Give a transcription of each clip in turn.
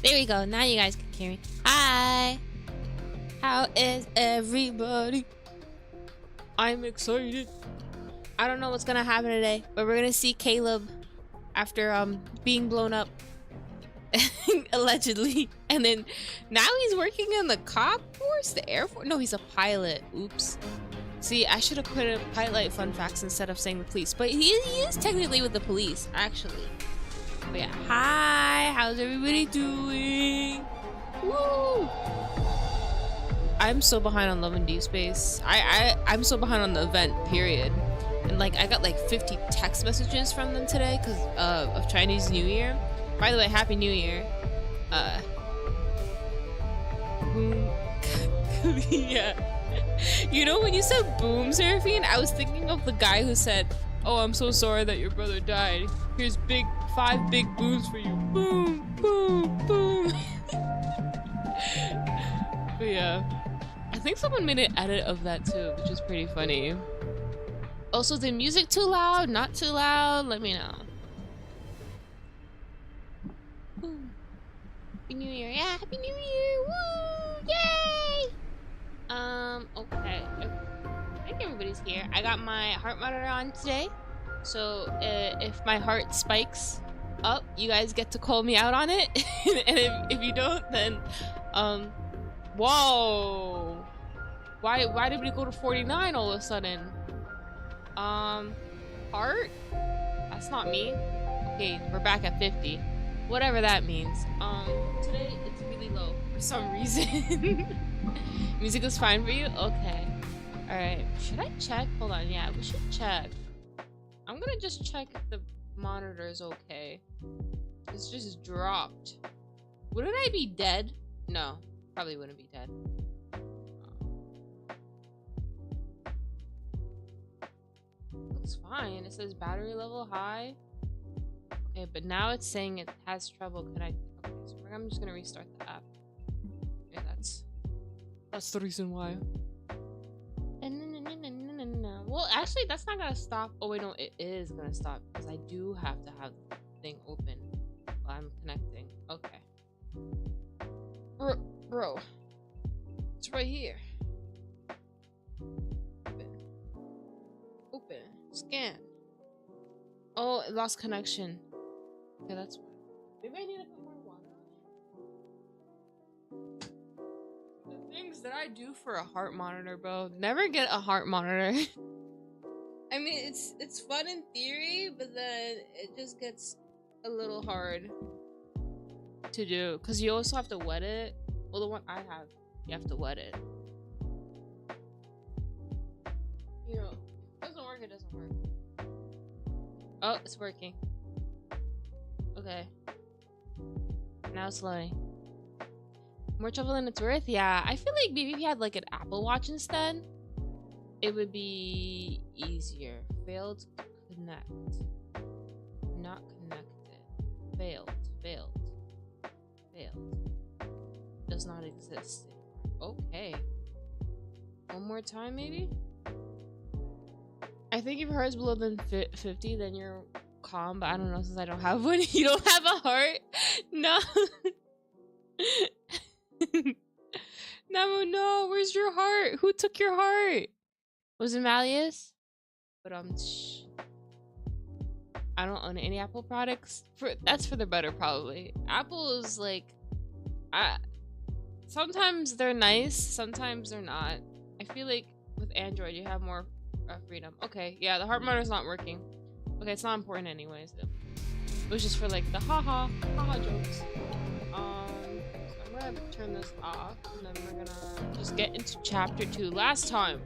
There we go. Now you guys can hear me. Hi. How is everybody? I'm excited. I don't know what's gonna happen today, but we're gonna see Caleb after being blown up allegedly, and then now he's working in the cop force, the air force. No, he's a pilot. Oops. See, I should have put a pilot fun facts instead of saying the police, but he is technically with the police actually. But yeah, hi, how's everybody doing? Woo! I'm so behind on Love and Deepspace. I'm so behind on the event, period. And like, I got like 50 text messages from them today because of Chinese New Year. By the way, Happy New Year. Boom. Yeah. You know, when you said boom surfing, I was thinking of the guy who said, "Oh, I'm so sorry that your brother died. Here's 5 big booms for you. Boom, boom, boom." But yeah, I think someone made an edit of that too, which is pretty funny. Also, the music too loud? Not too loud? Let me know. Boom. Happy New Year. Yeah, Happy New Year. Woo! Yay! Okay. I think everybody's here. I got my heart monitor on today. So if my heart spikes up, you guys get to call me out on it. And if you don't, then whoa. Why did we go to 49 all of a sudden? Heart? That's not me. Okay, we're back at 50. Whatever that means. Today it's really low for some reason. Music is fine for you? Okay. Alright. Should I check? Hold on, yeah, we should check. I'm gonna just check if the monitor is okay. It's just dropped. Wouldn't I be dead? No, probably wouldn't be dead. Looks fine. It says battery level high. Okay, but now it's saying it has trouble connecting. Okay, so I'm just gonna restart the app. Yeah, that's the reason why. Well, actually, that's not gonna stop. Oh wait, no, it is gonna stop because I do have to have the thing open while I'm connecting. Okay. Bro, it's right here. Open. Scan. Oh, it lost connection. Okay, that's why. Maybe I need to put more water on it. The things that I do for a heart monitor, bro. Never get a heart monitor. I mean, it's fun in theory, but then it just gets a little hard to do because you also have to wet it. Well, the one I have, you have to wet it. You know, if it doesn't work, it doesn't work. Oh, it's working. Okay. Now it's loading. More trouble than it's worth? Yeah, I feel like maybe if you had like an Apple Watch instead, it would be easier. Failed to connect. Not connected. Failed. Does not exist anymore. Okay. One more time, maybe? I think if your heart is below than 50, then you're calm, but I don't know since I don't have one. You don't have a heart? No. No, where's your heart? Who took your heart? Was it Malleus? But I don't own any Apple products. That's for the better, probably. Apple is like, sometimes they're nice, sometimes they're not. I feel like with Android you have more freedom. Okay, yeah, the heart monitor's not working. Okay, it's not important anyways. It was just for like the haha jokes. So I'm gonna turn this off, and then we're gonna just get into chapter 2. Last time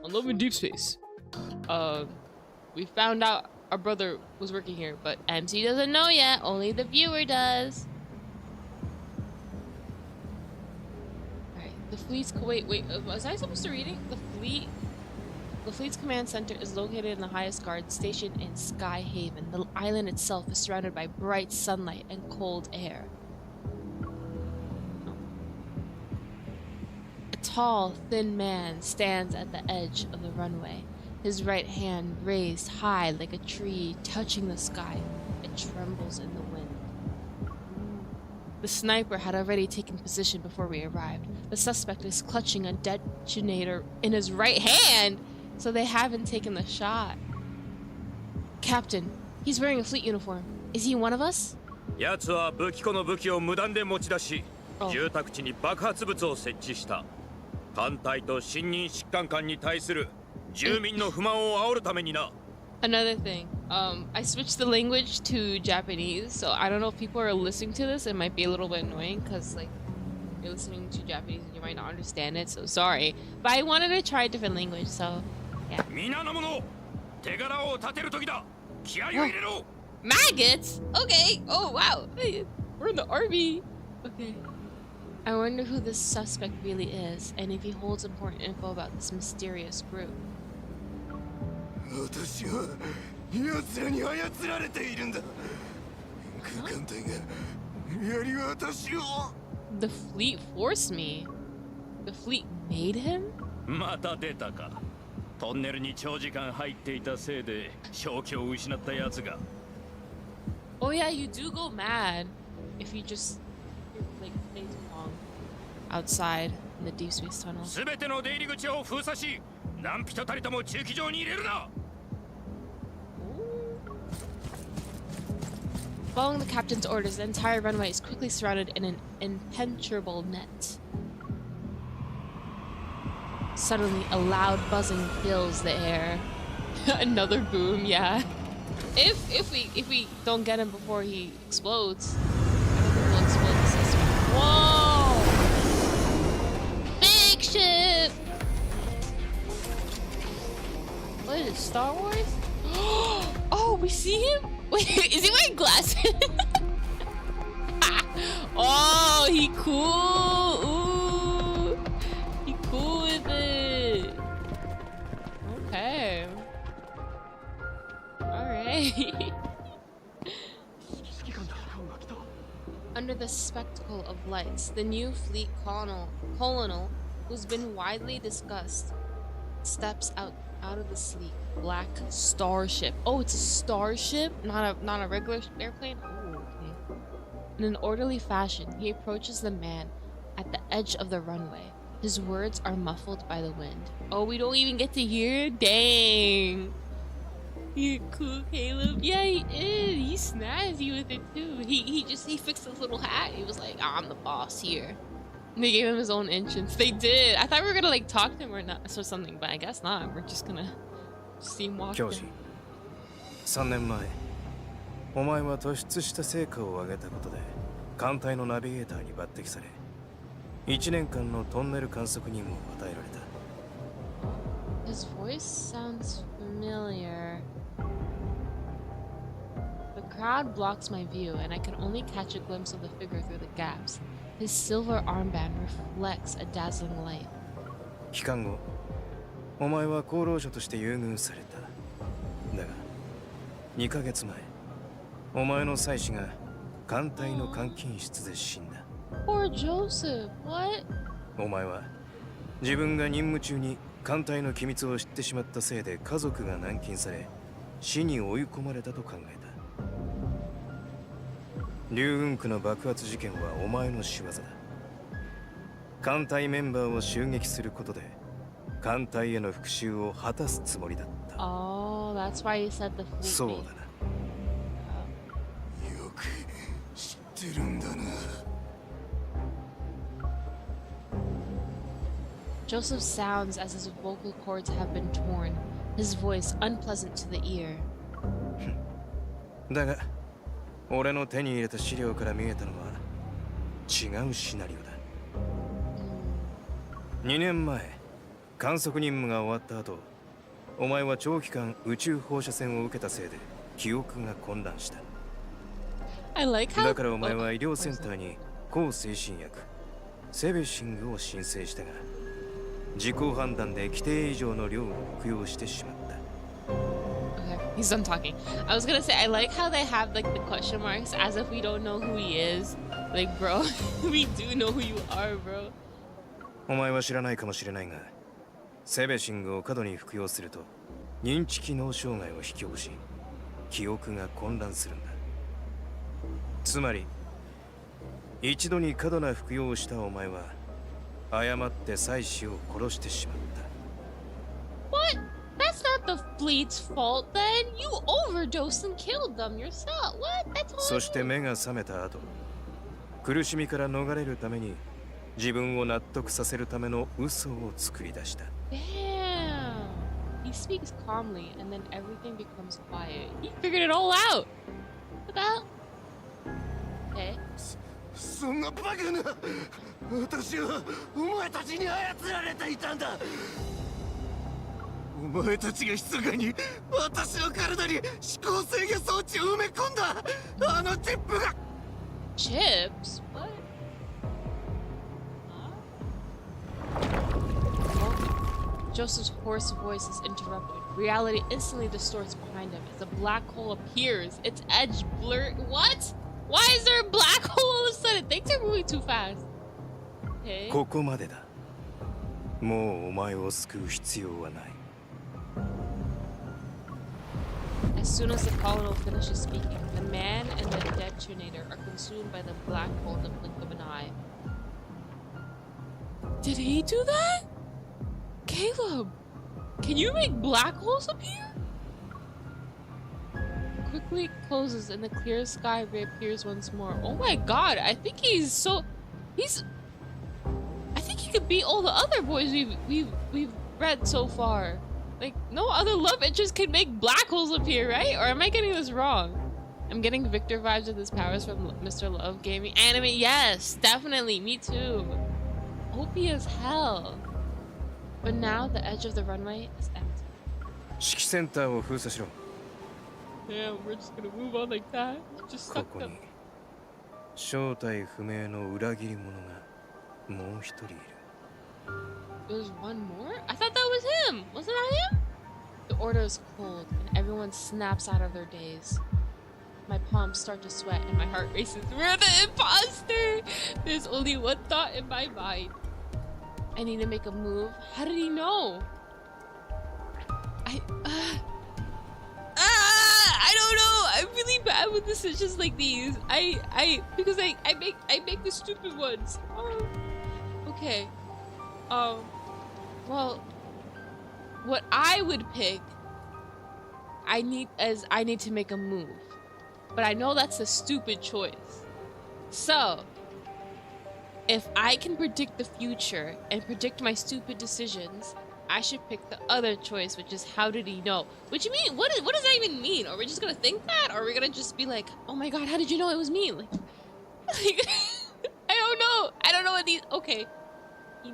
on Love and Deepspace, we found out our brother was working here, but MC doesn't know yet. Only the viewer does. Alright, the fleet's wait, was I supposed to read it? The fleet's command center is located in the highest guard station in Sky Haven. The island itself is surrounded by bright sunlight and cold air. A tall, thin man stands at the edge of the runway, his right hand raised high like a tree touching the sky. It trembles in the wind. The sniper had already taken position before we arrived. The suspect is clutching a detonator in his right hand, so they haven't taken the shot. Captain, he's wearing a fleet uniform. Is he one of us? 奴は武器庫の武器を無断で持ち出し、住宅地に爆発物を設置した。艦隊と信任疾患官に対する住民の不満を煽るためにな。Another thing, I switched the language to Japanese, so I don't know if people are listening to this. It might be a little bit annoying because, like, you're listening to Japanese and you might not understand it, so sorry. But I wanted to try a different language, so yeah. 皆の者、手柄を立てる時だ。気合を入れろ。Maggots? Okay. Oh, wow. Hey, we're in the army. Okay. I wonder who this suspect really is, and if he holds important info about this mysterious group. 私は奴らに操られているんだ。空間隊がやり私を。The fleet forced me. The fleet made him? また出たか。トンネルに長時間入っていたせいで正気を失った奴が。Oh yeah, you do go mad if you just like stay too long outside in the deep space tunnel. すべての出入り口を封鎖し、何人たりとも駐機場に入れるな。Following the captain's orders, the entire runway is quickly surrounded in an impenetrable net. Suddenly, a loud buzzing fills the air. Another boom, yeah. If we don't get him before he explodes, I don't think we'll explode the system. Whoa! Big ship! What is it, Star Wars? Oh, we see him? Wait, is he wearing glasses? Oh, he cool. Ooh. He cool with it. Okay. Alright. Under the spectacle of lights, the new fleet colonel, who's been widely discussed, steps out of the sleek black starship. Oh, it's a starship, not a regular airplane. Oh, okay. In an orderly fashion, he approaches the man at the edge of the runway. His words are muffled by the wind. Oh, we don't even get to hear? Dang. You're cool, Caleb. Yeah, he is. He's snazzy with it too. He fixed his little hat. He was like, I'm the boss here. And they gave him his own entrance. They did. I thought we were gonna like talk to him or not or something, but I guess not. We're just gonna see him walk in. 3年前、お前は突出した成果を上げたことで艦隊のナビゲーターに抜擢され、1年間のトンネル観測任務を与えられた。His voice sounds familiar. The crowd blocks my view, and I can only catch a glimpse of the figure through the gaps. His silver armband reflects a dazzling light. 帰還後、お前は功労者として優遇された。だが、2ヶ月前、お前の妻子が艦隊の監禁室で死んだ。Poor Joseph, what? お前は自分が任務中に艦隊の機密を知ってしまったせいで家族が軟禁され、死に追い込まれたと考えた。竜雲区の爆発事件はお前の仕業だ。艦隊メンバーを襲撃することで艦隊への復讐を果たすつもりだった。Oh, that's why you said the fleet. そうだな。よく知ってるんだな。Joseph sounds as his vocal cords have been torn, his voice unpleasant to the ear. だが、俺の手に入れた資料から見えたのは違うシナリオだ。2年前、観測任務が終わった後、お前は長期間宇宙放射線を受けたせいで記憶が混乱した。だからお前は医療センターに抗精神薬セベシングを申請したが、自己判断で規定以上の量を服用してしまった。Okay, he's done talking. I was gonna say, I like how they have like the question marks as if we don't know who he is. Like, bro, we do know who you are, bro. お前は知らないかもしれないが、セベシングを過度に服用すると認知機能障害を引き起こし、記憶が混乱するんだ。つまり一度に過度な服用をしたお前は誤って妻子を殺してしまった。 What? That's not the fleet's fault then. You overdosed and killed them yourself. What? That's all. そして目が覚めた後、苦しみから逃れるために自分を納得させるための嘘を作り出した。 Damn. He speaks calmly and then everything becomes quiet. He figured it all out. What the hell? Okay. そんなバカな。私はお前たちに操られていたんだ。お前たちが密かに私の体に思考制御装置を埋め込んだあのチップが。 Chips? What? Joseph's hoarse voice is interrupted. Reality instantly distorts behind him as a black hole appears. Its edge blurred. What? Why is there a black hole all of a sudden? Things are moving too fast. Okay. ここまでだ。もうお前を救う必要はない。 As soon as the colonel finishes speaking, the man and the detonator are consumed by the black hole in the blink of an eye. Did he do that? Caleb, can you make black holes appear? Quickly closes and the clear sky reappears once more. Oh my god, I think I think he could beat all the other boys we've read so far. Like, no other love interest can make black holes appear, right? Or am I getting this wrong? I'm getting Victor vibes with his powers from Mr. Love Gaming anime. Yes, definitely, me too. OP as hell. But now the edge of the runway is empty. 指揮センターを封鎖しろ。 Damn, we're just gonna move on like that. Just こ suck こ them. に正体不明の裏切り者がもう一人いる。 There's one more? I thought that was him! Wasn't that him? The order is cold and everyone snaps out of their daze. My palms start to sweat and my heart races. We're the imposter! There's only one thought in my mind. I need to make a move. How did he know? I don't know. I'm really bad with decisions like these. Because I make the stupid ones. Okay. Well, what I would pick, I need to make a move. But I know that's a stupid choice. So, if I can predict the future and predict my stupid decisions, I should pick the other choice, which is how did he know? Which you mean, what does that even mean? Are we just gonna think that? Or are we gonna just be like, oh my god, how did you know it was me? Like I don't know. I don't know what these, okay. How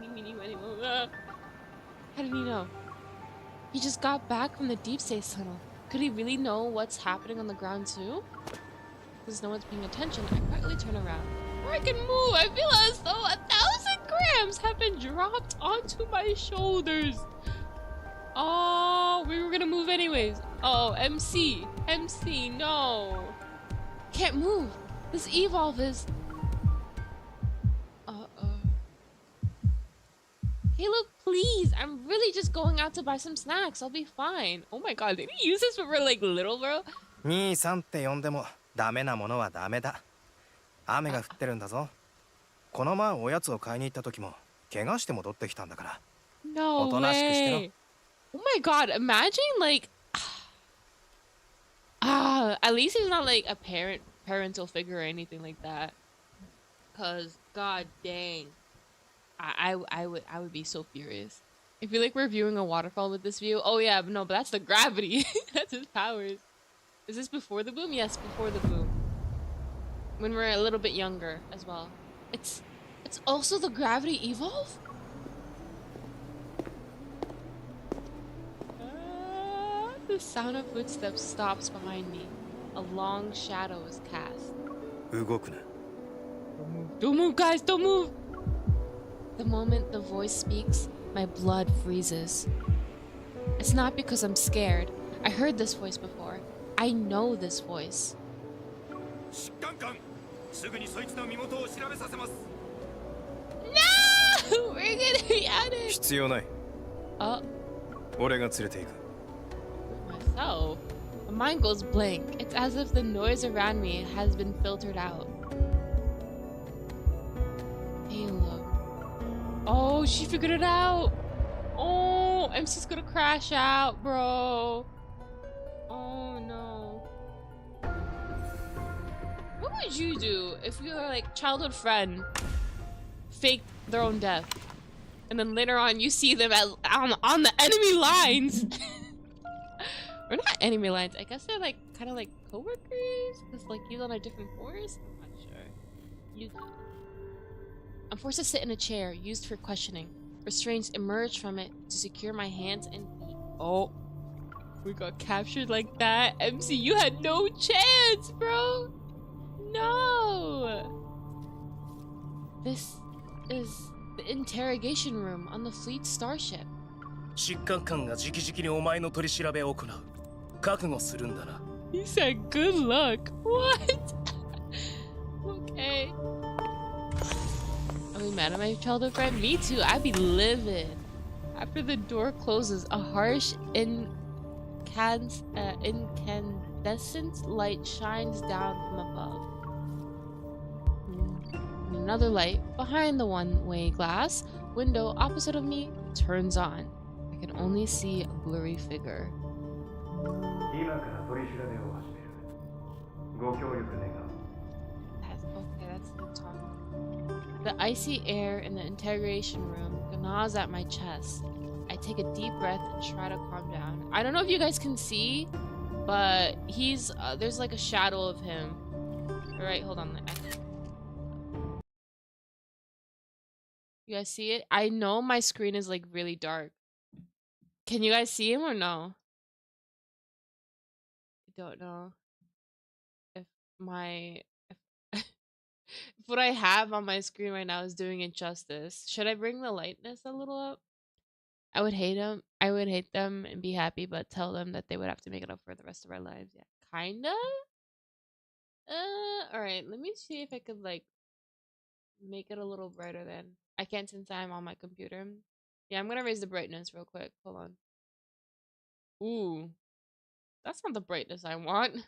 did he know? He just got back from the Deepspace tunnel. Could he really know what's happening on the ground too? Because no one's paying attention, I quietly turn around. Or I can move! I feel as though 1,000 grams have been dropped onto my shoulders. Oh, we were gonna move anyways. Oh, MC, no. Can't move. This evolve is... Hey, look, please. I'm really just going out to buy some snacks. I'll be fine. Oh my god, did he use this when we're like little, bro? 兄さんって呼んでもダメなものはダメだ。雨が降ってるんだぞ。この前おやつを買いに行った時も怪我して戻ってきたんだから。No way. Oh my god, imagine like at least he's not like a parental figure or anything like that. Cause god dang. I would be so furious. I feel like we're viewing a waterfall with this view. Oh yeah, but no, but that's the gravity. That's his powers. Is this before the boom? Yes, before the boom. When we're a little bit younger as well. It's also the gravity evolve? The sound of footsteps stops behind me. A long shadow is cast. 動くな。 Don't move, guys, don't move! The moment the voice speaks, my blood freezes. It's not because I'm scared. I heard this voice before. I know this voice. No! We're gonna be at it! 必要ない。俺が連れて行く。 Myself? My mind goes blank. It's as if the noise around me has been filtered out. Oh, she figured it out. Oh, MC's gonna crash out, bro. Oh no. What would you do if your like childhood friend faked their own death, and then later on you see them on the enemy lines? Or not enemy lines. I guess they're like kind of like coworkers, because like he's on a different force. I'm not sure. You. I'm forced to sit in a chair used for questioning. Restraints emerge from it to secure my hands and feet. Oh, we got captured like that. MC, you had no chance, bro. No. This is the interrogation room on the fleet starship. 執管官が直々にお前の取り調べを行う。覚悟するんだな。He said, "Good luck." What? Okay. Are we mad at my childhood friend? Me too. I'd be livid. After the door closes, a harsh incandescent light shines down from above. Another light behind the one-way glass window opposite of me turns on. I can only see a blurry figure. That's the talk. The icy air in the interrogation room gnaws at my chest. I take a deep breath and try to calm down. I don't know if you guys can see, but he's there's like a shadow of him. All right, hold on. You guys see it? I know my screen is like really dark. Can you guys see him or no? I don't know if if what I have on my screen right now is doing it justice. Should I bring the lightness a little up? I would hate them. I would hate them and be happy, but tell them that they would have to make it up for the rest of our lives. Yeah, kinda. All right. Let me see if I could like make it a little brighter. Then I can't since I'm on my computer. Yeah, I'm gonna raise the brightness real quick. Hold on. Ooh, that's not the brightness I want.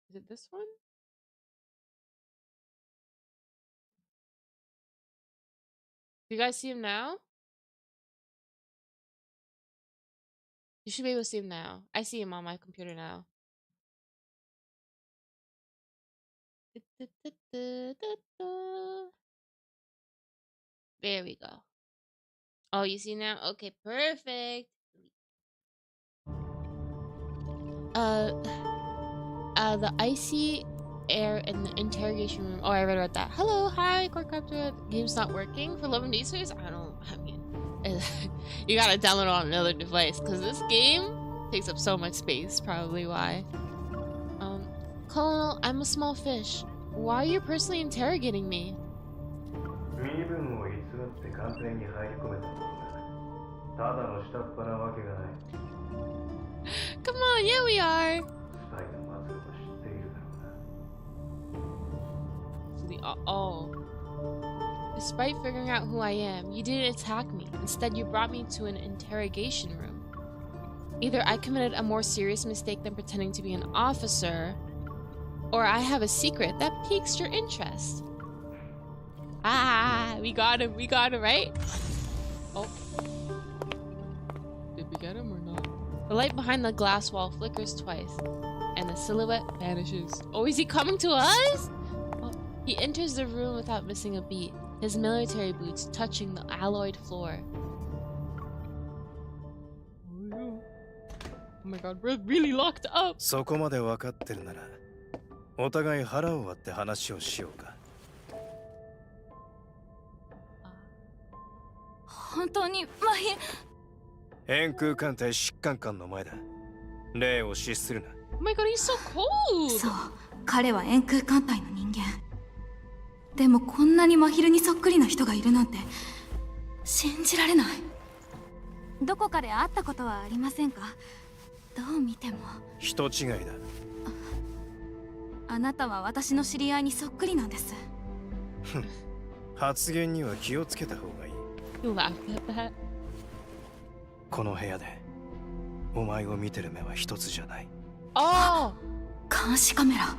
Is it this one? Do you guys see him now? You should be able to see him now. I see him on my computer now. There we go. Oh, you see now? Okay, perfect. The icy air in the interrogation room. Oh, I read about that. Hello, hi, Courtcaptor. Game's not working for loveanddeepspace? I mean, you gotta download it on another device, because this game takes up so much space, probably why. Colonel, I'm a small fish. Why are you personally interrogating me? Come on, yeah we are. Despite figuring out who I am, you didn't attack me. Instead, you brought me to an interrogation room. Either I committed a more serious mistake than pretending to be an officer, or I have a secret that piques your interest. Ah, we got him, right? Oh. Did we get him or not? The light behind the glass wall flickers twice, and the silhouette vanishes. Oh, is he coming to us? Oh, he enters the room without missing a beat, his military boots touching the alloyed floor. Oh my god, we're really locked up! そこまで分かってるなら、お互い腹を割って話をしようか。本当にマヒ円空艦隊執管官の前だ。礼を失するな。Oh my god, he's so cold! そう、彼は円空艦隊の人間。でもこんなに真昼にそっくりな人がいるなんて信じられない。どこかで会ったことはありませんか？どう見ても人違いだ。あなたは私の知り合いにそっくりなんです。発言には気をつけた方がいい。You laughed at that? この部屋でお前を見てる目は一つじゃない。Oh! 監視カメラ。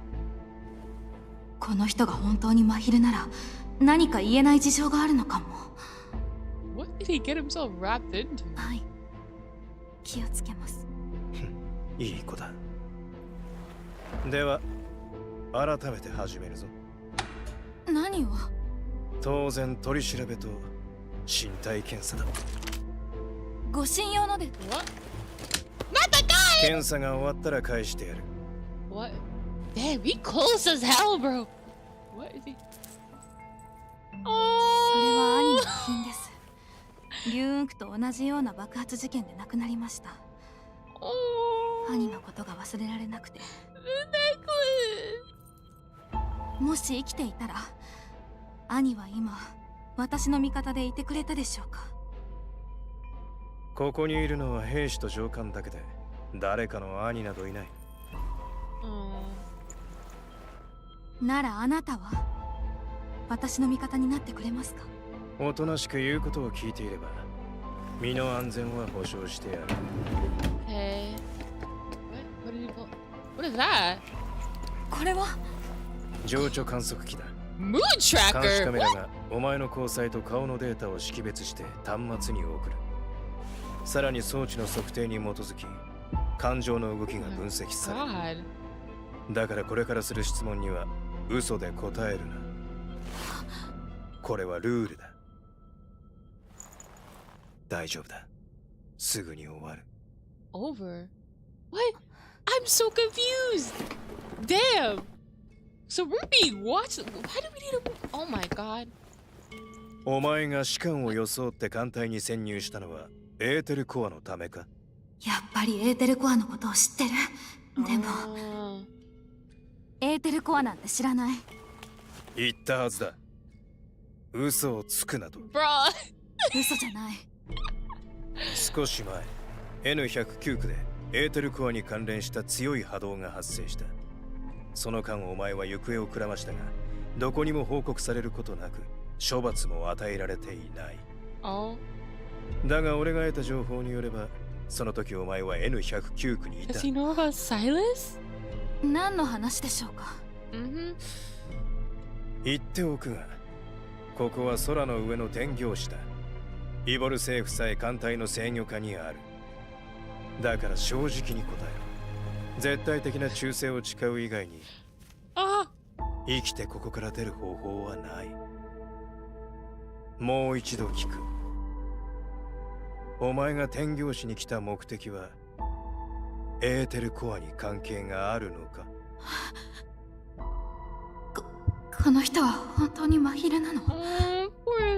この人が本当に真昼なら何か言えない事情があるのかも。 What did he get himself wrapped into? はい、気をつけます。いい子だ。では改めて始めるぞ。何を？当然取り調べと身体検査だ。護身用ので。 What? Not the guy! 検査が終わったら返してやる。 What? Damn, he close as hell, bro. What is he? それは兄の遺品です。リュウンクと同じような爆発事件で亡くなりました。兄のことが忘れられなくて。もし生きていたら、兄は今私の味方でいてくれたでしょうか。ここにいるのは兵士と上官だけで、誰かの兄などいない。ならあなたは私の味方になってくれますか？おとなしく言うことを聞いていれば、身の安全は保証してやる。Hey. What is that? これは情緒観測機だ。 Mood 監視 tracker. カメラがお前の交際と顔のデータを識別して端末に送る。さらに装置の測定に基づき感情の動きが分析される。 God. だからこれからする質問には嘘で答えるな。これはルールだ。大丈夫だ。すぐに終わる。 Over? What? I'm so confused. Damn. So we're being watched. Why do we need a? Oh my god. お前が士官を装って艦隊に潜入したのはエーテルコアのためか？やっぱりエーテルコアのことを知ってる。でもエーテルコアなんて知らない。言ったはずだ。嘘をつくなと。Bro. 嘘じゃない。少し前 N109 区でエーテルコアに関連した強い波動が発生した。その間お前は行方をくらましたが、どこにも報告されることなく処罰も与えられていない。 Oh. だが俺が得た情報によれば、その時お前は N109 区にいた。 Does he know about Silas? 何の話でしょうか？ Mm-hmm. 言っておくが、ここは空の上の天行師だ。イボル政府さえ艦隊の制御下にある。だから正直に答えろ。絶対的な忠誠を誓う以外に、生きてここから出る方法はない。もう一度聞く。お前が天行師に来た目的はエーテルコアに関係があるのか？この人は本当に真昼なの？ Poor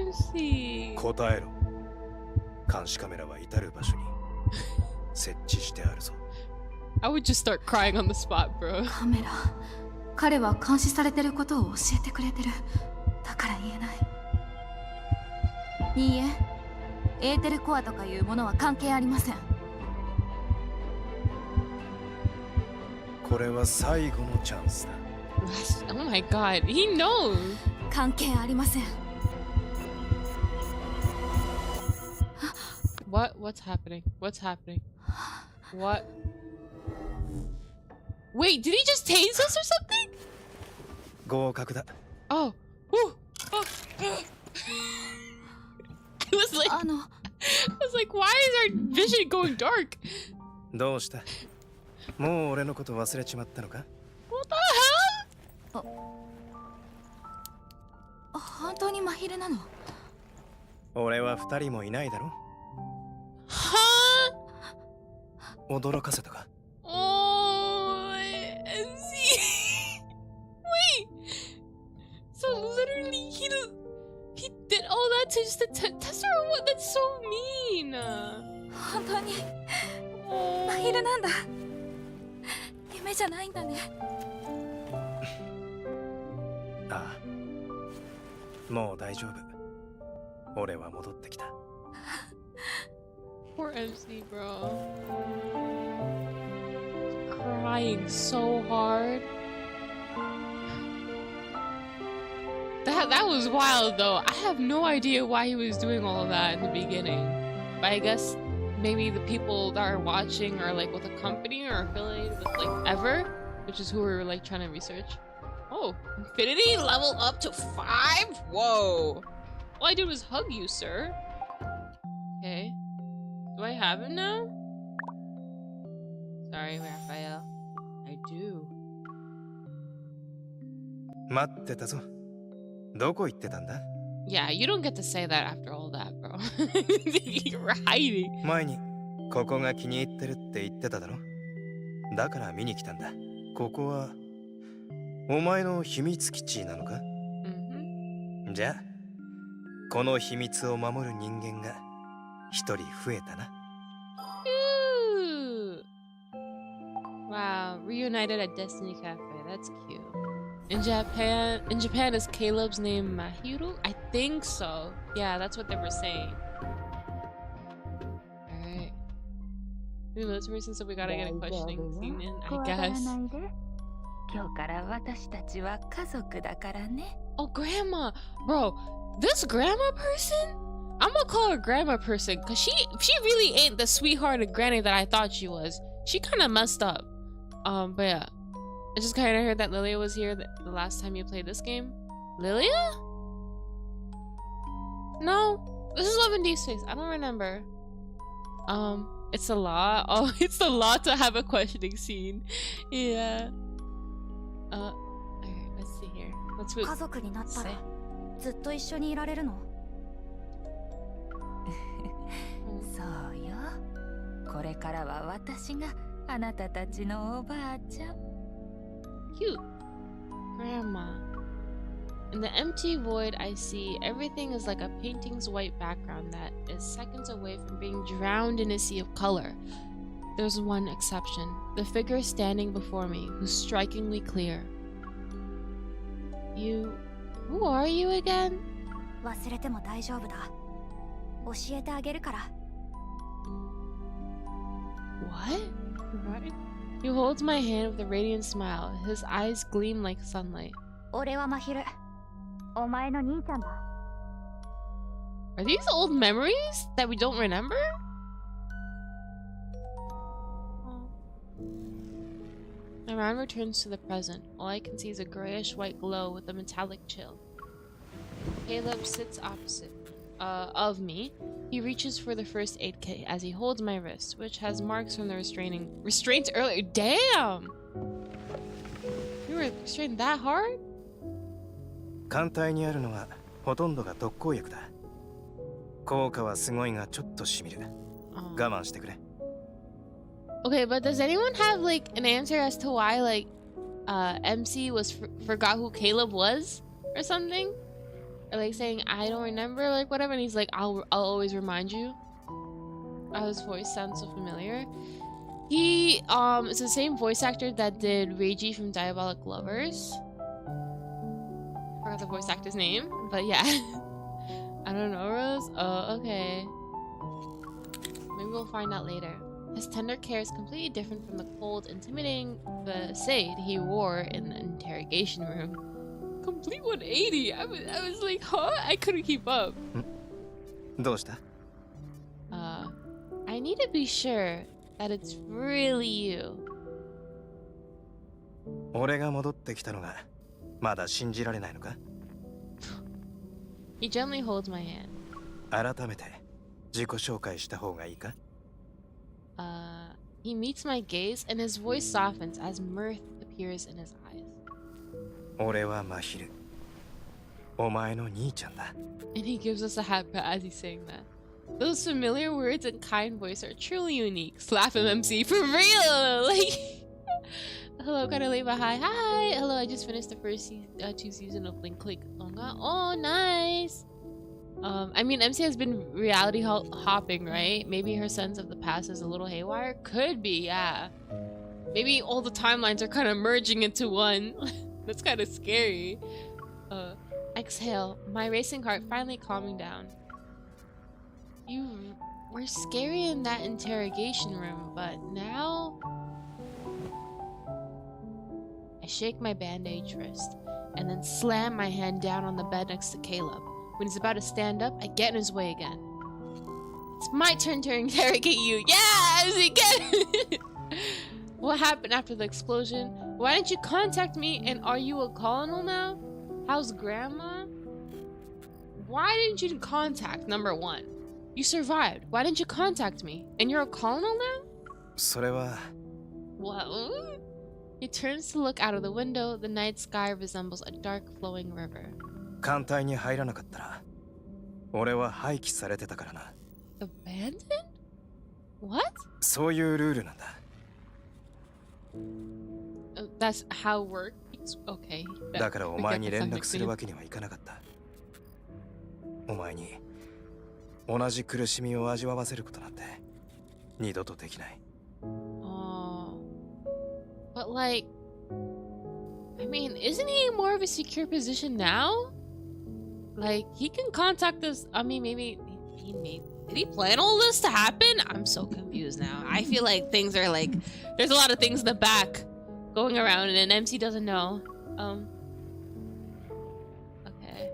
Lucy. 答えろ。監視カメラは至る場所に設置してあるぞ。I would just start crying on the spot, bro. カメラ。彼は監視されてることを教えてくれてる。だから言えない。いいえ、エーテルコアとかいうものは関係ありません。これは最後のチャンスだ。Oh my god, he knows. 関係ありません。What's happening? What's happening? What? Wait, did he just tase us or something? 合格だ。 Oh. Woo. Oh. I was like, why is our vision going dark? どうした？もう俺のこと忘れちまったのか？ What the hell? 本当に真昼なの？俺は二人もいないだろ。Huh? 驚かせたか？ Oh, see. Wait. So literally, he did all that to just test her or what? That's so mean. 本当に真昼なんだ。夢じゃないんだね。ああ、もう大丈夫。俺は戻ってきた。Poor MC, bro. Crying so hard. That was wild though. I have no idea why he was doing all of that in the beginning. But I guess maybe the people that are watching are like with a company or affiliated with like Ever, which is who we were like trying to research. Oh Oh, infinity level up to 5? Whoa. All I did was hug you, sir. Okay. Do I have it now? Sorry, Raphael. I do. 待ってたぞ。どこ行ってたんだ? Yeah, you don't get to say that after all that, bro. You're hiding. 前にここが気に入ってるって言ってただろ。だから見に来たんだ。ここはお前の秘密基地なのか? Mm-hmm. じゃあこの秘密を守る人間が一人増えたな。Cute. Wow, reunited at Destiny Cafe. That's cute. In Japan, is Caleb's name Mahiru? I think so. Yeah, that's what they were saying. Alright. This reason, so we gotta get a questioning scene in, I guess. Oh, grandma! Bro, this grandma person? I'm gonna call her grandma person, cause she really ain't the sweethearted granny that I thought she was. She kinda messed up. But yeah. I just kind of heard that Lilia was here the last time you played this game. Lilia? No, this is Love and Deepspace. I don't remember. It's a lot. Oh, it's a lot to have a questioning scene. Yeah. Alright, let's see here. Let's say. そうよ。これからは私があなたたちのおばあちゃん。 Cute. Grandma. In the empty void I see, everything is like a painting's white background that is seconds away from being drowned in a sea of color. There's one exception. The figure standing before me, who's strikingly clear. You... Who are you again? 忘れても大丈夫だ。教えてあげるから。 What? Right? He holds my hand with a radiant smile. His eyes gleam like sunlight. 俺は真昼。お前の兄ちゃんだ。 Are these old memories that we don't remember? My mind returns to the present. All I can see is a grayish-white glow with a metallic chill. Caleb sits opposite of me. He reaches for the first aid kit as he holds my wrist, which has marks from the restraints earlier. Damn! You were restrained that hard? 艦隊にあるのはほとんどが特効薬だ。効果はすごいがちょっとしみる。我慢してくれ。Okay, but does anyone have like an answer as to why like MC was forgot who Caleb was or something? Or like saying I don't remember, like whatever, and he's like I'll always remind you. His voice sounds so familiar. He is the same voice actor that did Reiji from Diabolic Lovers. Forgot the voice actor's name, but yeah. I don't know, Rose. Oh, okay. Maybe we'll find out later. His tender care is completely different from the cold, intimidating facade he wore in the interrogation room. Complete 180. I was like, huh? I couldn't keep up. どうした? I need to be sure that it's really you. 俺が戻ってきたのがまだ信じられないのか? He gently holds my hand. 改めて自己紹介した方がいいか? He meets my gaze and his voice softens as mirth appears in his eyes. 俺は真昼。お前の兄ちゃんだ。 And he gives us a hat pat as he's saying that. Those familiar words and kind voice are truly unique. Slap him, MC, for real! Like, hello, Karaleva, hi. Hello, I just finished the first 2 seasons of Link Click manga. Oh, nice! I mean, MC has been reality hopping, right? Maybe her sense of the past is a little haywire? Could be, yeah. Maybe all the timelines are kind of merging into one. That's kind of scary. Exhale, my racing heart finally calming down. You were scary in that interrogation room, but now... I shake my bandaged wrist, and then slam my hand down on the bed next to Caleb. When he's about to stand up, I get in his way again. It's my turn to interrogate you. Yeah, again. What happened after the explosion? Why didn't you contact me? And are you a colonel now? How's grandma? Why didn't you contact number one? You survived. Why didn't you contact me? And you're a colonel now? それは What? He turns to look out of the window. The night sky resembles a dark flowing river. 艦隊に入らなかったら俺は廃棄されてたからな。 Abandoned? What? そういうルールなんだ。 That's how work is. Okay. だからお前に連絡するわけにはいかなかった。お前に同じ苦しみを味わわせることなんて二度とできない。 But like, I mean, isn't he more of a secure position now? Like, he can contact us. I mean, maybe he made. Did he plan all this to happen? I'm so confused now. I feel like things are like, there's a lot of things in the back going around, and MC doesn't know. Okay.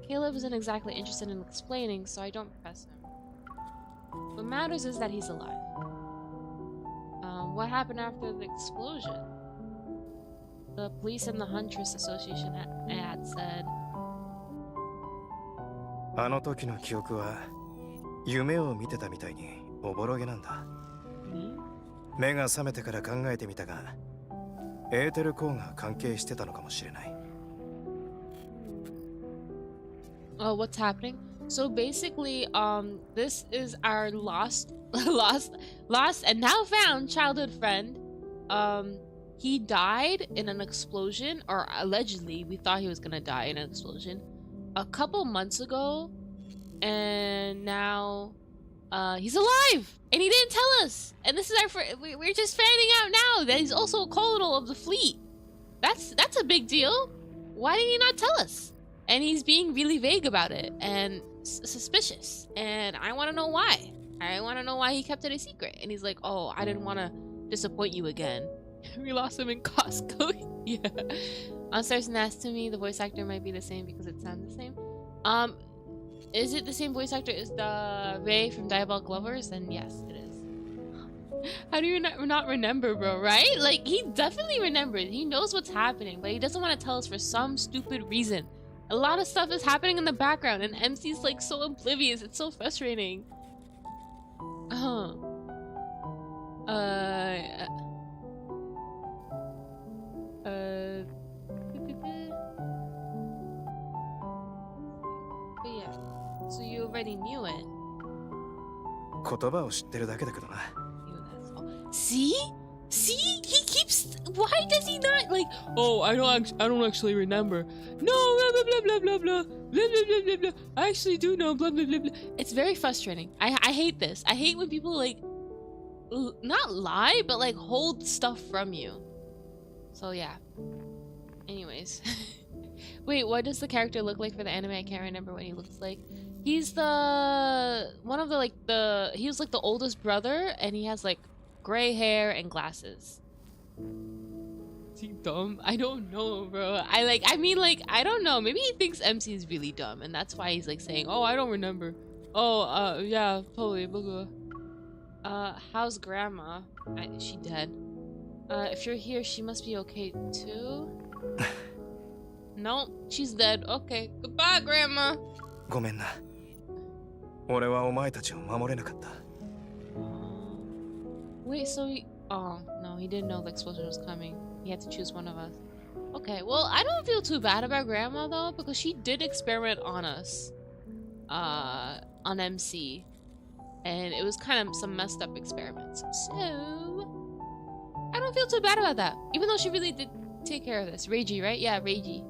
Caleb isn't exactly interested in explaining, so I don't press him. What matters is that he's alive. What happened after the explosion? The Police and the Huntress Association ad said. あの時の記憶は夢を見てたみたいにおぼろげなんだ。目が覚めてから考えてみたが、エーテルコーが関係してたのかもしれない。Oh, what's happening? So basically, this is our lost and now found childhood friend. He died in an explosion, or allegedly, we thought he was gonna die in an explosion a couple months ago, and now he's alive, and he didn't tell us. And this is we're just finding out now that he's also a colonel of the fleet. That's a big deal. Why did he not tell us? And he's being really vague about it and suspicious, and I want to know why. I want to know why he kept it a secret. And he's like, oh, I didn't want to disappoint you again. We lost him in Costco. Yeah. Uncertain as to me, the voice actor might be the same because it sounds the same. Is it the same voice actor as the Ray from Diabolic Lovers? Then yes, it is. How do you not remember, bro, right? Like, he definitely remembers. He knows what's happening, but he doesn't want to tell us for some stupid reason. A lot of stuff is happening in the background, and MC's like so oblivious. It's so frustrating. But yeah, so you already knew it. 言葉を知ってるだけだけどな。 See? See? He keeps. Why does he not like? Oh, I don't actually remember. No, blah blah blah blah blah blah blah blah blah blah. I actually do know. Blah blah blah blah. It's very frustrating. I hate this. I hate when people like not lie, but like hold stuff from you. So yeah. Anyways, wait. What does the character look like for the anime? I can't remember what he looks like. He's the one of the like the. He was like the oldest brother, and he has like gray hair and glasses. Is he dumb? I don't know, bro. I mean, I don't know. Maybe he thinks MC is really dumb, and that's why he's like saying, "Oh, I don't remember." Oh, yeah, totally. Blah, blah. How's grandma? Is she dead? If you're here, she must be okay too. No, she's dead. Okay, goodbye, grandma. ごめんな。俺はお前たちを守れなかった。 Wait, so oh no, he didn't know the explosion was coming. He had to choose one of us. Okay, well, I don't feel too bad about grandma though, because she did experiment on us. On MC. And it was kind of some messed up experiments. So I don't feel too bad about that. Even though she really did take care of this. Reiji, right? Yeah, Reiji.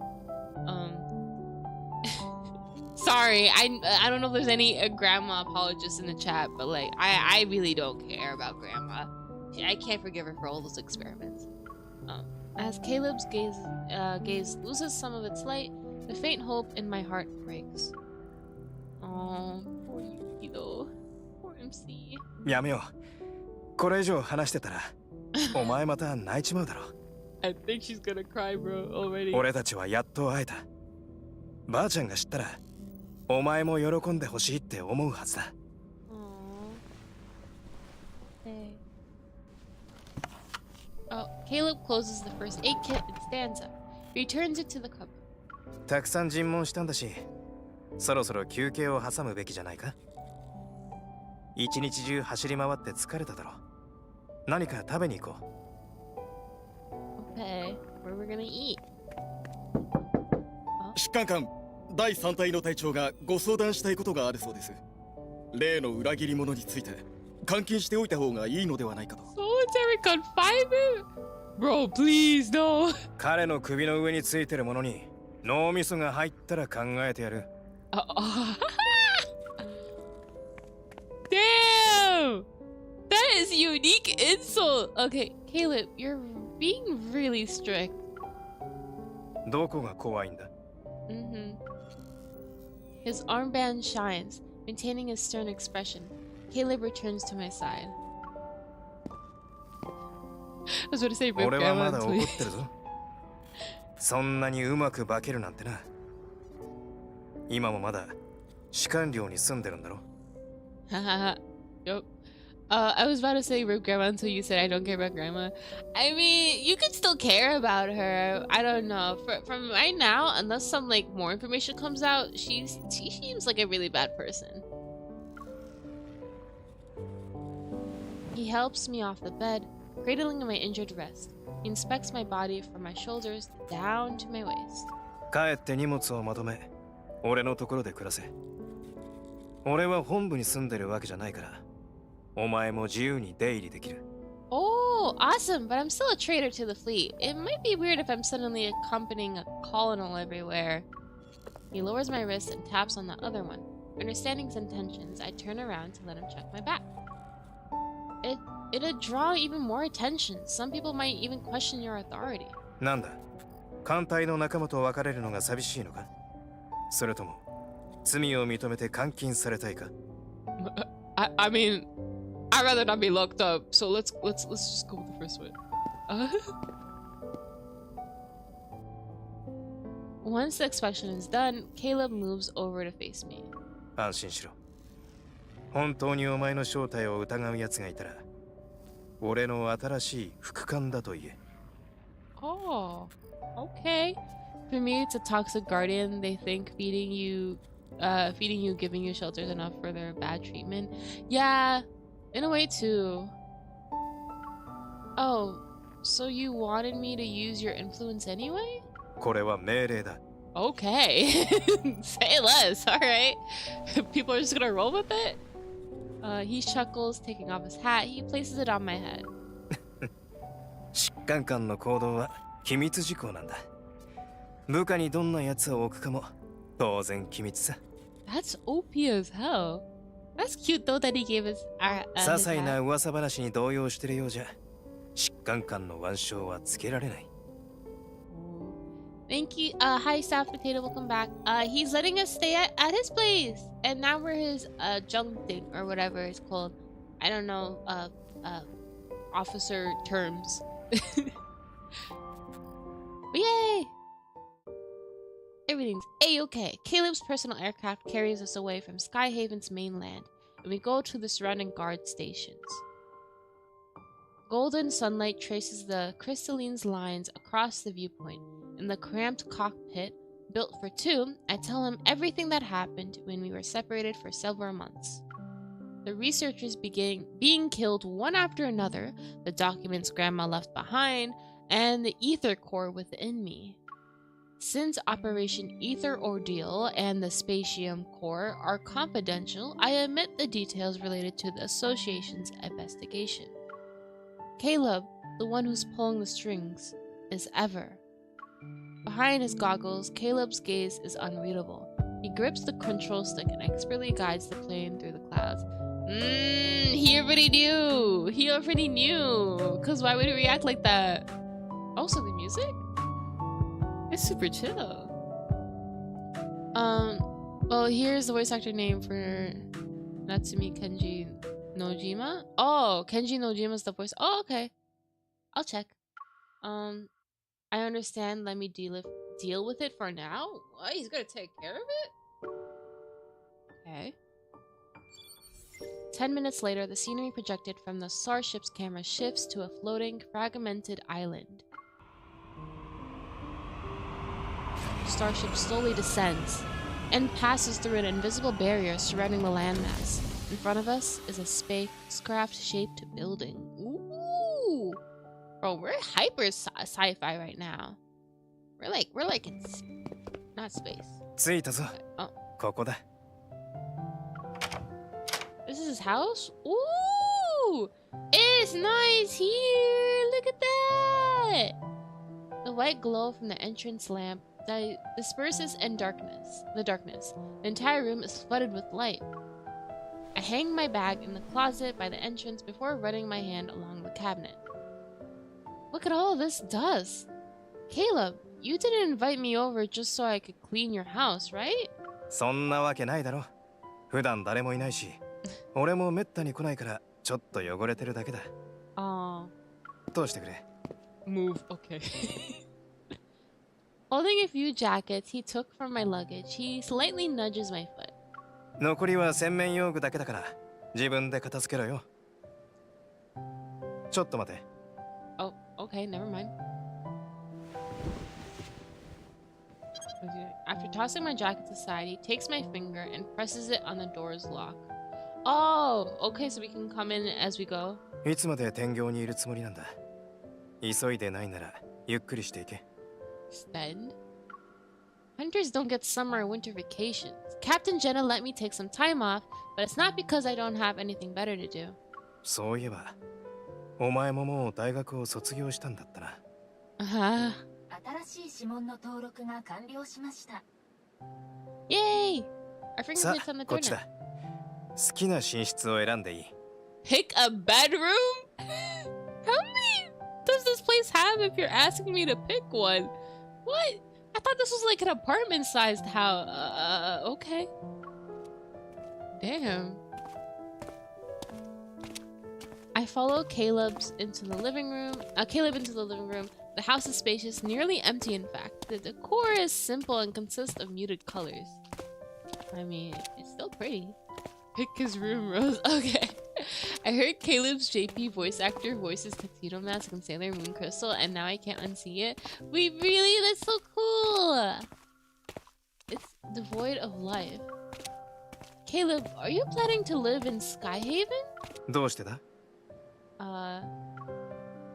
Sorry, I don't know if there's any grandma apologists in the chat, but like I really don't care about grandma. I can't forgive her for all those experiments. As Caleb's gaze loses some of its light, the faint hope in my heart breaks. Oh, poor Yuki though. Poor MC. やめよう。これ以上話してたら、お前また泣いちまうだろ。I think she's gonna cry, bro, already. 俺たちはやっと会えた。ばあちゃんが知ったら、お前も喜んでほしいって思うはずだ。Hey. Oh, Caleb closes the first aid kit and stands up. He returns it to the cupboard. たくさん尋問したんだし、そろそろ休憩を挟むべきじゃないか。一日中走り回って疲れただろう。何か食べに行こう。Okay, where we're gonna eat? 疾患官第3隊の隊長がご相談したいことがあるそうです。例の裏切り者について監禁しておいた方がいいのではないかと。Solitary confinement? Bro, please no. 彼の首の上についてるものに脳みそが入ったら考えてやる。Damn! That is unique insult. Okay, Caleb, you're being really strict. どこが怖いんだ? His armband shines, maintaining his stern expression. Caleb returns to my side. I was about to say, rip 俺はまだ grandma 怒 until ってるぞ。そんなにうまく化けるなんてな。今もまだ士官寮に住んでるんだろ。Yup. I was about to say rip grandma until you said I don't care about grandma. I mean, you could still care about her. I don't know. From right now, unless some like more information comes out, she seems like a really bad person. He helps me off the bed, cradling my injured wrist. He inspects my body from my shoulders down to my waist. 帰って荷物をまとめ、俺のところで暮らせ。俺は本部に住んでるわけじゃないから。お前も自由に出入りできる。Oh, awesome, but I'm still a traitor to the fleet. It might be weird if I'm suddenly accompanying a colonel everywhere. He lowers my wrist and taps on the other one. Understanding his intentions, I turn around to let him check my back. It'd draw even more attention. Some people might even question your authority. なんだ? 艦隊の仲間と別れるのが寂しいのか? それとも罪を認めて監禁されたいか? I mean, I'd rather not be locked up, so let's just go with the first one. Once the inspection is done, Caleb moves over to face me. 安心しろ。本当にお前の正体を疑う奴がいたら、俺の新しい副官だと言え。Oh, okay. For me, it's a toxic guardian. They think feeding you, giving you shelter is enough for their bad treatment. Yeah, in a way too. Oh, so you wanted me to use your influence anyway? これは命令だ。Okay. Say less, alright. People are just gonna roll with it? He chuckles, taking off his hat. He places it on my head. 疾患官の行動は機密事項なんだ。部下にどんな奴を置くかも当然機密さ。That's OP as hell. That's cute though that he gave us our 些細な噂話に動揺してるようじゃ、疾患官の腕章はつけられない。Thank you. Hi, Staff Potato. Welcome back. He's letting us stay at his place, and now we're his junk thing or whatever it's called. I don't know. Officer terms. Yay! Everything's a-okay. Caleb's personal aircraft carries us away from Skyhaven's mainland, and we go to the surrounding guard stations. Golden sunlight traces the crystalline lines across the viewpoint. In the cramped cockpit, built for two, I tell him everything that happened when we were separated for several months. The researchers being killed one after another, the documents Grandma left behind, and the ether core within me. Since Operation Ether Ordeal and the Spatium Core are confidential, I omit the details related to the Association's investigation. Caleb, the one who's pulling the strings, is ever. Behind his goggles, Caleb's gaze is unreadable. He grips the control stick and expertly guides the plane through the clouds. He already knew! He already knew! Cause why would he react like that? Also, the music? It's super chill. Well, here's the voice actor name for Natsumi Kenji Nojima. Oh, Kenji Nojima's the voice. Oh, okay. I'll check. I understand. Let me deal with it for now. What? He's gonna take care of it? Okay. 10 minutes later, the scenery projected from the starship's camera shifts to a floating, fragmented island. Starship slowly descends and passes through an invisible barrier surrounding the landmass. In front of us is a spacecraft-shaped building. Ooh! Bro, we're hyper sci-fi right now. We're like in not space. Oh. This is his house? Ooh! It's nice here! Look at that! The white glow from the entrance lamp disperses in darkness. The entire room is flooded with light. I hang my bag in the closet by the entrance before running my hand along the cabinet. Look at all this dust! Caleb, you didn't invite me over just so I could clean your house, right? そんなわけないだろ。普段誰もいないし、俺もめったに来ないからちょっと汚れてるだけだ。どうしてくれ? Move, okay. Holding a few jackets he took from my luggage, he slightly nudges my foot. 残りは洗面用具だけだから自分で片付けろよ。ちょっと待て。Oh, okay, never mind. After tossing my jackets aside, he takes my finger and presses it on the door's lock. Oh, okay, so we can come in as we go. いつまで天井にいるつもりなんだ。急いでないならゆっくりしていけ。Spend? Hunters don't get summer or winter vacations. Captain Jenna let me take some time off, but it's not because I don't have anything better to do. そういえば、お前ももう大学を卒業したんだったな。新しい指紋の登録が完了しました。Yay! Our fingerprints on the こっちだ。好きな寝室を選んでいい。Pick a bedroom? How many does this place have if you're asking me to pick one? What? I thought this was like an apartment-sized house. Okay. Damn. I follow Caleb into the living room. The house is spacious, nearly empty in fact. The decor is simple and consists of muted colors. I mean, it's still pretty. Pick his room, Rose. Okay. I heard Caleb's JP voice actor voices Tuxedo Mask and Sailor Moon Crystal, and now I can't unsee it. Wait, really? That's so cool! It's devoid of life. Caleb, are you planning to live in Skyhaven? どうしてだ?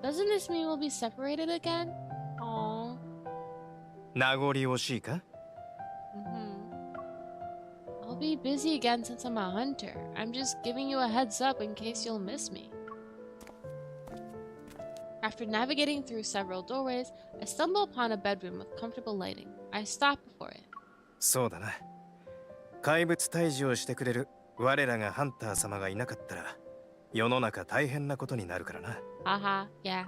Doesn't this mean we'll be separated again? Aww. 名残惜しいか? I'll be busy again since I'm a hunter. I'm just giving you a heads up in case you'll miss me. After navigating through several doorways, I stumble upon a bedroom with comfortable lighting. I stop before it. そうだな。怪物退治をしてくれる我らがハンター様がいなかったら、世の中大変なことになるからな。Haha, yeah.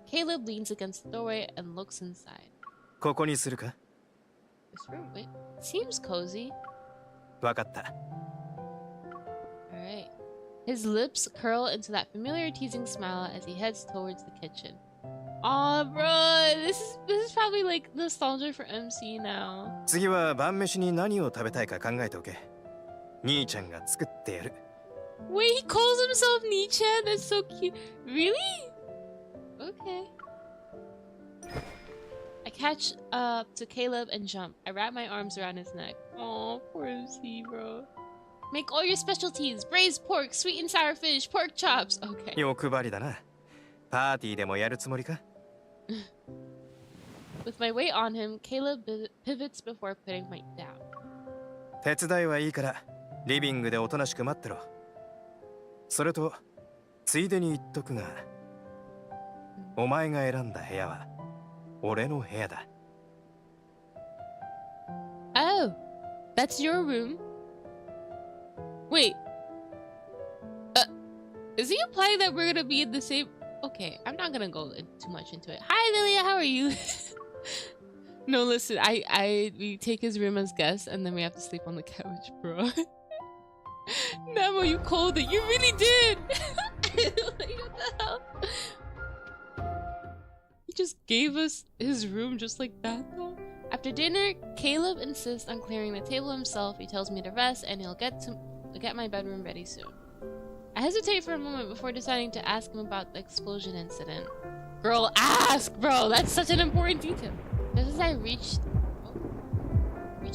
Caleb leans against the doorway and looks inside. ここにするか? This room, wait, seems cozy. わかった。Alright. His lips curl into that familiar teasing smile as he heads towards the kitchen. Aw, bro, this is probably like nostalgia for MC now. 次は晩飯に何を食べたいか考えておけ。兄ちゃんが作ってやる。Wait, he calls himself Nichan? That's so cute. Really? Okay. I catch up to Caleb and jump. I wrap my arms around his neck. Oh, poor MC, bro. Make all your specialties. Braised pork, sweet and sour fish, pork chops. Okay. 欲張りだな。パーティーでもやるつもりか? With my weight on him, Caleb pivots before putting my down. 手伝いはいいから、リビングでおとなしく待ってろ。それと、ついでに言っとくが、お前が選んだ部屋は、俺の部屋だ。Oh, that's your room? Wait. Is he implying that we're gonna be in the same... Okay, I'm not gonna go too much into it. Hi, Lilia, how are you? No, listen, we take his room as guests, and then we have to sleep on the couch, bro. Nemo, you called it. You really did! Like, what the hell? He just gave us his room just like that, though. After dinner, Caleb insists on clearing the table himself. He tells me to rest, and he'll get I'll get my bedroom ready soon. I hesitate for a moment before deciding to ask him about the explosion incident. Girl, ask, bro! That's such an important detail. Just as I reach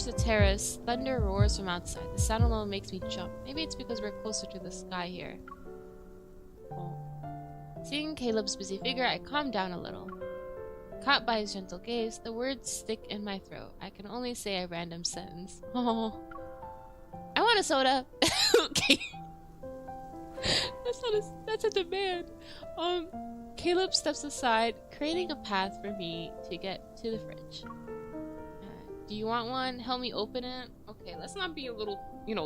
the terrace, thunder roars from outside. The sound alone makes me jump. Maybe it's because we're closer to the sky here. Oh. Seeing Caleb's busy figure, I calm down a little. Caught by his gentle gaze, the words stick in my throat. I can only say a random sentence. Oh. I want a soda. Okay. That's a demand. Caleb steps aside, creating a path for me to get to the fridge. Do you want one? Help me open it? Okay, let's not be a little,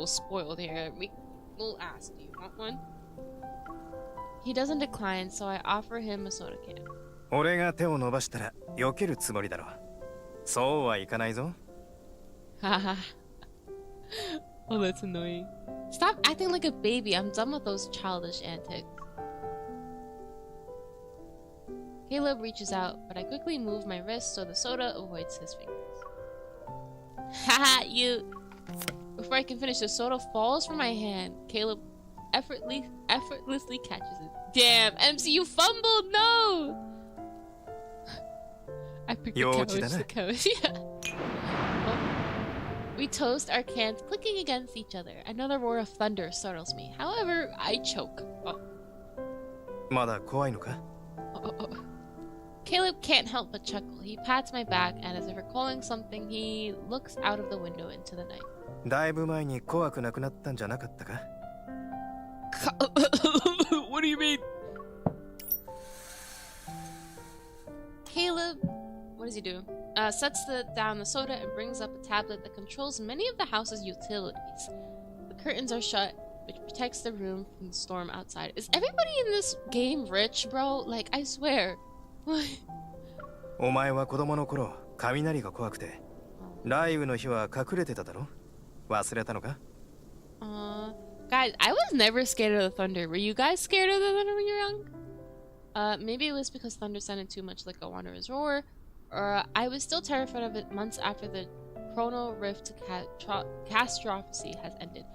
spoiled here. We'll ask, do you want one? He doesn't decline, so I offer him a soda can. 俺が手を伸ばしたら避けるつもりだろ。そうはいかないぞ。Haha. Oh, that's annoying. Stop acting like a baby. I'm done with those childish antics. Caleb reaches out, but I quickly move my wrist so the soda avoids his fingers. Haha, you... Before I can finish, the soda falls from my hand. Caleb effortlessly catches it. Damn, MC, you fumbled! No! I picked the couch. Yeah. Oh. We toast our cans clicking against each other. Another roar of thunder startles me. However, I choke. Oh. まだ怖いのか? Caleb can't help but chuckle. He pats my back, and as if recalling something, he looks out of the window into the night. だいぶ前に怖くなくなったんじゃなかったか? What do you mean? Caleb, what does he do? Sets down the soda and brings up a tablet that controls many of the house's utilities. The curtains are shut, which protects the room from the storm outside. Is everybody in this game rich, bro? Like, I swear. お前は子供の頃、雷が怖くて、雷雨の日は隠れてただろ? 忘れたのか? Guys, I was never scared of the thunder. Were you guys scared of the thunder when you were young? Maybe it was because thunder sounded too much like a wanderer's roar, or I was still terrified of it months after the chronal rift catastrophe has ended.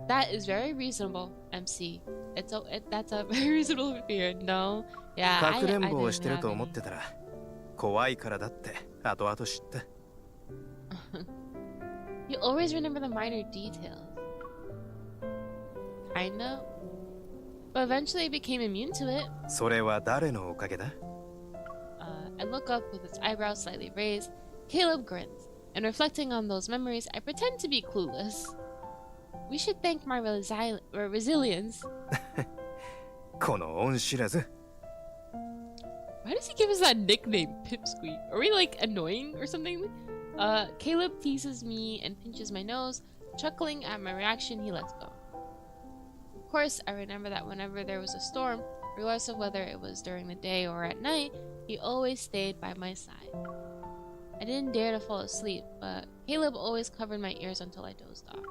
That is very reasonable, MC. That's a very reasonable fear. No, yeah, I didn't have any. 怖いからだって後々知った。You always remember the minor details. Kinda. But eventually I became immune to it. それは誰のおかげだ? I look up with its eyebrows slightly raised. Caleb grins, and reflecting on those memories, I pretend to be clueless. We should thank my resilience. この恩知らず。 Why does he give us that nickname, Pipsqueak? Are we like annoying or something? Caleb teases me and pinches my nose. Chuckling at my reaction, he lets go. Of course, I remember that whenever there was a storm, regardless of whether it was during the day or at night, he always stayed by my side. I didn't dare to fall asleep, but Caleb always covered my ears until I dozed off.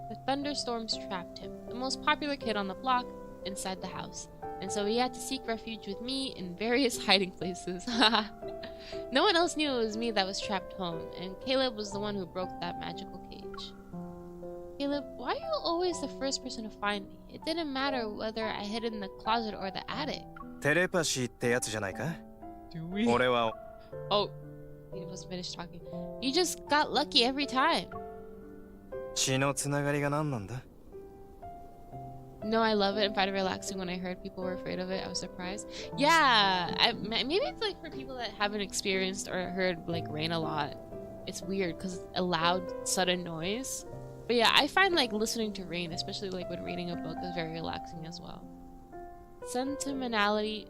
The thunderstorms trapped him, the most popular kid on the block, inside the house, and so he had to seek refuge with me in various hiding places. No one else knew it was me that was trapped home, and Caleb was the one who broke that magical cage. Caleb, why are you always the first person to find me? It didn't matter whether I hid in the closet or the attic. テレパシーってやつじゃないか? Do we? 俺は Oh, he was finished talking. You just got lucky every time. 血のつながりが何なんだ? No, I love it and find it relaxing when I heard people were afraid of it. I was surprised. Yeah, maybe it's like for people that haven't experienced or heard like rain a lot. It's weird because it's a loud, sudden noise. But yeah, I find like listening to rain, especially like when reading a book, is very relaxing as well. Sentimentality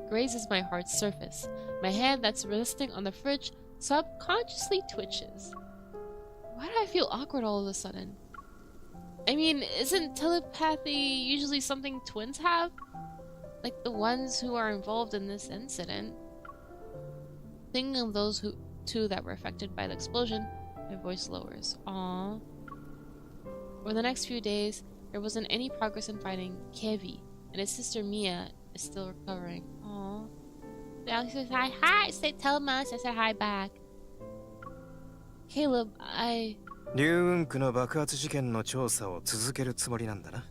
grazes my heart's surface. My hand that's resting on the fridge subconsciously twitches. Why do I feel awkward all of a sudden? I mean, isn't telepathy usually something twins have? Like the ones who are involved in this incident. Thinking of those two that were affected by the explosion, my voice lowers. Aww. For the next few days, there wasn't any progress in finding Kevi, and his sister Mia is still recovering. Aww. Alex says hi. Tell Mom I said hi back. Caleb, I... 竜雲区の爆発事件の調査を続けるつもりなんだな。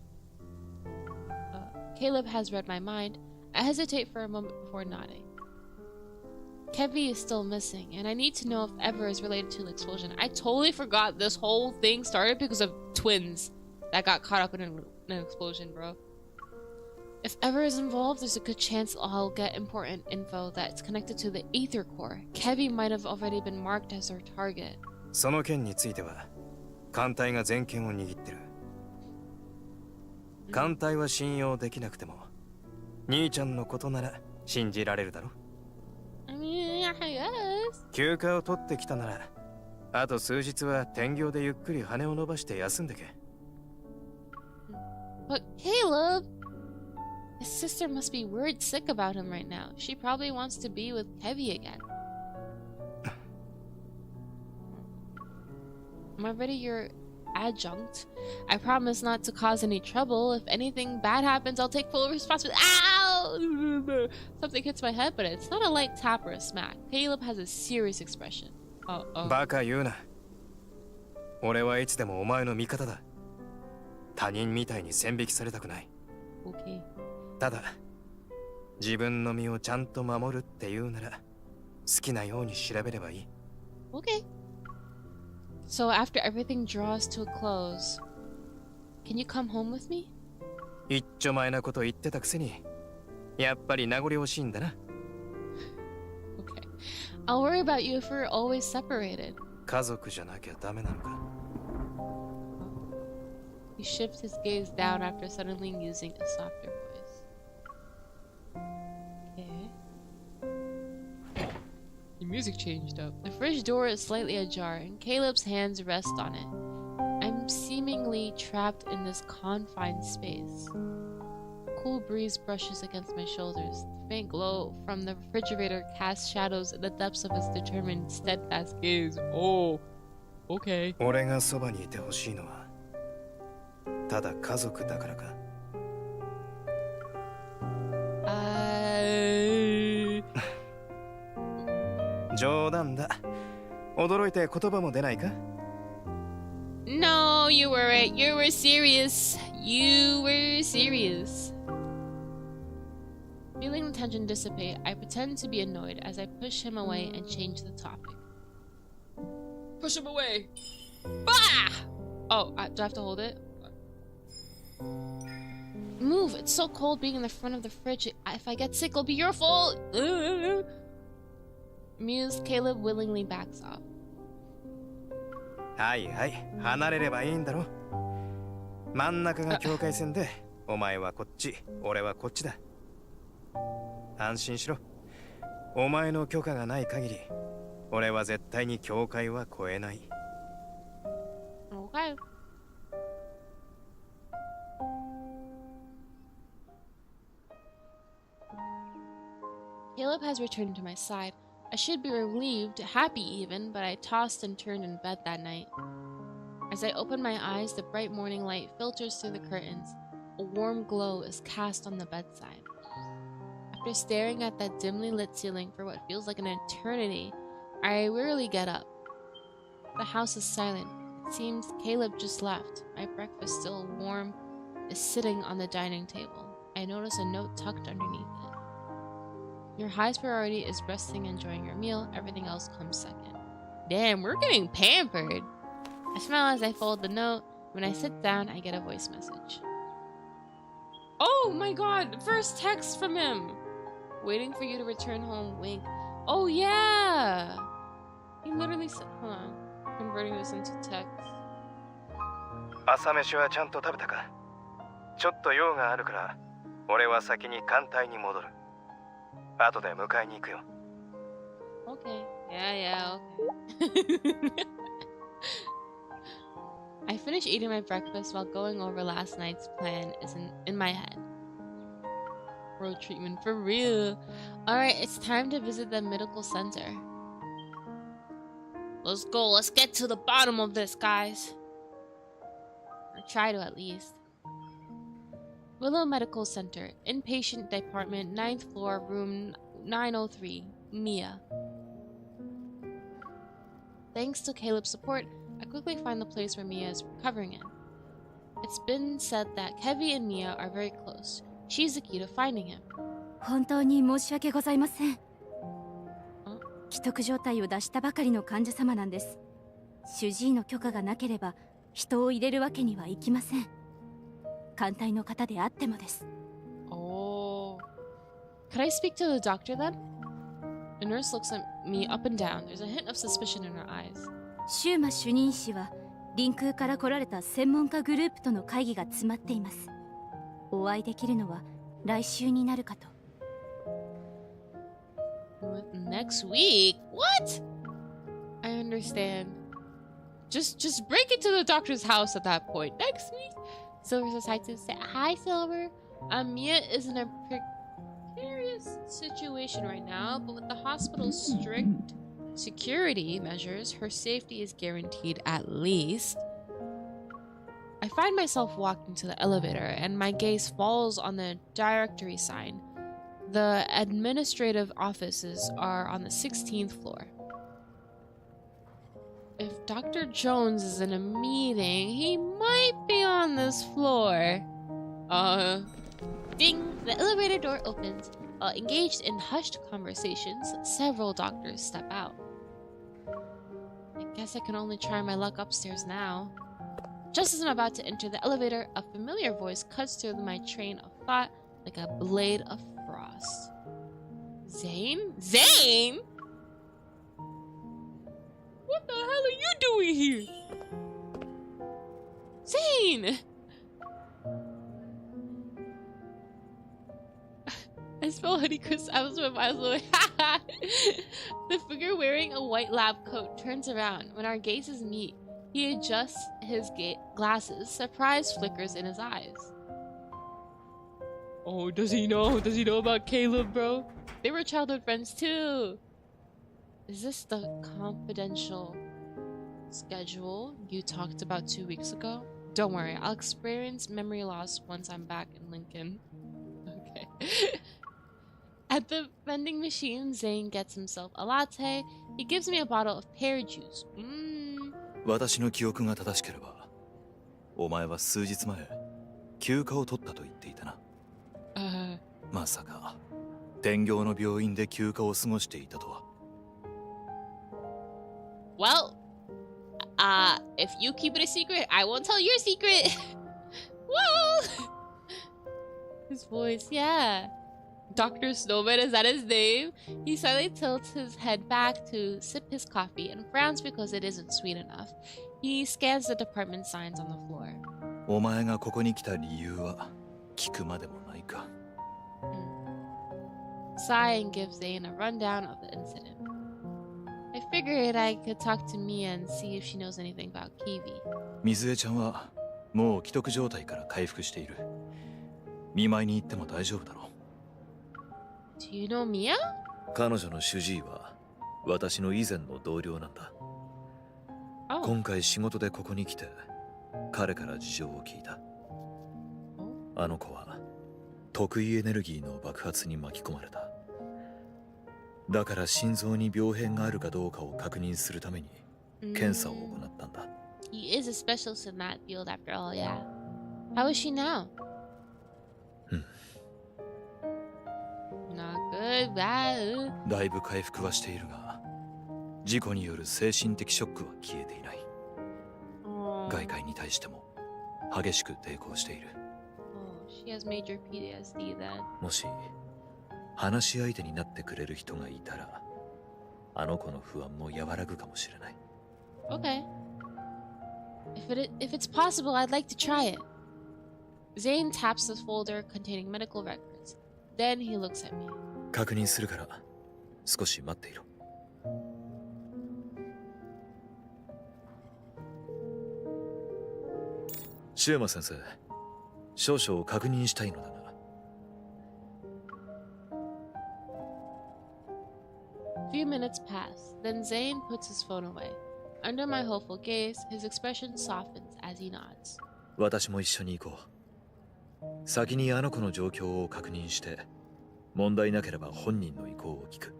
Caleb has read my mind. I hesitate for a moment before nodding. Kevy is still missing, and I need to know if Ever is related to the explosion. I totally forgot this whole thing started because of twins that got caught up in an explosion, bro. If Ever is involved, there's a good chance I'll get important info that's connected to the Aether Core. Kevy might have already been marked as our target. その件については、艦隊が全権を握ってる。艦隊は信用できなくても、兄ちゃんのことなら信じられるだろ。I mean, I guess. 休暇を取ってきたなら、あと数日は天業でゆっくり羽を伸ばして休んでけ。But Caleb, his sister must be worried sick about him right now. She probably wants to be with Kevy again. I'm already your adjunct. I promise not to cause any trouble. If anything bad happens, I'll take full responsibility. Ow! Something hits my head, but it's not a light tap or a smack. Caleb has a serious expression. Uh-oh. バカ言うな。俺はいつでもお前の味方だ。他人みたいに線引きされたくない。Okay. ただ、自分の身をちゃんと守るって言うなら、好きなように調べればいい。Okay. So after everything draws to a close, can you come home with me? 一丁前なこと言ってたくせに、やっぱり名残惜しいんだな。Okay. I'll worry about you if we're always separated. 家族じゃなきゃダメなのか。He shifts his gaze down after suddenly using a softer voice. Okay. The music changed up. The fridge door is slightly ajar, and Caleb's hands rest on it. I'm seemingly trapped in this confined space. A cool breeze brushes against my shoulders. The faint glow from the refrigerator casts shadows in the depths of his determined, steadfast gaze. Oh, okay. 俺がそばにいてほしいのは、ただ家族だからか。冗談だ。驚いて言葉も出ないか？ No, you weren't. You were serious. You were serious. Feeling the tension dissipate, I pretend to be annoyed as I push him away and change the topic. Push him away. Bah! Oh, do I have to hold it? Move! It's so cold being in the front of the fridge. If I get sick, it'll be your fault. Mused, Caleb willingly backs off. はいはい、離れればいいんだろ。真ん中が境界線で、お前はこっち、俺はこっちだ。安心しろ。お前の許可がない限り、俺は絶対に境界は越えない。Okay. Caleb has returned to my side. I should be relieved, happy even, but I tossed and turned in bed that night. As I open my eyes, the bright morning light filters through the curtains. A warm glow is cast on the bedside. After staring at that dimly lit ceiling for what feels like an eternity, I wearily get up. The house is silent. It seems Caleb just left. My breakfast, still warm, is sitting on the dining table. I notice a note tucked underneath it. Your highest priority is resting and enjoying your meal. Everything else comes second. Damn, we're getting pampered. I smile as I fold the note. When I sit down, I get a voice message. Oh my god, first text from him. Waiting for you to return home, wink. Oh yeah! He literally said, hold on. Converting this into text. 朝飯はちゃんと食べたか？ちょっと用があるから、俺は先に艦隊に戻る。後で迎えに行くよ。Okay. Yeah, okay. I finish eating my breakfast while going over last night's plan is in my head. Road treatment for real. Alright, it's time to visit the medical center. Let's go. Let's get to the bottom of this, guys. Or try to at least. Willow Medical Center, Inpatient Department, 9th floor, room 903, Mia. The Thanks to Caleb's support, I quickly find the place where Mia is recovering in. It's been said that Kevi and Mia are very close. She's the key to finding him. 本当に申し訳ございません。危篤状態を出したばかりの患者様なんです。主治医の許可がなければ人を入れるわけにはいきません。艦隊の方であってもです。Oh. Could I speak to the doctor then? The nurse looks at me up and down. There's a hint of suspicion in her eyes. シューマ主任医師は臨空から来られた専門家グループとの会議が詰まっています。お会いできるのは来週になるかと。Next week? What? I understand. Just break into the doctor's house at that point. Next week? Silver says hi to say, hi, Silver. Mia is in a precarious situation right now, but with the hospital's strict security measures, her safety is guaranteed at least. I find myself walking to the elevator, and my gaze falls on the directory sign. The administrative offices are on the 16th floor. If Dr. Jones is in a meeting, he might be on this floor. Ding! The elevator door opens. Engaged in hushed conversations, several doctors step out. I guess I can only try my luck upstairs now. Just as I'm about to enter the elevator, a familiar voice cuts through my train of thought like a blade of frost. Zane? Zane? What the hell are you doing here? Zane! I smell Honeycrisp apples from miles away. The figure wearing a white lab coat turns around. When our gazes meet, he adjusts his glasses. Surprise flickers in his eyes. Oh, does he know? Does he know about Caleb, bro? They were childhood friends too. Is this the confidential schedule you talked about 2 weeks ago? Don't worry, I'll experience memory loss once I'm back in Lincoln. Okay. At the vending machine, Zane gets himself a latte. He gives me a bottle of pear juice. 私の記憶が正しければ、お前は数日前、休暇を取ったと言っていたな。まさか、天行の病院で休暇を過ごしていたとは。Well, if you keep it a secret, I won't tell your secret. Whoa! His voice, yeah. Dr. Snowman, is that his name? He suddenly tilts his head back to sip his coffee and frowns because it isn't sweet enough. He scans the department signs on the floor. お前がここに来た理由は聞くまでもないか。Sigh and gives Zane a rundown of the incident. I figured I could talk to Mia and see if she knows anything about Kiwi. 水江ちゃんはもう既得状態から回復している。見舞いに行っても大丈夫だろう。Do you know Mia? 彼女の主治医は私の以前の同僚なんだ。Oh. 今回仕事でここに来て彼から事情を聞いた。あの子は得意エネルギーの爆発に巻き込まれた。だから心臓に病変があるかどうかを確認するために検査を行ったんだ。He is a specialist in that field after all, yeah. How is she now? Not good, bad. だいぶ回復はしているが、事故による精神的ショックは消えていない。外界に対しても激しく抵抗している。She has major PTSD then. もし話し相手になってくれる人がいたら、あの子の不安も和らぐかもしれない。Okay. If it's possible, I'd like to try it. Zane taps the folder containing medical records. Then he looks at me. 確認するから少し待っていろ。シューマ先生、少々確認したいのだが。Few minutes pass, then Zane puts his phone away. Under my hopeful gaze, his expression softens as he nods. 私も一緒に行こう。先にあの子の状況を確認して、問題なければ本人の意向を聞く。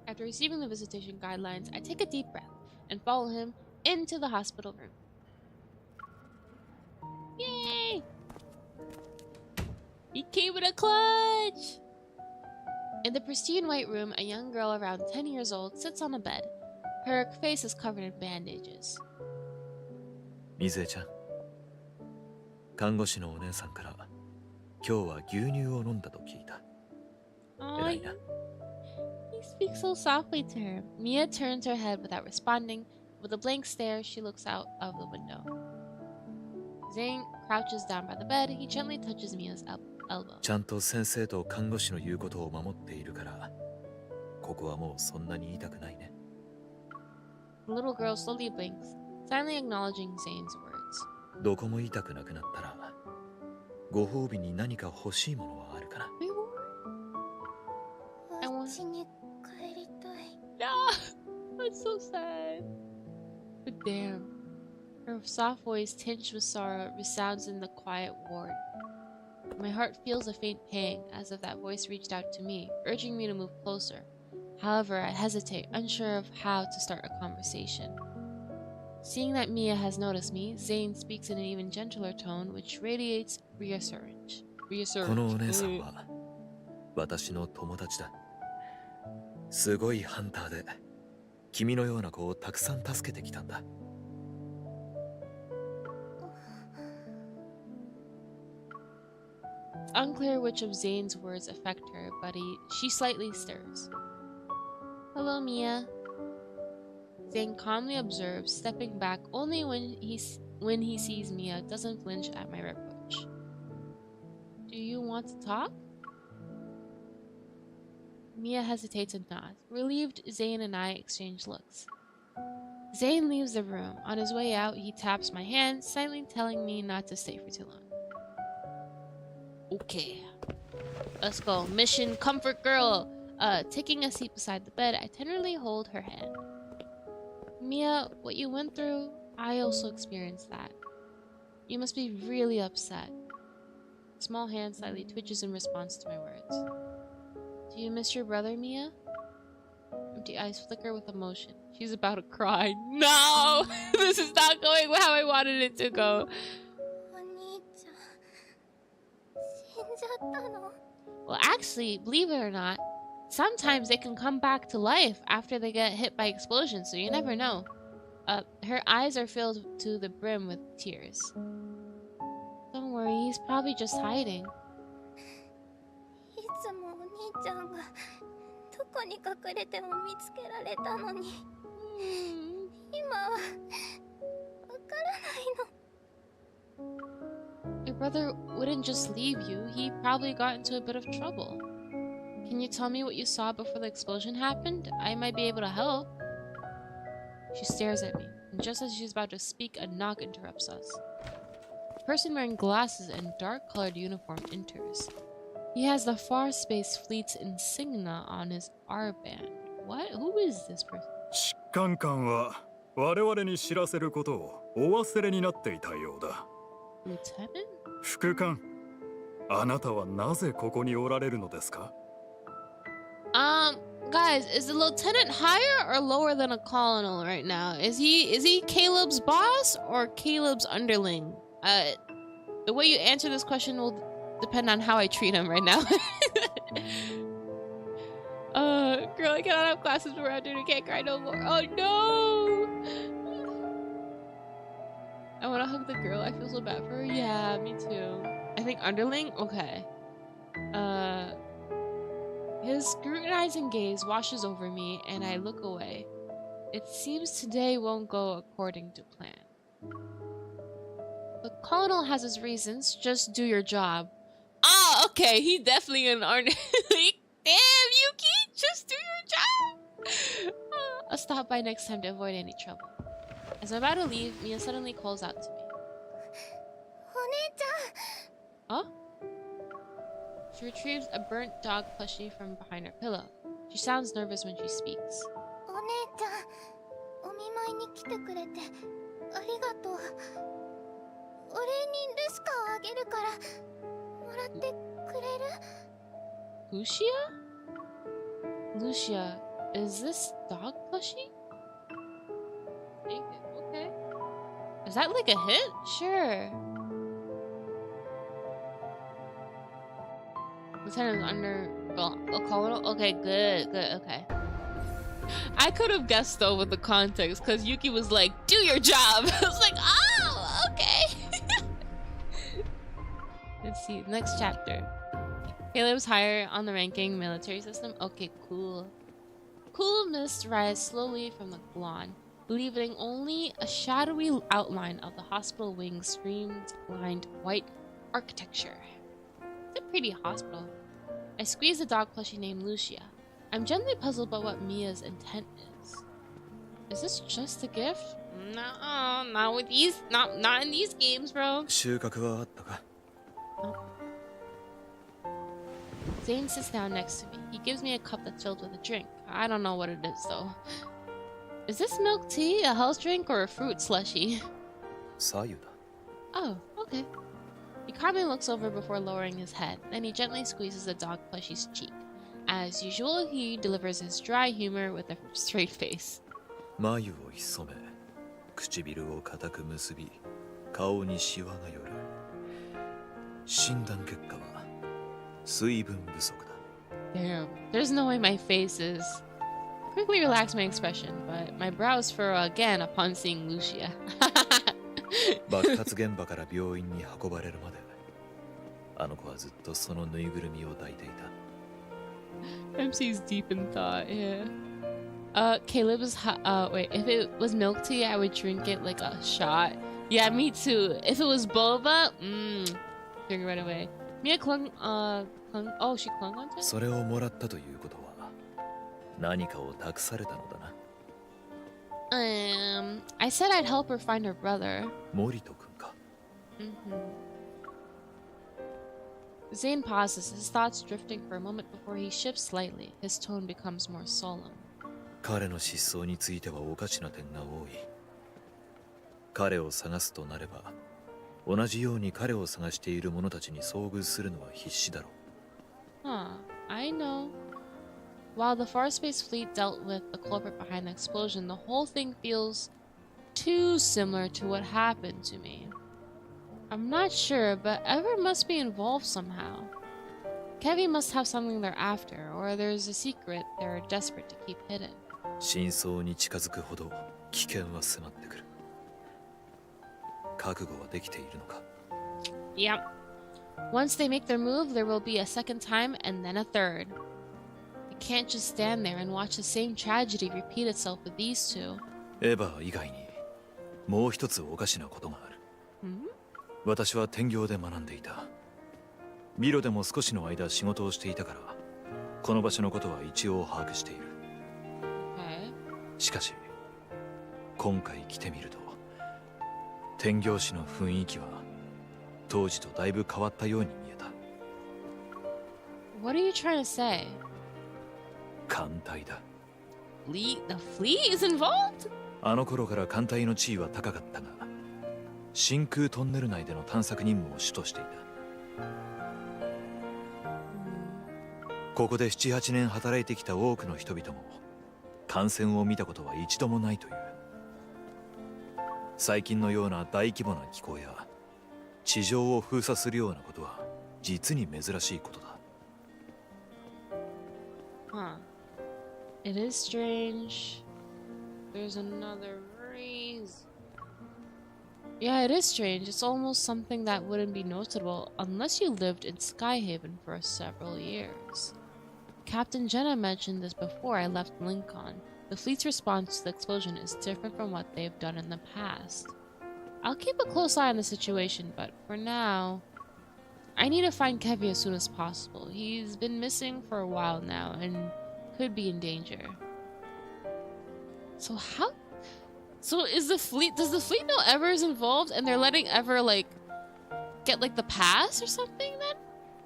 I After receiving the visitation guidelines, I take a deep breath and follow him into the hospital room. Yay! He came with a clutch! In the pristine white room, a young girl around 10 years old sits on a bed. Her face is covered in bandages. 水江ちゃん、看護師のお姉さんから今日は牛乳を飲んだと聞いた。偉いな。He speaks so softly to her. Mia turns her head without responding. With a blank stare, she looks out of the window. Zane crouches down by the bed. He gently touches Mia's elbow. ちゃんと先生と看護師の言うことを守っているから、ここはもうそんなに痛くないね。The little girl slowly blinks, silently acknowledging Zane's words. どこも痛くなくなったら、ご褒美に何か欲しいものはあるかな。No, that's so sad. But damn, her soft voice tinged with sorrow resounds in the quiet ward. My heart feels a faint pang, as if that voice reached out to me, urging me to move closer. However, I hesitate, unsure of how to start a conversation. Seeing that Mia has noticed me, Zane speaks in an even gentler tone, which radiates reassurance. このお姉さんは私の友達だ。すごいハンターで、君のような子をたくさん助けてきたんだ。It's unclear which of Zane's words affect her, but she slightly stirs. Hello, Mia. Zane calmly observes, stepping back only when he sees Mia doesn't flinch at my reproach. Do you want to talk? Mia hesitates and nods. Relieved, Zane and I exchange looks. Zane leaves the room. On his way out, he taps my hand, silently telling me not to stay for too long. Okay. Let's go. Mission Comfort Girl. Taking a seat beside the bed, I tenderly hold her hand. Mia, what you went through, I also experienced that. You must be really upset. Small hand slightly twitches in response to my words. Do you miss your brother, Mia? Empty eyes flicker with emotion. She's about to cry. No! This is not going how I wanted it to go. Well, actually, believe it or not, sometimes they can come back to life after they get hit by explosions, so you never know. Her eyes are filled to the brim with tears. Don't worry, he's probably just hiding. Your brother wouldn't just leave you. He probably got into a bit of trouble. Can you tell me what you saw before the explosion happened? I might be able to help. She stares at me, and just as she's about to speak, a knock interrupts us. A person wearing glasses and dark-colored uniform enters. He has the Far Space Fleet's insignia on his R-band. What? Who is this person? 疾患官は我々に知らせることをお忘れになっていたようだ。Lieutenant? 副官、あなたはなぜここにおられるのですか? Guys, is the lieutenant higher or lower than a colonel right now? Is he Caleb's boss or Caleb's underling? The way you answer this question will depend on how I treat him right now. Girl, I cannot have classes around here. I can't cry no more. Oh no! I want to hug the girl. I feel so bad for her. Yeah, me too. I think underling? Okay. His scrutinizing gaze washes over me, and I look away. It seems today won't go according to plan. The colonel has his reasons. Just do your job. Oh, okay. He definitely an underling. Damn, Yuki! Just do your job! I'll stop by next time to avoid any trouble. As I'm about to leave, Mia suddenly calls out to me. Huh? She retrieves a burnt dog plushie from behind her pillow. She sounds nervous when she speaks. Lucia? Lucia, Is this dog plushie? Okay. Is that like a hit? Sure. Lieutenant under Colonel. Okay, good, okay. I could have guessed though with the context, because Yuki was like, "Do your job." I was like, "Oh, okay." Let's see, next chapter. Caleb's higher on the ranking military system. Okay, cool. Cool mist rise slowly from the lawn, leaving only a shadowy outline of the hospital wing's streamlined white architecture. It's a pretty hospital. I squeeze a dog plushie named Lucia. I'm gently puzzled by what Mia's intent is. Is this just a gift? No, not with these, not in these games, bro. Oh. Zane sits down next to me. He gives me a cup that's filled with a drink. I don't know what it is though. Is this milk tea, a health drink, or a fruit slushie? Oh, okay. He calmly looks over before lowering his head. Then he gently squeezes the dog plushie's cheek. As usual, he delivers his dry humor with a straight face. Damn, there's no way my face is... Quickly relax my expression, but my brows furrow again upon seeing Lucia. MC's deep in thought, yeah. Caleb is wait, if it was milk tea, I would drink it like a shot. Yeah, me too. If it was boba, drink it right away. Mia clung, oh, she clung onto it? I said I'd help her find her brother. Zane pauses, his thoughts drifting for a moment before he shifts slightly. His tone becomes more solemn. I know. While the Far Space Fleet dealt with the culprit behind the explosion, the whole thing feels too similar to what happened to me. I'm not sure, but Ever must be involved somehow. Kevy must have something they're after, or there's a secret they're desperate to keep hidden. Yep. Once they make their move, there will be a second time and then a third. I can't just stand there and watch the same tragedy repeat itself with these two. Hmm? 私は天業で学んでいた。ビロでも少しの間仕事をしていたから、この場所のことは一応把握している。しかし、今回来てみると、天業師の雰囲気は当時とだいぶ変わったように見えた。What are you trying to say? 艦隊だ。The fleet is involved? あの頃から艦隊の地位は高かったが、真空トンネル内での探索任務を主としていた。ここで7、8年働いてきた多くの人々も艦船を見たことは一度もないという。最近のような大規模な気候や地上を封鎖するようなことは実に珍しいことだ。It is strange. There's another raise. Yeah, it is strange. It's almost something that wouldn't be noticeable unless you lived in Skyhaven for several years. Captain Jenna mentioned this before I left Lincoln. The fleet's response to the explosion is different from what they've done in the past. I'll keep a close eye on the situation, but for now, I need to find Kevy as soon as possible. He's been missing for a while now and could be in danger. So is the fleet, does the fleet know Ever is involved and they're letting Ever like get like the pass or something then?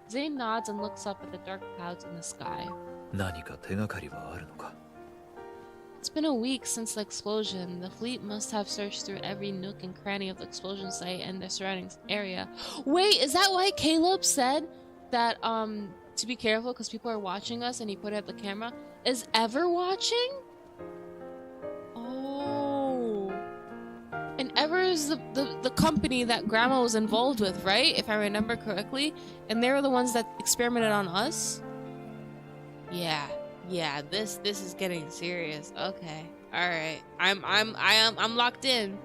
Zane nods and looks up at the dark clouds in the sky. It's been a week since the explosion. The fleet must have searched through every nook and cranny of the explosion site and the surrounding area. Wait, is that why Caleb said that to be careful because people are watching us, and he put out the camera. Is Ever watching? Oh. And Ever is the company that Grandma was involved with, right? If I remember correctly. And they were the ones that experimented on us? Yeah. Yeah, this is getting serious. Okay. Alright. I'm locked in.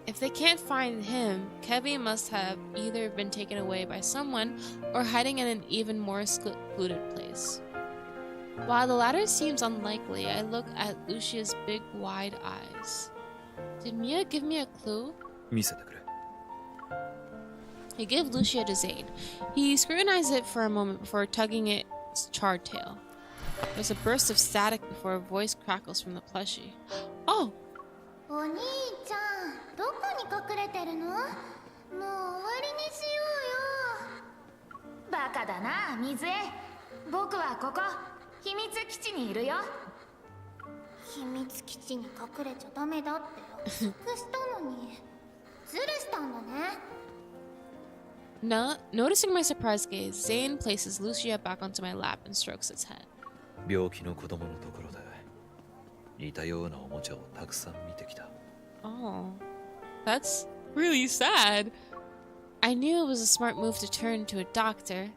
If they can't find him, Kevin must have either been taken away by someone or hiding in an even more secluded place. While the latter seems unlikely, I look at Lucia's big, wide eyes. Did Mia give me a clue? He gave Lucia to Zane. He scrutinized it for a moment before tugging its charred tail. There's a burst of static before a voice crackles from the plushie. Oh! お兄ちゃん、どこに隠れてるの？もう終わりにしようよ。バカだな、水江。僕はここ、秘密基地にいるよ。秘密基地に隠れちゃダメだって約束したのに。ズルしたんだね。Noticing my surprised gaze, Zane places Lucia back onto my lap and strokes its head. 病気の子供のところで似たようなおもちゃをたくさん見てきた。Oh, that's really sad. I knew it was a smart move to turn to a doctor.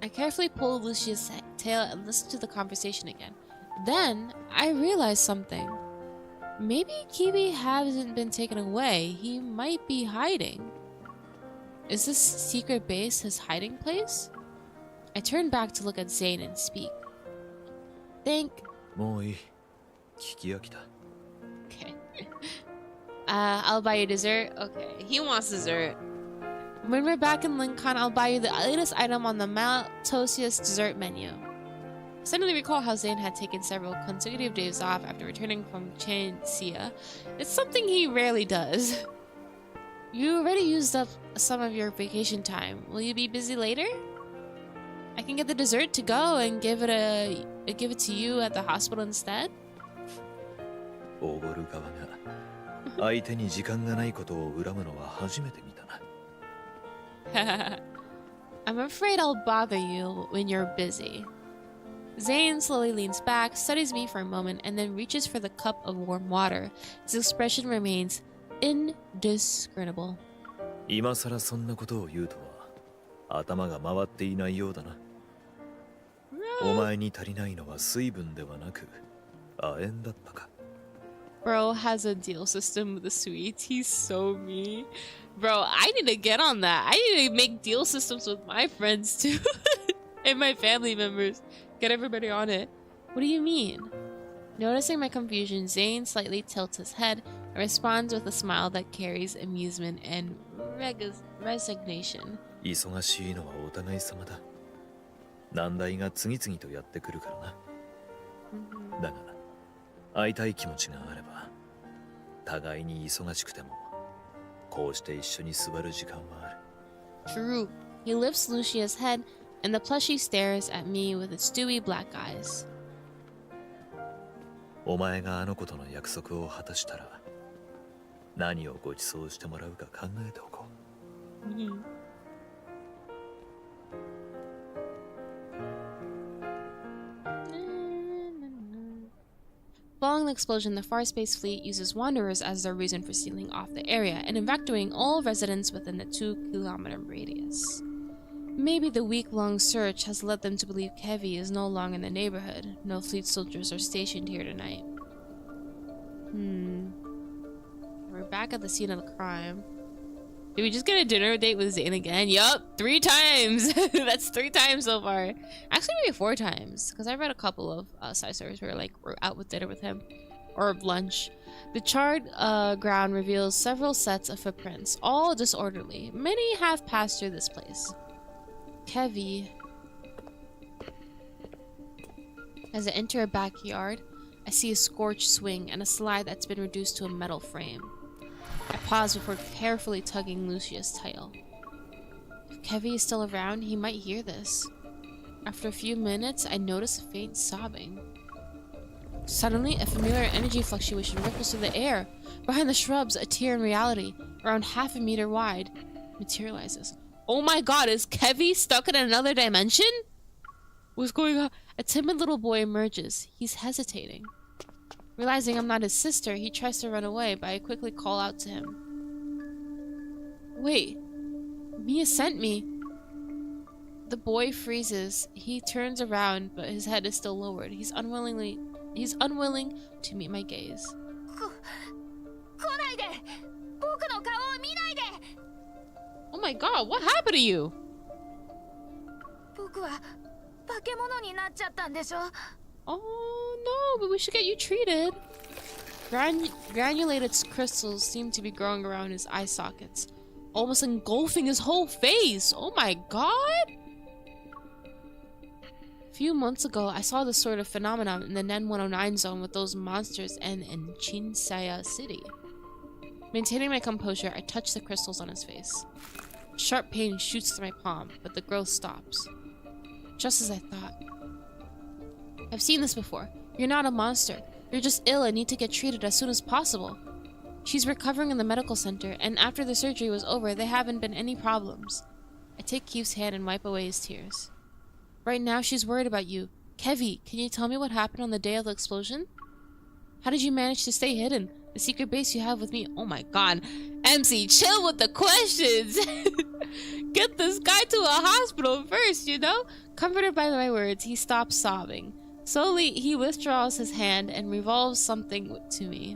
I carefully pulled Lucia's tail and listened to the conversation again. Then I realized something. Maybe Kiwi hasn't been taken away. He might be hiding. Is this secret base his hiding place? I turned back to look at Zane and speak. Okay. I'll buy you dessert. Okay, he wants dessert. When we're back in Lincoln, I'll buy you the latest item on the TWST dessert menu. I suddenly recall how Zane had taken several consecutive days off after returning from Chensia. It's something he rarely does. You already used up some of your vacation time. Will you be busy later? I can get the dessert to go and give it to you at the hospital instead. I'm afraid I'll bother you when you're busy. Zane slowly leans back, studies me for a moment, and then reaches for the cup of warm water. His expression remains indiscernible. 今さらそんなことを言うとは頭が回っていないようだな。お前に足りないのは水分ではなく亜鉛だったか。Bro has a deal system with the sweets. He's so mean. Bro, I need to get on that. I need to make deal systems with my friends too. And my family members. Get everybody on it. What do you mean? Noticing my confusion, Zane slightly tilts his head and responds with a smile that carries amusement and resignation. 忙しいのはお互い様だ。難題が次々とやってくるからな。だが、会いたい気持ちがあれば、互いに忙しくても、こうして一緒に座る時間はある。True. He lifts Lucia's head, and the plushie stares at me with its dewy black eyes. お前があの子との約束を果たしたら、何をご馳走してもらうか考えておこう。Following the explosion, the Far Space Fleet uses wanderers as their reason for sealing off the area and evacuating all residents within the 2-kilometer radius. Maybe the week-long search has led them to believe Kevi is no longer in the neighborhood. No fleet soldiers are stationed here tonight. We're back at the scene of the crime. Did we just get a dinner date with Zane again? Yup, 3 times! That's 3 times so far. Actually, maybe 4 times, because I read a couple of side stories where we're out with dinner with him. Or lunch. The charred ground reveals several sets of footprints, all disorderly. Many have passed through this place. Kevi. As I enter a backyard, I see a scorched swing and a slide that's been reduced to a metal frame. I pause before carefully tugging Lucia's tail. If Kevi is still around, he might hear this. After a few minutes, I notice a faint sobbing. Suddenly, a familiar energy fluctuation ripples through the air. Behind the shrubs, a tear in reality, around half a meter wide, materializes. Oh my god, is Kevy stuck in another dimension? What's going on? A timid little boy emerges. He's hesitating. Realizing I'm not his sister, he tries to run away, but I quickly call out to him. Wait, Mia sent me. The boy freezes. He turns around, but his head is still lowered. He's unwilling to meet my gaze. Oh my god, what happened to you? Oh no, but we should get you treated. Granulated crystals seem to be growing around his eye sockets, almost engulfing his whole face. Oh my god! A few months ago, I saw this sort of phenomenon in the NEN 109 zone with those monsters and in Chinsaya City. Maintaining my composure, I touch the crystals on his face. Sharp pain shoots through my palm, but the growth stops. Just as I thought. I've seen this before. You're not a monster. You're just ill and need to get treated as soon as possible. She's recovering in the medical center, and after the surgery was over, there haven't been any problems. I take Keith's hand and wipe away his tears. Right now, she's worried about you. Kevy, can you tell me what happened on the day of the explosion? How did you manage to stay hidden? The secret base you have with me. Oh my god. MC, chill with the questions. Get this guy to a hospital first, you know? Comforted by my words, he stops sobbing. Slowly, he withdraws his hand and revolves something to me.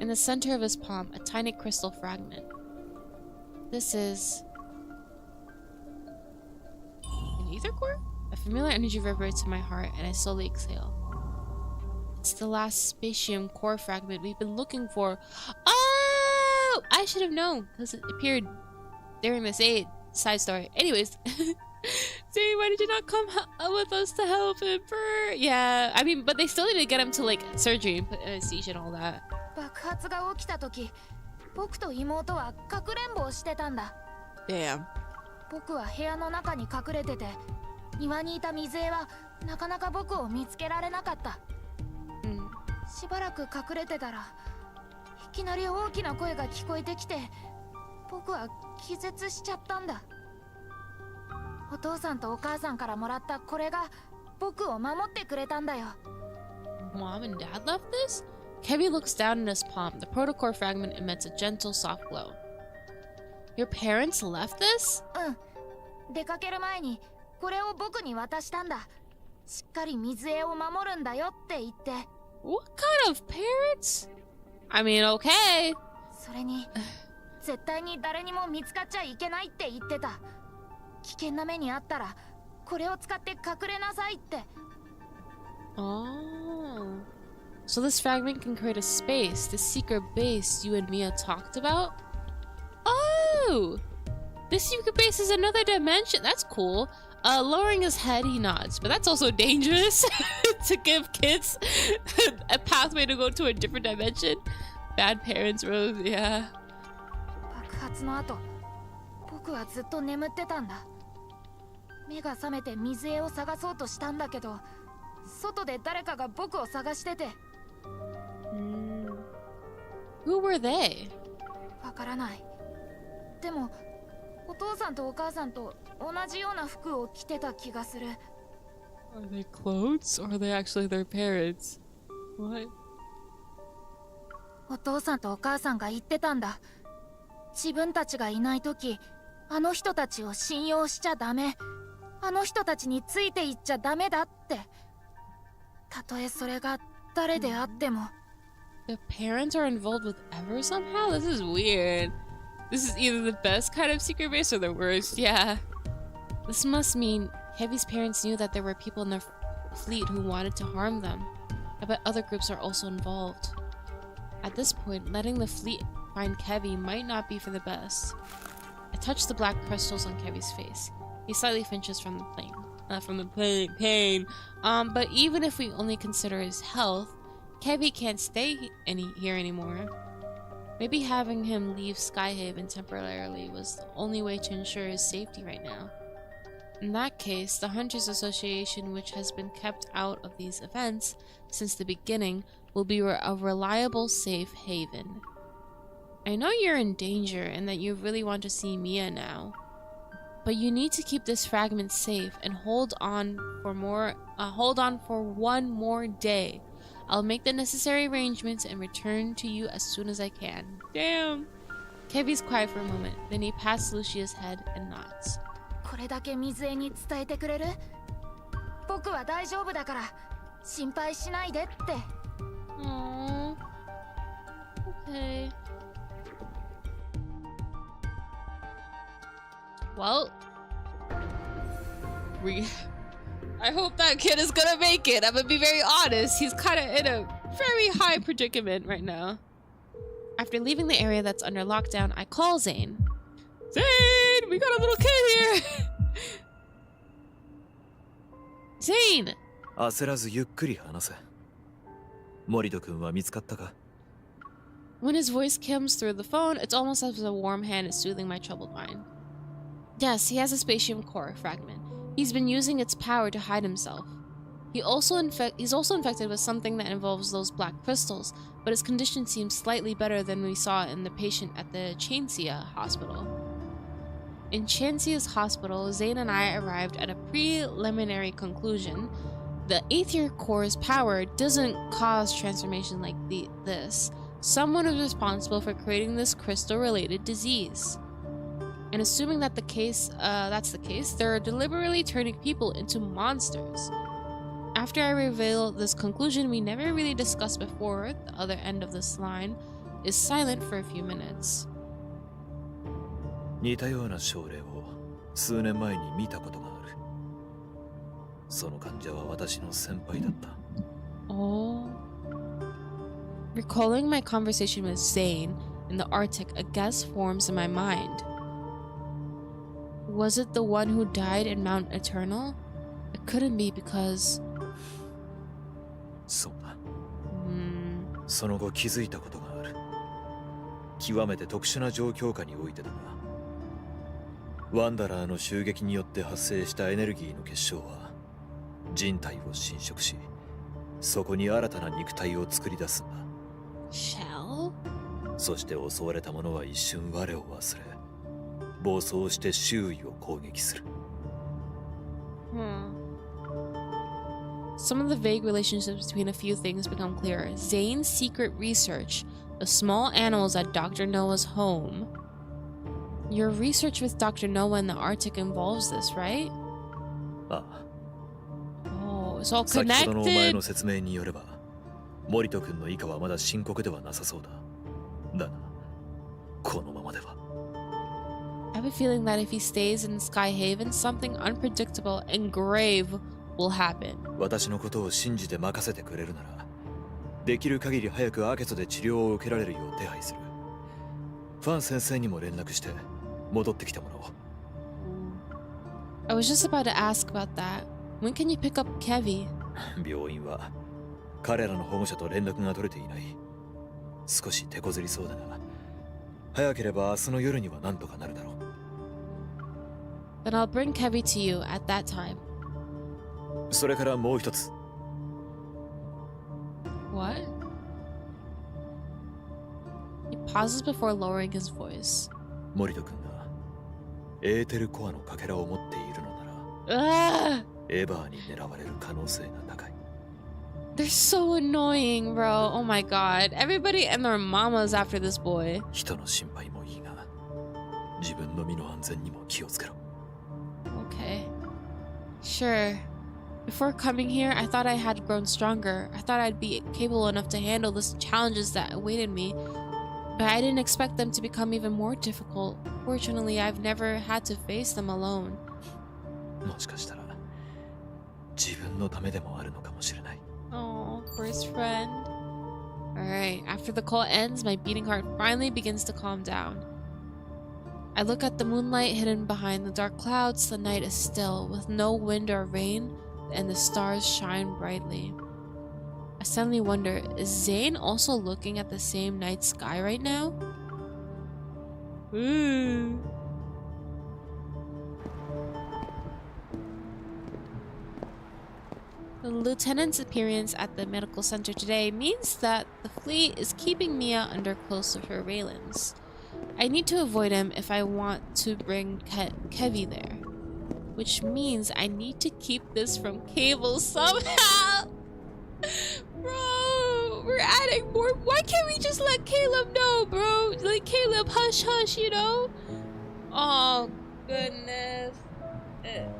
In the center of his palm, a tiny crystal fragment. This is... an ether core? A familiar energy vibrates in my heart, and I slowly exhale. It's the last spatium core fragment we've been looking for. Oh! I should have known, because it appeared during this side story. Anyways. See, why did you not come with us to help him? Yeah, I mean, but they still need to get him to, like, surgery and put anesthesia and all that. Damn. 僕は部屋の中に隠れてて、庭にいた水江はなかなか僕を見つけられなかった。しばらく隠れてたら、いきなり大きな声が聞こえてきて、僕は気絶しちゃったんだ。お父さんとお母さんからもらったこれが僕を守ってくれたんだよ。Mom and Dad left this? Kevy looks down in his palm. The protocore fragment emits a gentle, soft glow. Your parents left this? 出かける前にこれを僕に渡したんだ。しっかり水江を守るんだよって言って。What kind of parents? I mean, okay. それに絶対に誰にも見つかっちゃいけないって言ってた。危険な目にあったらこれを使って隠れなさいって。Oh. So this fragment can create a space, the secret base you and Mia talked about? Oh! This secret base is another dimension. That's cool. Lowering his head, he nods. But that's also dangerous to give kids a pathway to go to a different dimension. Bad parents, Rose, yeah. 爆発の後、僕はずっと眠ってたんだ。目が覚めて水江を探そうとしたんだけど、外で誰かが僕を探してて。Who were they? わからない。でも、お父さんとお母さんと同じような服を着てた気がする。Are they clothes or are they actually their parents? What? お父さんとお母さんが言ってたんだ。自分たちがいないとき、あの人たちを信用しちゃダメ。あの人たちについていっちゃダメだって。たとえそれが誰であっても。The parents are involved with Ever somehow? This is weird. This is either the best kind of secret base or the worst, yeah. This must mean Kevy's parents knew that there were people in their fleet who wanted to harm them. I bet other groups are also involved. At this point, letting the fleet find Kevy might not be for the best. I touch the black crystals on Kevy's face. He slightly flinches from the pain. But even if we only consider his health, Kevy can't stay here anymore. Maybe having him leave Skyhaven temporarily was the only way to ensure his safety right now. In that case, the Hunters Association, which has been kept out of these events since the beginning, will be a reliable safe haven. I know you're in danger and that you really want to see Mia now. But you need to keep this fragment safe and hold on for one more day. I'll make the necessary arrangements and return to you as soon as I can. Damn. Kevy's quiet for a moment, then he pats Lucia's head and nods. これだけ水江に伝えてくれる？僕は大丈夫だから心配しないでって。Aww. Okay. Well, I hope that kid is gonna make it. I'm gonna be very honest. He's kind of in a very high predicament right now. After leaving the area that's under lockdown, I call Zane. Zane, we got a little kid here. Zane. 焦らずゆっくり話せ。森戸君は見つかったか? When his voice comes through the phone, it's almost as if a warm hand is soothing my troubled mind. Yes, he has a spatium core fragment. He's been using its power to hide himself. He's also infected with something that involves those black crystals, but his condition seems slightly better than we saw in the patient at the Chancia hospital. In Chancia's hospital, Zane and I arrived at a preliminary conclusion. The Aether core's power doesn't cause transformation like this. Someone is responsible for creating this crystal-related disease. And assuming that that's the case, they're deliberately turning people into monsters. After I reveal this conclusion we never really discussed before, the other end of this line is silent for a few minutes. 似たような症例を数年前に見たことがある。その患者は私の先輩だった。Oh. Recalling my conversation with Zane in the Arctic, a guess forms in my mind. Was it the one who died in Mount Eternal? It couldn't be because... そうだ。その後気づいたことがある。極めて特殊な状況下においてだが、ワンダラーの襲撃によって発生したエネルギーの結晶は人体を侵食し、そこに新たな肉体を作り出すんだ。Shell? そして襲われた者は一瞬我を忘れ、暴走して周囲を攻撃する。Some of the vague relationships between a few things become clearer. Zane's secret research, the small animals at Dr. Noah's home. Your research with Dr. Noah in the Arctic involves this, right? ああ。Oh, it's all 先ほどのお前 connected. の説明によれば、森戸君の以下はまだ深刻ではなさそうだ。だが、このままでは。I have a feeling that if he stays in Skyhaven, something unpredictable and grave will happen. 私のことを信じて任せてくれるなら、できる限り早くアケソで治療を受けられるよう手配する。ファン先生にも連絡して戻ってきてもらおう。I was just about to ask about that. When can you pick up Kevy? 病院は彼らの保護者と連絡が取れていない。少し手こずりそうだが、早ければ明日の夜には何とかなるだろう。Then I'll bring Kevy to you at that time. それからもう一つ。What? He pauses before lowering his voice. 森戸君がエーテルコアのかけらを持っているのなら、エヴァーに狙われる可能性が高い。They're so annoying, bro. Oh my god. Everybody and their mamas after this boy. 人の心配もいいが、自分の身の安全にも気をつけろ。Okay. Sure. Before coming here, I thought I had grown stronger. I thought I'd be capable enough to handle the challenges that awaited me. But I didn't expect them to become even more difficult. Fortunately, I've never had to face them alone. もしかしたら、自分のためでもあるのかもしれない。Oh, for his friend. Alright, after the call ends, my beating heart finally begins to calm down. I look at the moonlight hidden behind the dark clouds. The night is still, with no wind or rain, and the stars shine brightly. I suddenly wonder, is Zane also looking at the same night sky right now? Ooh. The lieutenant's appearance at the medical center today means that the fleet is keeping Mia under close surveillance. I need to avoid him if I want to bring Kevy there. Which means I need to keep this from Cable somehow! Bro, we're adding more. Why can't we just let Caleb know, bro? Like, Caleb, hush, hush, you know? Oh, goodness.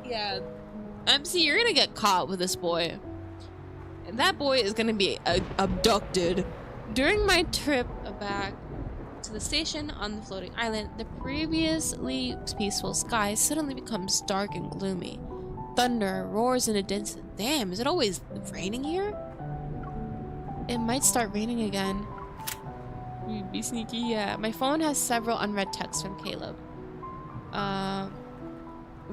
Yeah. MC, you're gonna get caught with this boy. And that boy is gonna be abducted. During my trip back to the station on the floating island, the previously peaceful sky suddenly becomes dark and gloomy. Thunder roars in the distance. Damn, is it always raining here? It might start raining again. You'd be sneaky, yeah. My phone has several unread texts from Caleb.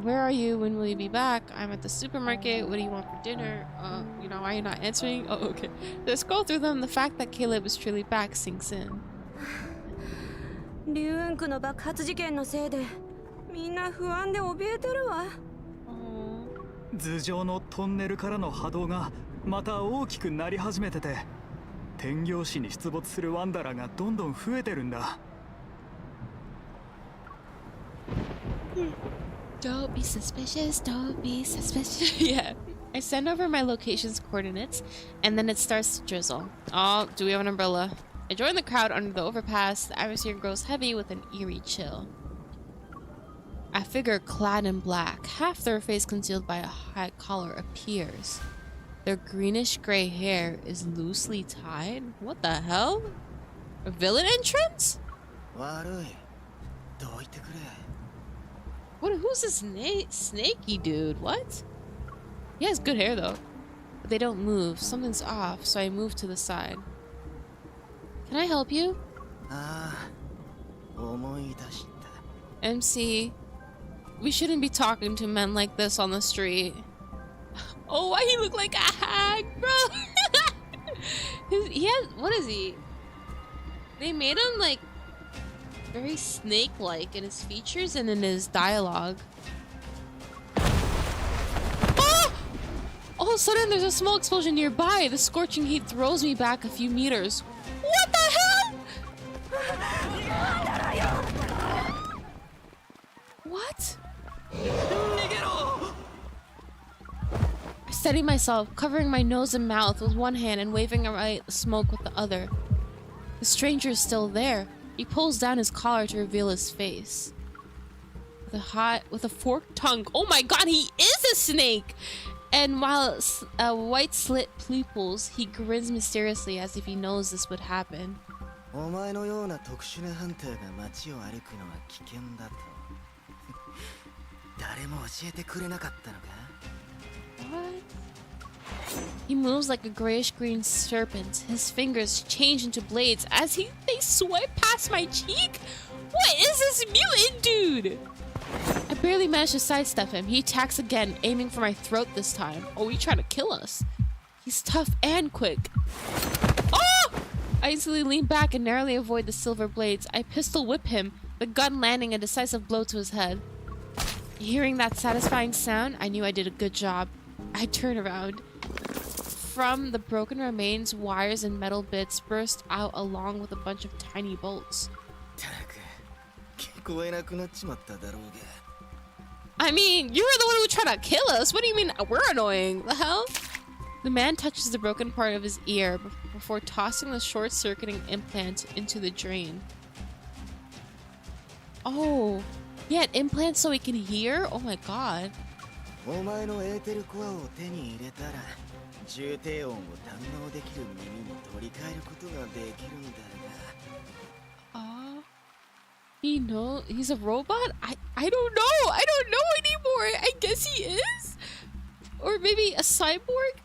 Where are you? When will you be back? I'm at the supermarket. What do you want for dinner? You know, why are you not answering? Oh, okay. To scroll through them, the fact that Caleb is truly back sinks in. リュウンクの爆発事件のせいでみんな不安で怯えてるわ。頭上のトンネルからの波動がまた大きくなり始めてて、天行市に出没するワンダラーがどんどん増えてるんだ。Don't be suspicious, don't be suspicious. Yeah. I send over my location's coordinates, and then it starts to drizzle. Oh, do we have an umbrella? I join the crowd under the overpass. The atmosphere grows heavy with an eerie chill. A figure clad in black, half their face concealed by a high collar, appears. Their greenish-gray hair is loosely tied. What the hell? A villain entrance? What? Who's this snaky dude? What? He has good hair though. But they don't move. Something's off, so I move to the side. Can I help you? MC, we shouldn't be talking to men like this on the street. Oh, why he look like a hag, bro? He has, what is he? They made him like very snake-like in his features and in his dialogue. Oh! All of a sudden, there's a small explosion nearby. The scorching heat throws me back a few meters. What the hell? What? I steady myself, covering my nose and mouth with one hand and waving away the smoke with the other. The stranger is still there. He pulls down his collar to reveal his face. With a forked tongue. Oh my god, he is a snake! And while a white slit pupils, he grins mysteriously as if he knows this would happen. What? He moves like a grayish-green serpent. His fingers change into blades as they swipe past my cheek. What is this mutant dude? I barely manage to sidestep him. He attacks again, aiming for my throat this time. Oh, he's trying to kill us. He's tough and quick. Oh! I instantly lean back and narrowly avoid the silver blades. I pistol whip him, the gun landing a decisive blow to his head. Hearing that satisfying sound, I knew I did a good job. I turn around. From the broken remains, wires and metal bits burst out along with a bunch of tiny bolts. I mean, you were the one who tried to kill us. What do you mean we're annoying? The hell? The man touches the broken part of his ear before tossing the short-circuiting implant into the drain. Oh, he had implants so he can hear? Oh my god. He's a robot? I don't know. I don't know anymore. I guess he is? Or maybe a cyborg?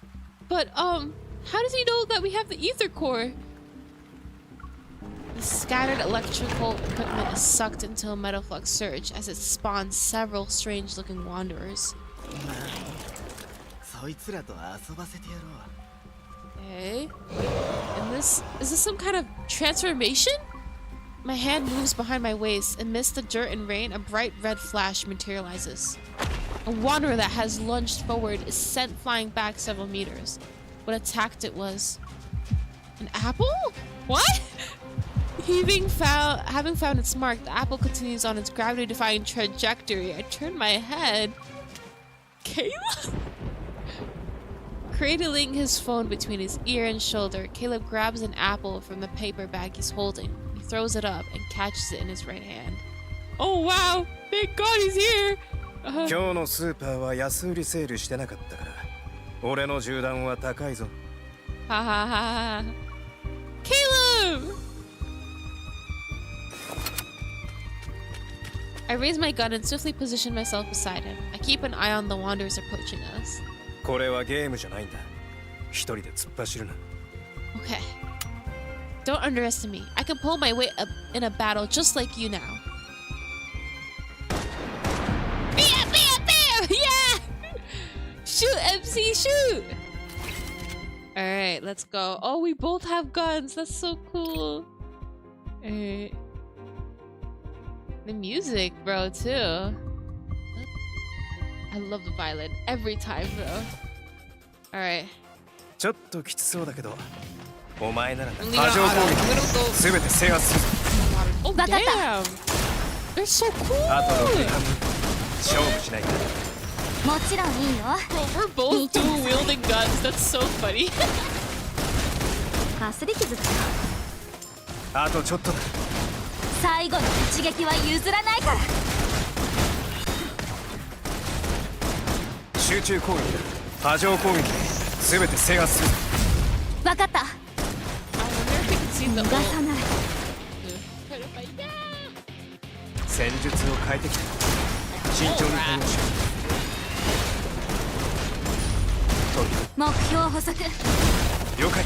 But, how does he know that we have the ether core? The scattered electrical equipment is sucked into a metaflux surge as it spawns several strange-looking wanderers. Okay. And is this some kind of transformation? My hand moves behind my waist. Amidst the dirt and rain, a bright red flash materializes. A wanderer that has lunged forward is sent flying back several meters. What attacked it was an apple? What? Having found its mark, the apple continues on its gravity-defying trajectory. I turn my head. Caleb? Cradling his phone between his ear and shoulder, Caleb grabs an apple from the paper bag he's holding. He throws it up and catches it in his right hand. Oh wow! Thank God he's here! 今日のスーパーは安売りセールしてなかったから、俺の銃弾は高いぞ。ははは。Caleb! I raise my gun and swiftly position myself beside him. I keep an eye on the wanderers approaching us. これはゲームじゃないんだ。一人で突っ走るな。Okay. Don't underestimate me. I can pull my weight up in a battle just like you now. Bam! Bam! Bam! Yeah! Shoot, MC, shoot! Alright, let's go. Oh, we both have guns. That's so cool. Alright. The music, bro, too. I love the violin every time, bro. Alright. ちょっときつそうだけど、お前なら波状攻撃すべて制圧する。Oh damn! They're so cool! あと6分、勝負しないか。もちろんいいよ。Bro, we're both dual wielding guns. That's so funny. かすり傷だよ。あとちょっとだ。最後の一撃は譲らないから。集中攻撃だ。波状攻撃ですべて制圧する。わかった。逃がさない。戦術を変えてきた。慎重に対応しよう。目標補足。了解。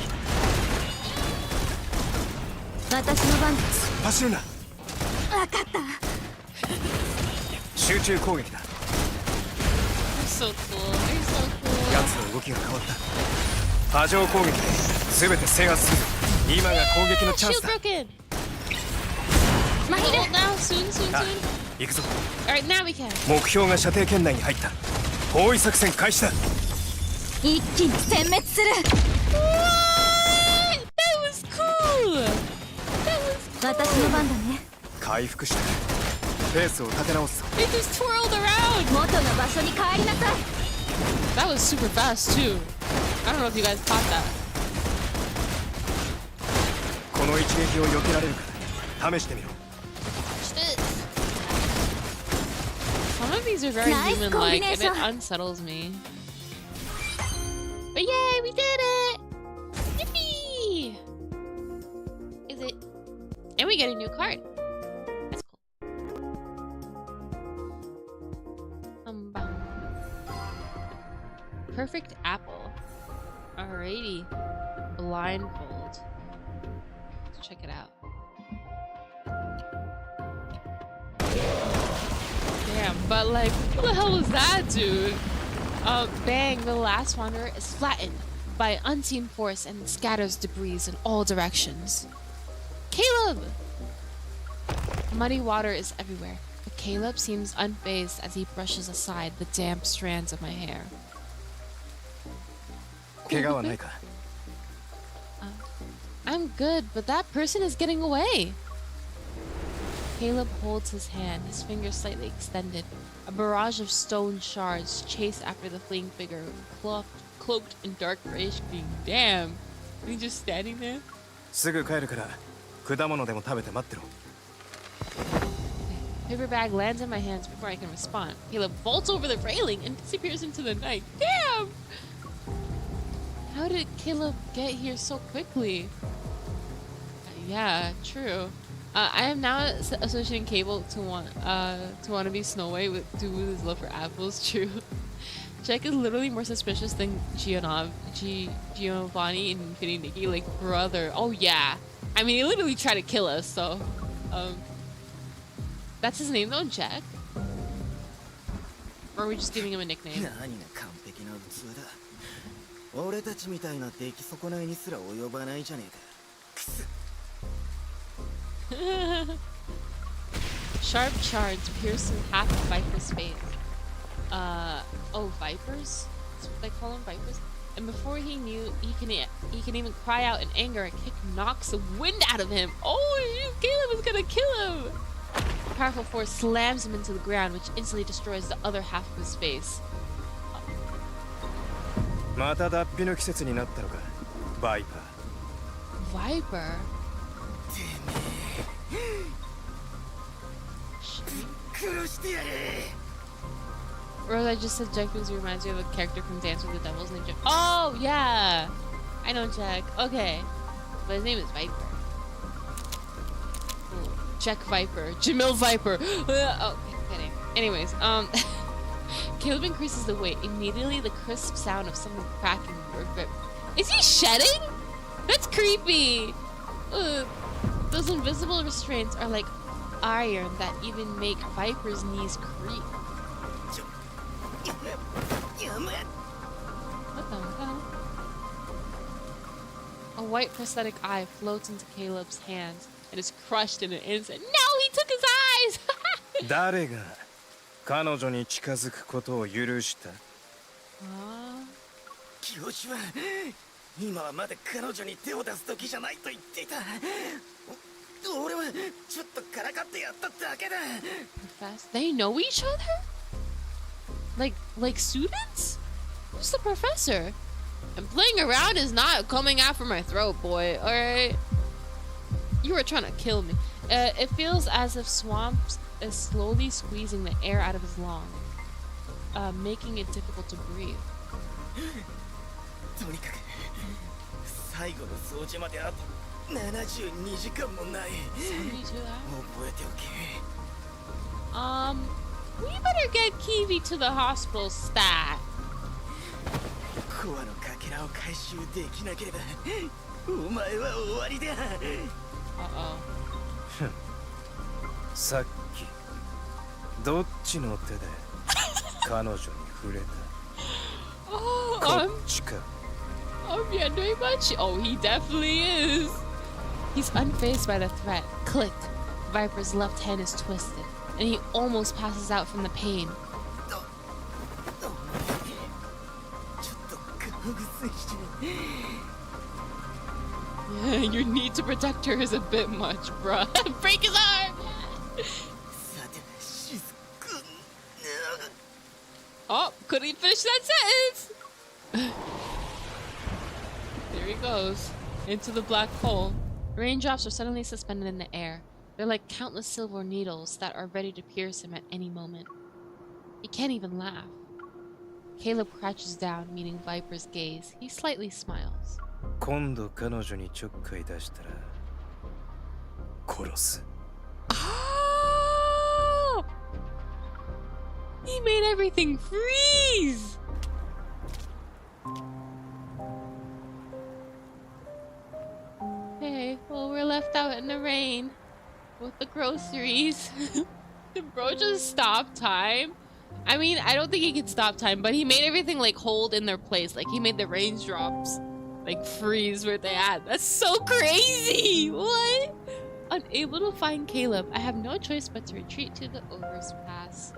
私の番。走るな。わかった。集中攻撃だ。So cool. They're so cool. 奴の動きが変わった。波状攻撃で全て制圧する。今が攻撃のチャンスだ。マヒル。Now, soon. 行くぞ。Alright, now we can. 目標が射程圏内に入った。包囲作戦開始だ。一気に殲滅する。What? That was cool. 私の番だね。回復した。ペースを立て直すぞ。They just twirled around. 元の場所に帰りなさい。That was super fast too. I don't know if you guys caught that. この一撃を避けられるか試してみろ。Some of these are very human-like, and it unsettles me. But yay, we did it! Yippee! Is it? And we get a new card. That's cool. Perfect apple. Alrighty. Blindfold. Let's check it out. Damn, but like, what the hell was that, dude? Bang, the last wanderer is flattened by an unseen force and scatters debris in all directions. Caleb! Muddy water is everywhere, but Caleb seems unfazed as he brushes aside the damp strands of my hair. 怪我はないか? I'm good, but that person is getting away. Caleb holds his hand, his fingers slightly extended. A barrage of stone shards chase after the fleeing figure, cloaked in dark grayish green. Damn, are you just standing there? すぐ帰るから果物でも食べて待ってろ。 Paper bag lands in my hands before I can respond. Caleb vaults over the railing and disappears into the night. Damn! How did Caleb get here so quickly? Yeah, true. I am now associating Cable to want to be Snow White due to his love for apples. True. Jack is literally more suspicious than Giovanni and Infinity Nikki. Like, brother. Oh yeah. I mean, he literally tried to kill us. So, that's his name though, Jack. Or are we just giving him a nickname? Sharp shards pierce through half of Viper's face. Oh, vipers? That's what they call them, vipers? And before he knew, he can even cry out in anger. A kick knocks the wind out of him. Oh, Caleb is gonna kill him! A powerful force slams him into the ground, which instantly destroys the other half of his face. また脱皮の季節になったのか、バイパー。Viper? Or I just said Jack because he reminds me of a character from Dance with the Devils named Jack. Oh, yeah! I know Jack. Okay. But his name is Viper. Ooh, Jack Viper. Jamil Viper. Oh, kidding. Anyways, Caleb increases the weight. Immediately, the crisp sound of someone cracking or rip. Is he shedding? That's creepy! Ugh. Those invisible restraints are like iron that even make Viper's knees creep. What the hell? A white prosthetic eye floats into Caleb's hands and is crushed in an instant. No, he took his eyes! 誰が彼女に近づくことを許した？教師は今はまだ彼女に手を出す時じゃないと言っていた。俺はちょっとからかってやっただけだ。They know each other? Like students? Who's the professor? And playing around is not coming out for my throat, boy. Alright? You were trying to kill me. It feels as if Swamps is slowly squeezing the air out of his lungs, making it difficult to breathe. とにかく最後の掃除まであと72時間もない。覚えておけ。We better get Kiwi to the hospital stat. コアのかけらを回収できなければお前は終わりだ。さっきどっちの手で彼女に触れた？こっちか。Yeah, very much. Oh, he definitely is. He's unfazed by the threat. Click. Viper's left hand is twisted, and he almost passes out from the pain. Your need to protect her is a bit much, bruh. Break his arm! Oh, couldn't even finish that sentence! There he goes. Into the black hole. Raindrops are suddenly suspended in the air. They're like countless silver needles that are ready to pierce him at any moment. He can't even laugh. Caleb crouches down, meeting Viper's gaze. He slightly smiles. 今度彼女にちょっかい出したら殺す。Oh! He made everything freeze! Okay, well, we're left out in the rain with the groceries. Did bro just stop time? I mean, I don't think he could stop time, but he made everything like hold in their place. Like he made the raindrops like freeze where they at. That's so crazy! What? Unable to find Caleb, I have no choice but to retreat to the overpass.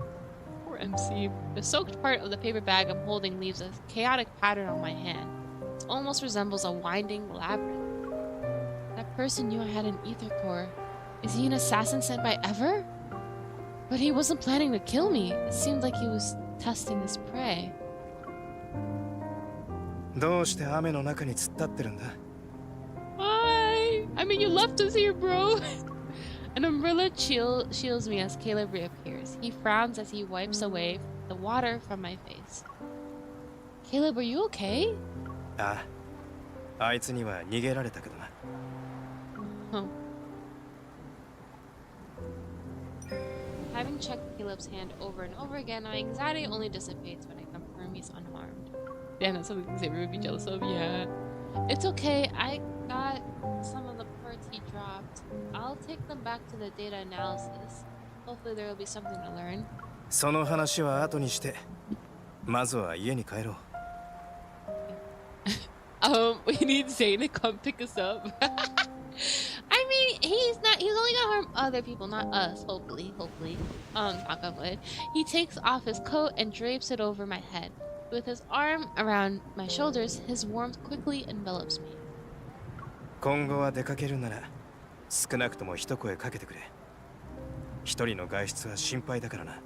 Poor MC. The soaked part of the paper bag I'm holding leaves a chaotic pattern on my hand. It almost resembles a winding labyrinth. That person knew I had an ether core. Is he an assassin sent by Ever? But he wasn't planning to kill me. It seemed like he was testing his prey. どうして雨の中に突っ立ってるんだ？ Why? I mean, you left us here, bro. An umbrella shields me as Caleb reappears. He frowns as he wipes away the water from my face. Caleb, are you okay? ああ、あいつには逃げられたけどな。Oh. Having checked Caleb's hand over and over again, my anxiety only dissipates when I confirm he's unharmed. Damn, that's something Xavier would be jealous of. Yeah. It's okay. I got some of the parts he dropped. I'll take them back to the data analysis. Hopefully there will be something to learn. その話は後にして、まずは家に帰ろう。We need Zane to come pick us up. I mean, he's only gonna harm other people, not us. Hopefully. Knock on wood. He takes off his coat and drapes it over my head. With his arm around my shoulders, his warmth quickly envelops me. 今後は出かけるなら少なくとも一声かけてくれ。一人の外出は心配だからな。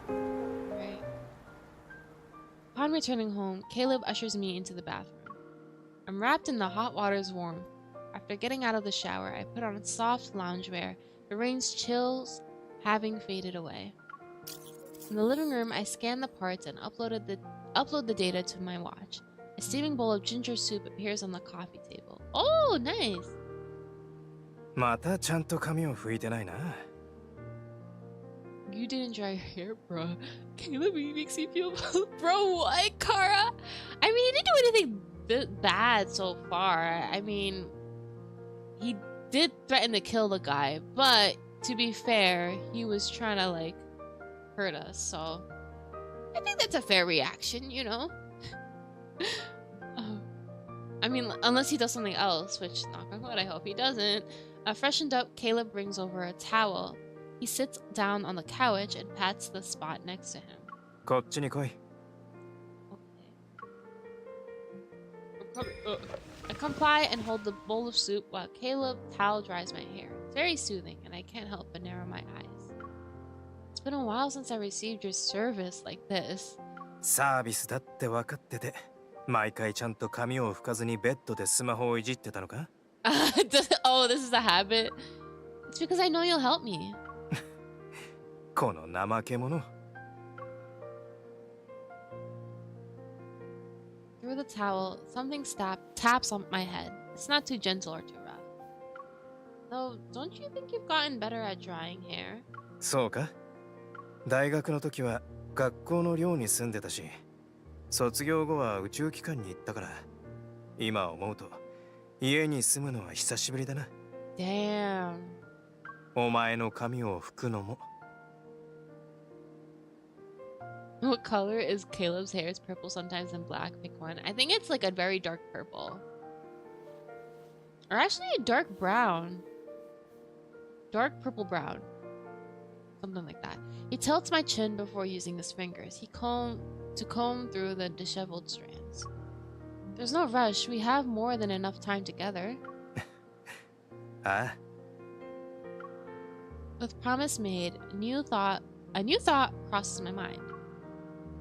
Right. Upon returning home, Caleb ushers me into the bathroom. I'm wrapped in the hot water's warmth. After getting out of the shower, I put on a soft loungewear. The rain's chills having faded away. In the living room, I scan the parts and upload the data to my watch. A steaming bowl of ginger soup appears on the coffee table. Oh, nice! またちゃんと髪を拭いてないな。You didn't dry your hair, bro. Caleb, he makes me feel... Bro, what, Kara? I mean, he didn't do anything bad so far. I mean, he did threaten to kill the guy, but to be fair, he was trying to, like, hurt us, so... I think that's a fair reaction, you know? I mean, unless he does something else, which, knock on wood, I hope he doesn't. Freshened up, Caleb brings over a towel. He sits down on the couch and pats the spot next to him. こっちに来い。Okay. I comply and hold the bowl of soup while Caleb towel dries my hair. It's very soothing, and I can't help but narrow my eyes. It's been a while since I received your service like this. サービスだって分かってて、毎回ちゃんと髪を拭かずにベッドでスマホをいじってたのか？ Oh, this is a habit. It's because I know you'll help me. この怠け者。Through the towel, something taps on my head. It's not too gentle or too rough. Though, don't you think you've gotten better at drying hair? そうか？大学の時は学校の寮に住んでたし、卒業後は宇宙機関に行ったから、今思うと家に住むのは久しぶりだな。Damn. お前の髪を拭くのも。What color is Caleb's hair? Is purple sometimes and black? Pick one. I think it's like a very dark purple. Or actually a dark brown. Dark purple brown. Something like that. He tilts my chin before using his fingers. He comb through the disheveled strands. There's no rush. We have more than enough time together. With promise made, a new thought crosses my mind.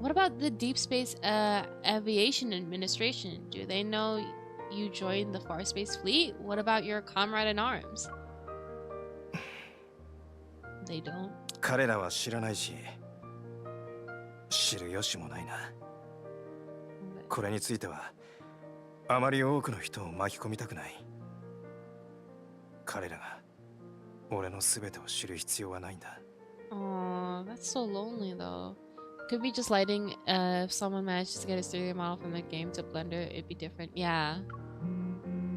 What about the Deepspace Aviation Administration? Do they know you joined the Far Space Fleet? What about your comrade in arms? They don't. 彼らは知らないし、知る由もないな。これについては、あまり多くの人を巻き込みたくない。彼らが俺の全てを知る必要はないんだ。Aww, that's so lonely though. Could be just lighting. If someone manages to get a 3D model from the game to Blender, it'd be different. Yeah.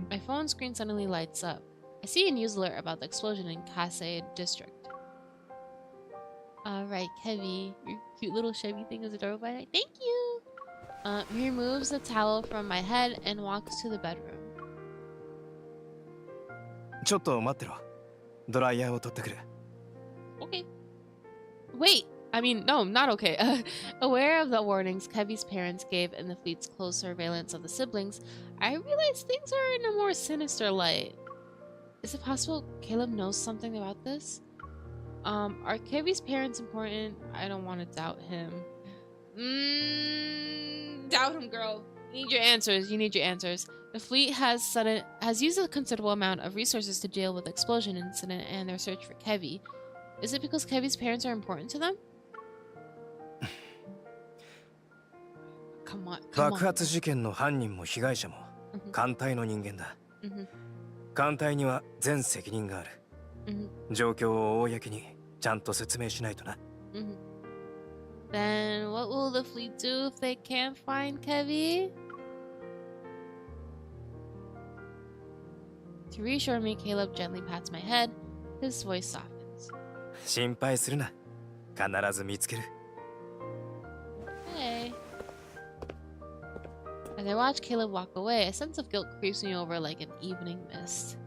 My phone screen suddenly lights up. I see a news alert about the explosion in Kasei District. Alright, Kevy. Your cute little Chevy thing is adorable. Thank you! He removes the towel from my head and walks to the bedroom. ちょっと待ってろ。ドライヤーを取ってくる。Okay. Wait! I mean, no, not okay. Aware of the warnings Kevy's parents gave in the fleet's close surveillance of the siblings, I realize things are in a more sinister light. Is it possible Caleb knows something about this? Are Kevy's parents important? I don't want to doubt him. Doubt him, girl. You need your answers. You need your answers. The fleet has used a considerable amount of resources to deal with the explosion incident and their search for Kevy. Is it because Kevy's parents are important to them? Come on. 爆発事件の犯人も被害者も艦隊の人間だ。艦隊には全責任がある。状況を公にちゃんと説明しないとな。Then what will the fleet do if they can't find Kevy? To reassure me, Caleb gently pats my head. His voice softens. 心配するな。必ず見つける。Hey. As I watch Caleb walk away, a sense of guilt creeps me over like an evening mist.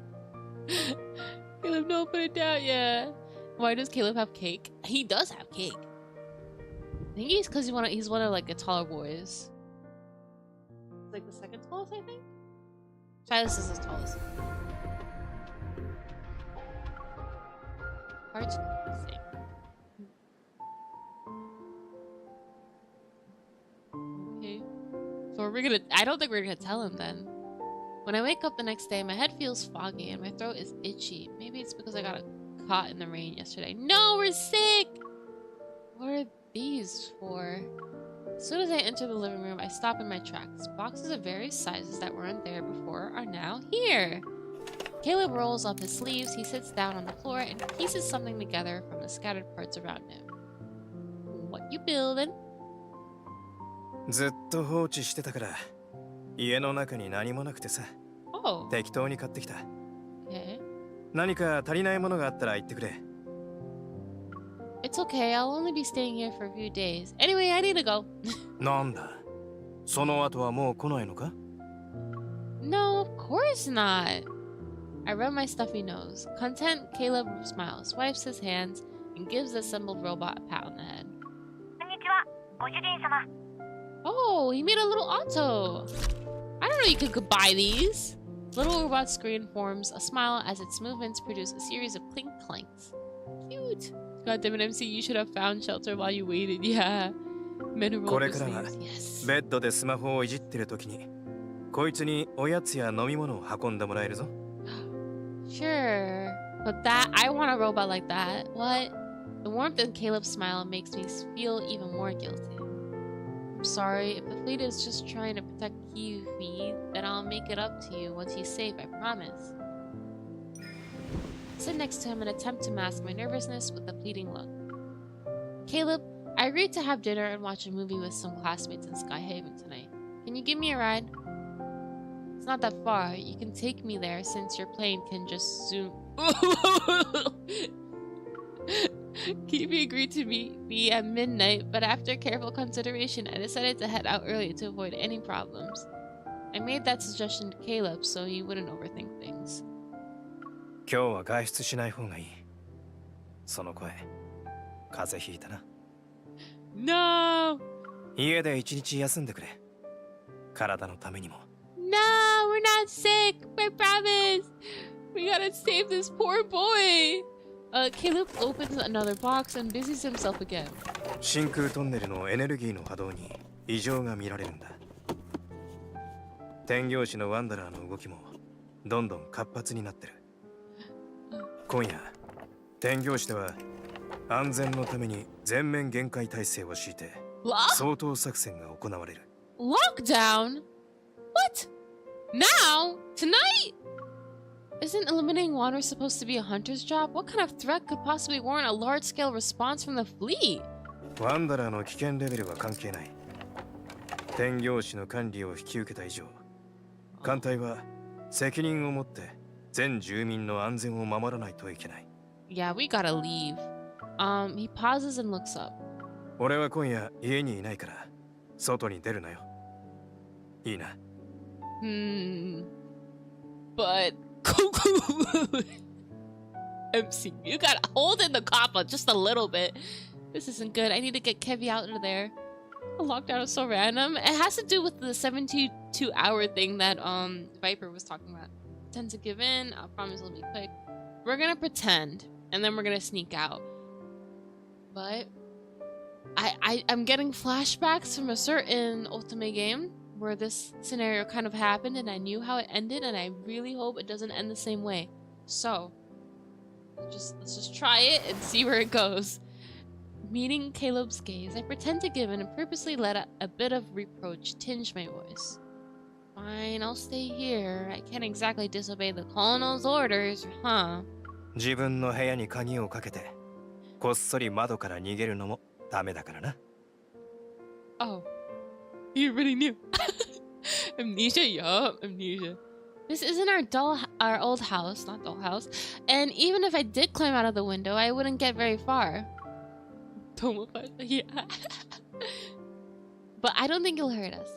Caleb, don't put it down, yeah. Why does Caleb have cake? He does have cake. I think he's because he's one of like the taller boys. Like the second tallest, I think. Silas is his tallest. Hard to say. Okay. So are we gonna? I don't think we're gonna tell him then. When I wake up the next day, my head feels foggy and my throat is itchy. Maybe it's because I got caught in the rain yesterday. No, we're sick! What are these for? As soon as I enter the living room, I stop in my tracks. Boxes of various sizes that weren't there before are now here. Caleb rolls up his sleeves, he sits down on the floor, and pieces something together from the scattered parts around him. What you building? ずっと放置してたから、家の中に何もなくてさ。Oh. 適当に買ってきた。Okay. 何か足りないものがあったら言ってくれ。It's okay, I'll only be staying here for a few days. Anyway, I need to go. なんだ。その後はもう来ないのか? No, of course not. I rub my stuffy nose. Content, Caleb smiles, wipes his hands, and gives the assembled robot a pat on the head. Oh, he made a little auto. I don't know you could buy these. Little robot screen forms a smile as its movements produce a series of clink clanks. Cute. God damn it, MC, you should have found shelter while you waited. Yeah. Men who roll their sleeves. Yes. ベッドでスマホをいじってる時に、こいつにおやつや飲み物を運んでもらえるぞ。Sure, but I want a robot like that. What? The warmth in Caleb's smile makes me feel even more guilty. I'm sorry, if the fleet is just trying to protect Kiwi, then I'll make it up to you once he's safe, I promise. I sit next to him and attempt to mask my nervousness with a pleading look. Caleb, I agreed to have dinner and watch a movie with some classmates in Skyhaven tonight. Can you give me a ride? It's not that far. You can take me there since your plane can just zoom. Kiwi agreed to meet me at midnight, but after careful consideration, I decided to head out early to avoid any problems. I made that suggestion to Caleb so he wouldn't overthink things. 今日は外出しない方がいい。その声、風邪ひいたな。No! 家で一日休んでくれ。体のためにも。No, we're not sick. I promise. We gotta save this poor boy. Caleb opens another box and busies himself again. 真空トンネルのエネルギーの波動に異常が見られるんだ。天行師のワンダラーの動きもどんどん活発になってる。今夜、天行師では安全のために全面限界態勢を敷いて掃討作戦が行われる。Lockdown? What? Now? Tonight? Isn't eliminating water supposed to be a hunter's job? What kind of threat could possibly warrant a large-scale response from the fleet? ワンダラーの危険レベルは関係ない。天行師の管理を引き受けた以上、艦隊は責任を持って全住民の安全を守らないといけない。Yeah, we gotta leave. He pauses and looks up. 俺は今夜家にいないから外に出るなよ。いいな。But MC, you gotta hold in the copper just a little bit. This isn't good. I need to get Kevy out of there. The lockdown is so random. It has to do with the 72-hour thing that Viper was talking about. Tend to give in. I'll promise it'll be quick. We're gonna pretend, and then we're gonna sneak out. But I'm getting flashbacks from a certain Ultimate game where this scenario kind of happened, and I knew how it ended, and I really hope it doesn't end the same way. So, let's just try it and see where it goes. Meeting Caleb's gaze, I pretend to give in and purposely let a bit of reproach tinge my voice. Fine, I'll stay here. I can't exactly disobey the colonel's orders, huh? 自分の部屋に鍵をかけて、こっそり窓から逃げるのもダメだからな。Oh, you already knew. Amnesia, yup, amnesia. This isn't our old house, not dollhouse. And even if I did climb out of the window, I wouldn't get very far. Yeah. But I don't think he'll hurt us.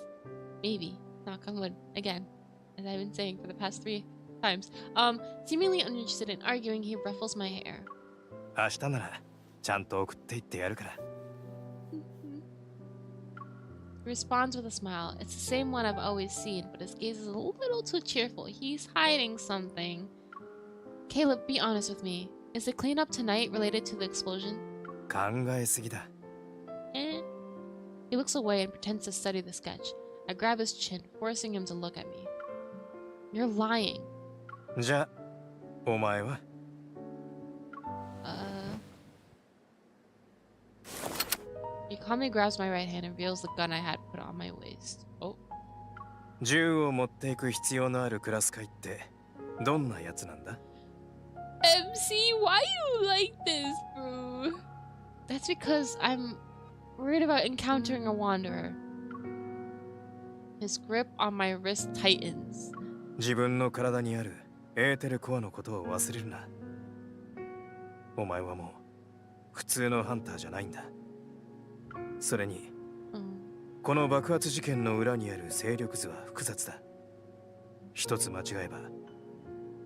Maybe. Knock on wood. Again, as I've been saying for the past 3 times. Seemingly uninterested in arguing, he ruffles my hair. 明日ならちゃんと送っていってやるから。He responds with a smile. It's the same one I've always seen, but his gaze is a little too cheerful. He's hiding something. Caleb, be honest with me. Is the cleanup tonight related to the explosion? 考えすぎだ。He looks away and pretends to study the sketch. I grab his chin, forcing him to look at me. You're lying. じゃあ、お前は? He calmly grabs my right hand and reveals the gun I had put on my waist. Oh. 銃を持っていく必要のあるクラス会ってどんなやつなんだ? MC, why you like this, bro? That's because I'm worried about encountering a wanderer. His grip on my wrist tightens. 自分の体にあるエーテルコアのことを忘れるな。お前はもう普通のハンターじゃないんだ。それに、この爆発事件の裏にある勢力図は複雑だ。一つ間違えば、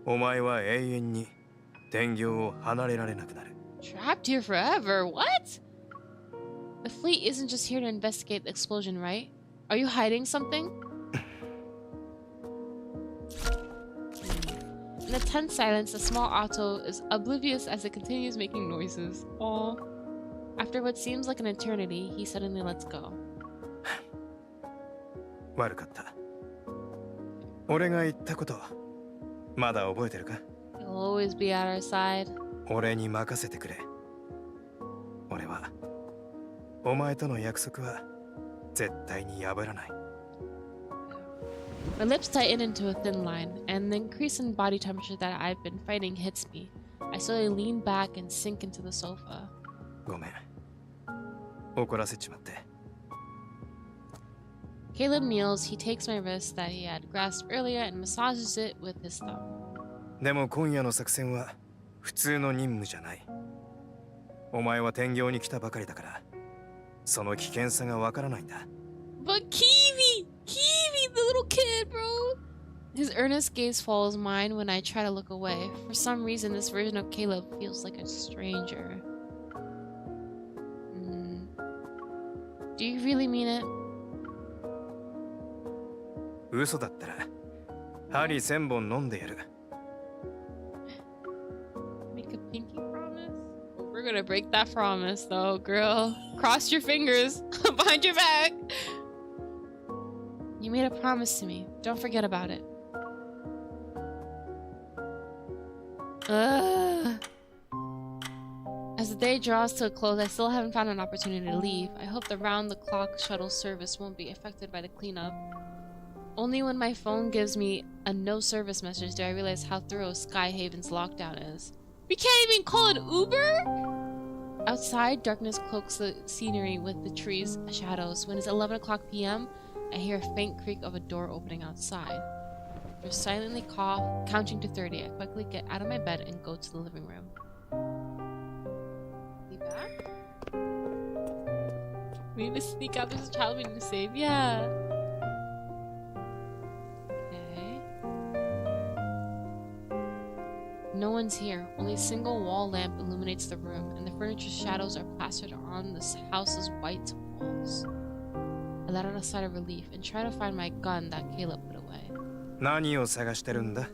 お前は永遠に天行を離れられなくなる。Trapped here forever? What? The fleet isn't just here to investigate the explosion, right? Are you hiding something? In the tense silence, the small auto is oblivious as it continues making noises. Aww. After what seems like an eternity, he suddenly lets go. 悪かった。俺が言ったこと、まだ覚えてるか? He'll always be at our side. 俺に任せてくれ。俺は、お前との約束は絶対に破らない。My lips tighten into a thin line, and the increase in body temperature that I've been fighting hits me. I slowly lean back and sink into the sofa. ごめん。怒らせちまって。Caleb kneels, he takes my wrist that he had grasped earlier and massages it with his thumb. でも今夜の作戦は普通の任務じゃない。お前は天行に来たばかりだから、その危険さがわからないんだ。But Kiwi! Kiwi, the little kid, bro! His earnest gaze follows mine when I try to look away. For some reason, this version of Caleb feels like a stranger. Do you really mean it? 嘘だったら、針1000本飲んでやる。Make a pinky promise? We're gonna break that promise, though, girl. Cross your fingers behind your back. You made a promise to me. Don't forget about it. As the day draws to a close, I still haven't found an opportunity to leave. I hope the round-the-clock shuttle service won't be affected by the cleanup. Only when my phone gives me a no-service message do I realize how thorough Sky Haven's lockdown is. We can't even call an Uber?! Outside, darkness cloaks the scenery with the trees' shadows. When it's 11 o'clock p.m., I hear a faint creak of a door opening outside. After silently counting to 30, I quickly get out of my bed and go to the living room. Is he back? We need to sneak out. There's a child we need to save. Yeah. Okay. No one's here. Only a single wall lamp illuminates the room, and the furniture's shadows are plastered on this house's white walls. I let out a sigh of relief and try to find my gun that Caleb put away. 何を探してるんだ?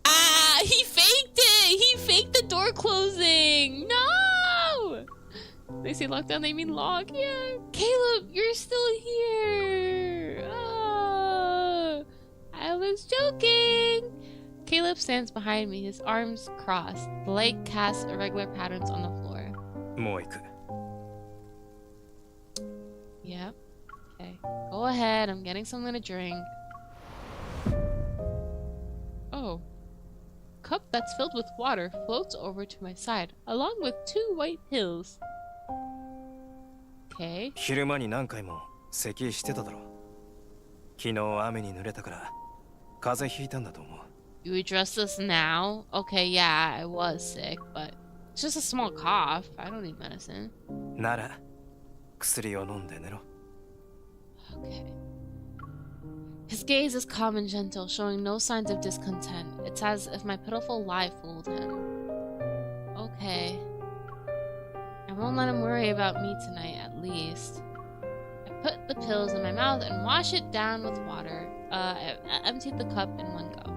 Ah! He faked it! He faked the door closing! No! They say lockdown, they mean lock. Yeah. Caleb, you're still here! Oh, I was joking! Caleb stands behind me, his arms crossed. The light casts irregular patterns on the floor. もう行く. Yep. Okay. Go ahead, I'm getting something to drink. Oh. Cup that's filled with water floats over to my side, along with 2 white pills. Okay. 昼間に何回も咳してただろ。昨日雨に濡れたから風邪ひいたんだと思う。You address this now? Okay, yeah, I was sick, but it's just a small cough. I don't need medicine. なら薬を飲んで寝ろ。Okay. His gaze is calm and gentle, showing no signs of discontent. It's as if my pitiful lie fooled him. Okay. I won't let him worry about me tonight, at least. I put the pills in my mouth and wash it down with water. I emptied the cup in one go.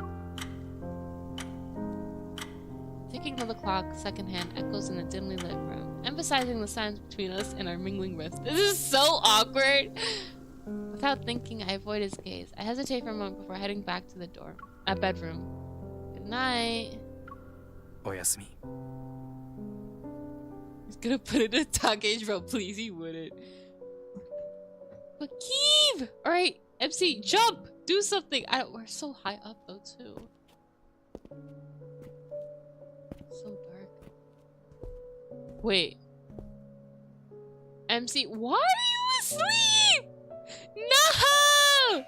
Ticking of the clock, secondhand, echoes in the dimly lit room, emphasizing the silence between us and our mingling breaths. This is so awkward! Without thinking, I avoid his gaze. I hesitate for a moment before heading back to the door. Bedroom. Good night. Oyasumi. He's gonna put it in Take's bro. Please, he wouldn't. But Keeve! Alright, MC, jump! Do something! We're so high up though, too. So dark. Wait. MC, why are you asleep? No!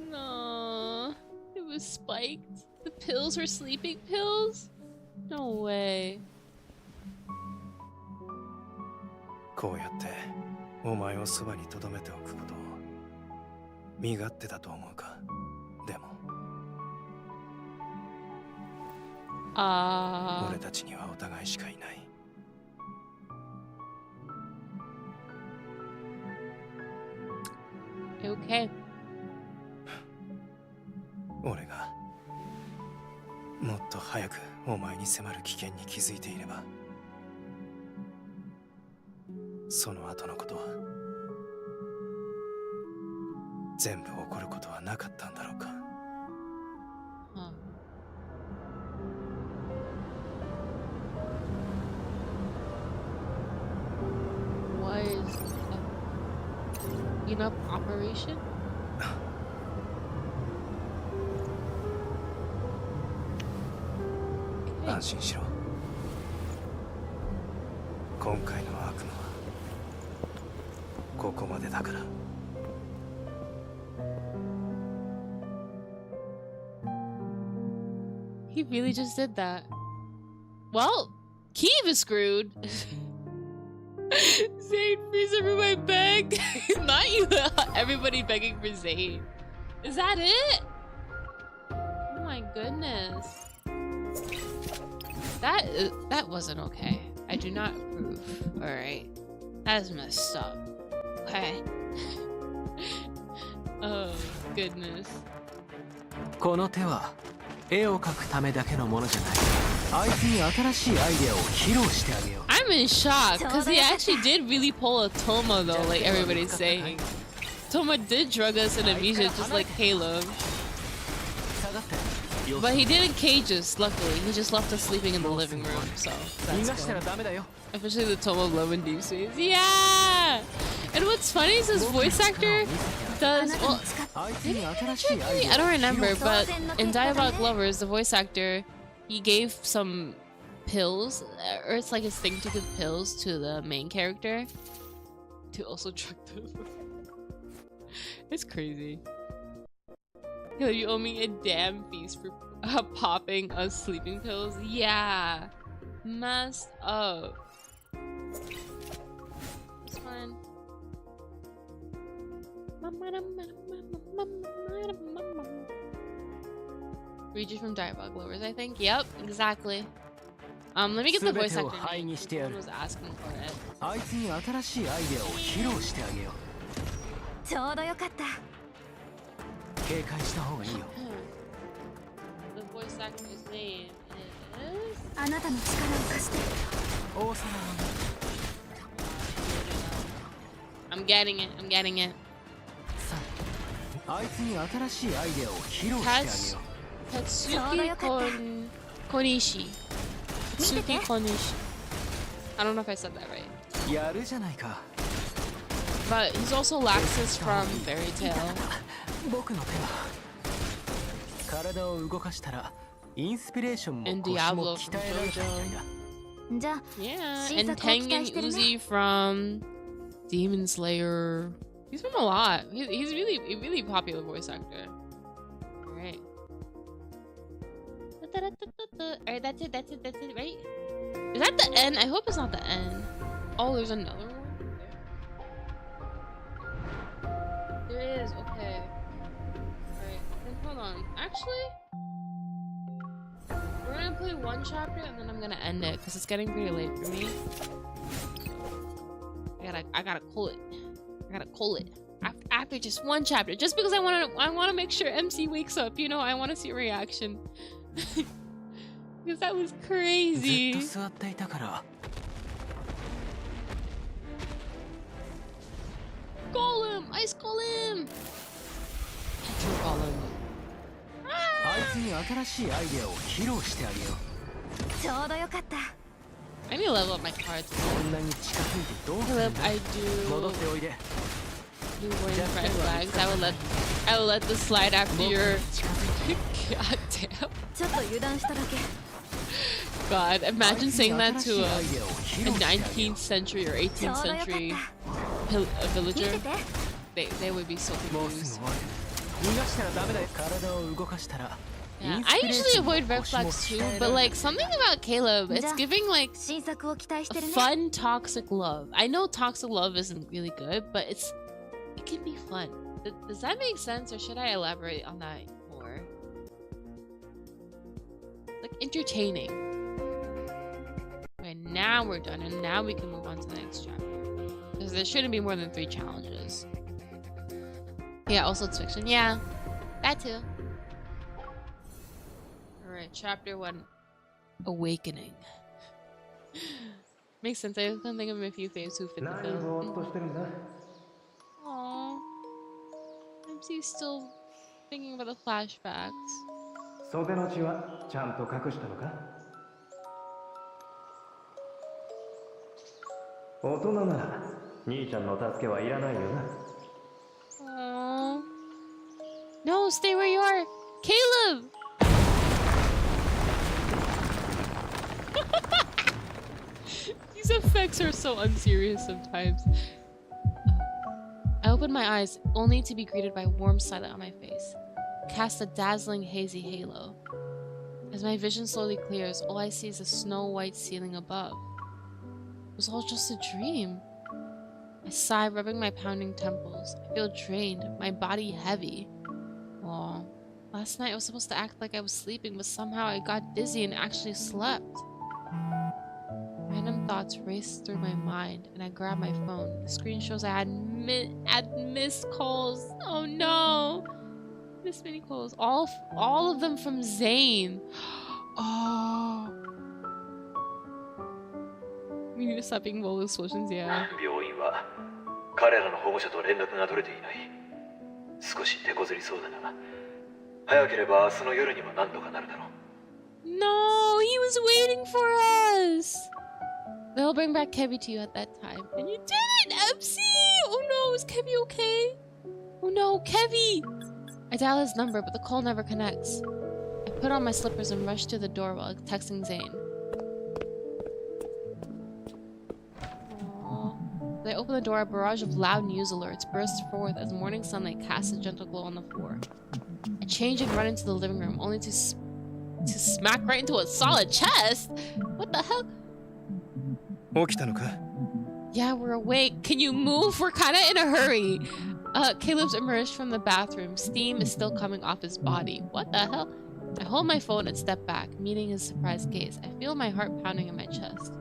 No. It was spiked. The pills were sleeping pills? No way. こうやってお前をそばに留めておくことを身勝手だと思うか。でも俺たちにはお互いしかいない。Okay. 俺がもっと早くお前に迫る危険に気づいていれば、その後のことは全部起こることはなかったんだろうか。Was enough operation? 安心しろ。今回の悪夢はここまでだから。He really just did that. Well, Keeve is screwed. Zane, please everybody beg. Not you. Everybody begging for Zane. Is that it? Oh my goodness. That wasn't okay. I do not approve. Alright. That is messed up. Okay. Oh goodness. この手は絵を描くためだけのものじゃない。あいつに新しいアイデアを披露してあげよう。I'm in shock because he actually did really pull a Toma though, like everybody's saying. Toma did drug us in amnesia just like Caleb. But he didn't cage us, luckily. He just left us sleeping in the living room, so that's good. Especially the Toma of Love and Deepspace. Yeah! And what's funny is his voice actor does, well, I don't remember, but in Diabolic Lovers, the voice actor, he gave some pills, or it's like his thing to give pills to the main character to also drug them. It's crazy. Yo, you owe me a damn feast for popping us sleeping pills. Yeah, messed up. It's fine. Regis from Diabolic Lovers, I think. Yep, exactly. Let me get the voice actor name. Someone was asking for it. あいつに新しいアイデアを披露してあげよう。ちょうどよかった。警戒した方がいいよ。The voice actor's name is... あなたの力を貸して。王様。I'm getting it. I'm getting it. あいつに新しいアイデアを披露してあげよう。Tatsuki Konishi. Tatsuki Konishi. I don't know if I said that right. やるじゃないか。But he's also Laxus from Fairy Tail. 僕の手は体を動かしたらインスピレーションも腰も鍛えられたみたいだ。じゃあ、 yeah, and Tengen Uzi from Demon Slayer. He's from a lot. He's really popular voice actor. Alright. Alright, that's it, right? Is that the end? I hope it's not the end. Oh, there's another one? actually? We're gonna play one chapter and then I'm gonna end it because it's getting pretty late for me. I gotta call it. I gotta call it after just one chapter, just because I wanna make sure MC wakes up. You know, I want to see a reaction because that was crazy. Call him! Ice call him! True call him. I need to level up my cards. Caleb, I do warning red flags. I will let this slide after your. God damn. God, imagine saying that to a 19th century or 18th century villager. They would be so confused. Yeah, I usually avoid red flags too, but like something about Caleb, it's giving like a fun toxic love. I know toxic love isn't really good, but it can be fun. Does that make sense, or should I elaborate on that more? Like entertaining. Okay, now we're done, and now we can move on to the next chapter. Because there shouldn't be more than 3 challenges. Yeah, also it's fiction. Yeah, that too. Alright, chapter 1. Awakening. Makes sense. I was gonna think of a few faves who fit the bill. Aww. MC's still thinking about the flashbacks. Aww. No, stay where you are! Caleb! These effects are so unserious sometimes. I opened my eyes, only to be greeted by warm sunlight on my face. Cast a dazzling hazy halo. As my vision slowly clears, all I see is a snow-white ceiling above. It was all just a dream. I sigh, rubbing my pounding temples. I feel drained, my body heavy. Aw. Last night I was supposed to act like I was sleeping, but somehow I got dizzy and actually slept. Random thoughts raced through my mind, and I grabbed my phone. The screen shows I had missed calls. Oh no! Missed many calls. All of them from Zane. Oh. We need to stop being bold with solutions, yeah. No, he was waiting for us. They'll bring back Kevy to you at that time. And you did it, MC! Oh no, is Kevy okay? Oh no, Kevy! I dial his number, but the call never connects. I put on my slippers and rush to the door while texting Zane. Aww. As I open the door, a barrage of loud news alerts burst forth as morning sunlight casts a gentle glow on the floor. I change and run into the living room, only to smack right into a solid chest. What the hell? Yeah, we're awake. Can you move? We're kind of in a hurry. Caleb's emerged from the bathroom. Steam is still coming off his body. What the hell? I hold my phone and step back, meeting his surprised gaze. I feel my heart pounding in my chest.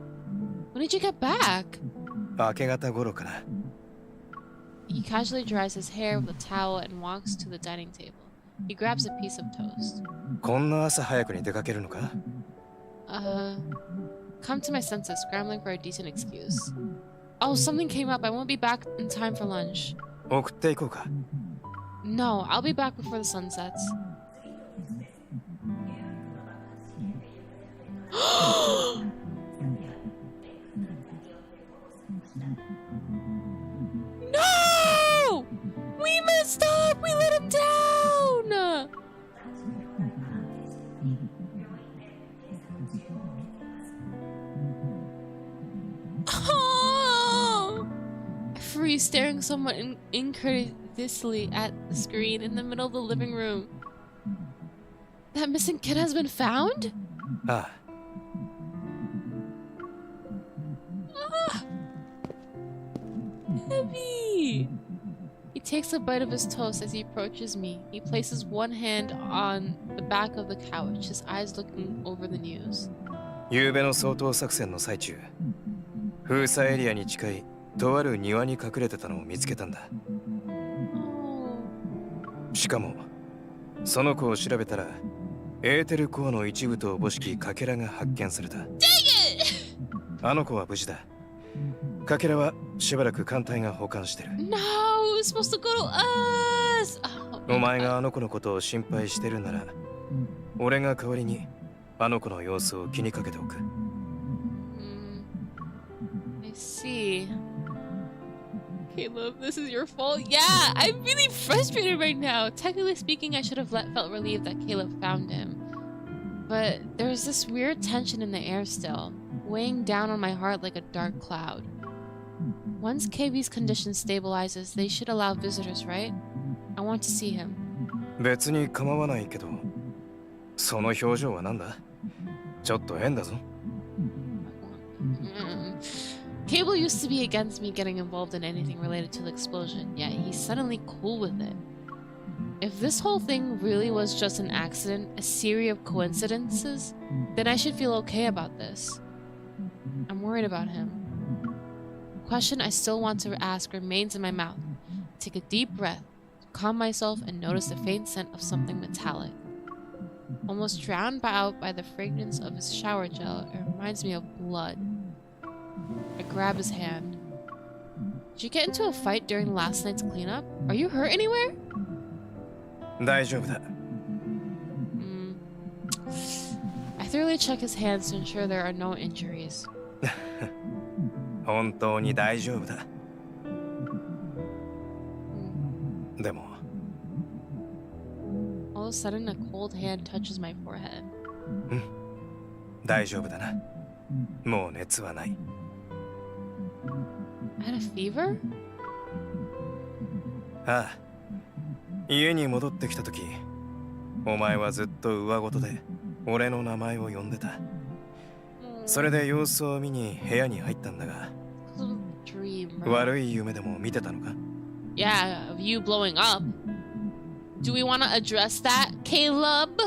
When did you get back? He casually dries his hair with a towel and walks to the dining table. He grabs a piece of toast. Come to my senses, scrambling for a decent excuse. Oh, something came up. I won't be back in time for lunch. No, I'll be back before the sun sets. No! We messed up! We let him down! Oh! I freeze, staring somewhat incredulously at the screen in the middle of the living room. That missing kid has been found? Heavy! He takes a bite of his toast as he approaches me. He places one hand on the back of the couch, his eyes looking over the news. 夕べの掃討作戦の最中、封鎖エリアに近いとある庭に隠れてたのを見つけたんだ。しかも、その子を調べたら、エーテルコアの一部とおぼしきかけらが発見された。あの子は無事だ。かけらはしばらく艦隊が保管してる。No, it's supposed to go to us. お前があの子のことを心配してるなら、俺が代わりにあの子の様子を気にかけておく。I see. Caleb, this is your fault. Yeah, I'm really frustrated right now. Technically speaking, I should have felt relieved that Caleb found him. But there's this weird tension in the air still, weighing down on my heart like a dark cloud. Once KB's condition stabilizes, they should allow visitors, right? I want to see him. 別に構わないけど、その表情はなんだ？ちょっと変だぞ。Cable used to be against me getting involved in anything related to the explosion, yet he's suddenly cool with it. If this whole thing really was just an accident, a series of coincidences, then I should feel okay about this. I'm worried about him. The question I still want to ask remains in my mouth. Take a deep breath, calm myself, and notice the faint scent of something metallic. Almost drowned out by the fragrance of his shower gel, it reminds me of blood. I grab his hand. Did you get into a fight during last night's cleanup? Are you hurt anywhere? 大丈夫だ。I thoroughly check his hands to ensure there are no injuries. 本当に大丈夫だ。でも。All of a sudden, a cold hand touches my forehead. 大丈夫だな。もう熱はない。I had a fever? ああ。家に戻ってきたとき、お前はずっと上ごとで俺の名前を呼んでた。それで様子を見に部屋に入ったんだが、悪い夢でも見てたのか？ Yeah, of you blowing up. Do we want to address that, Caleb?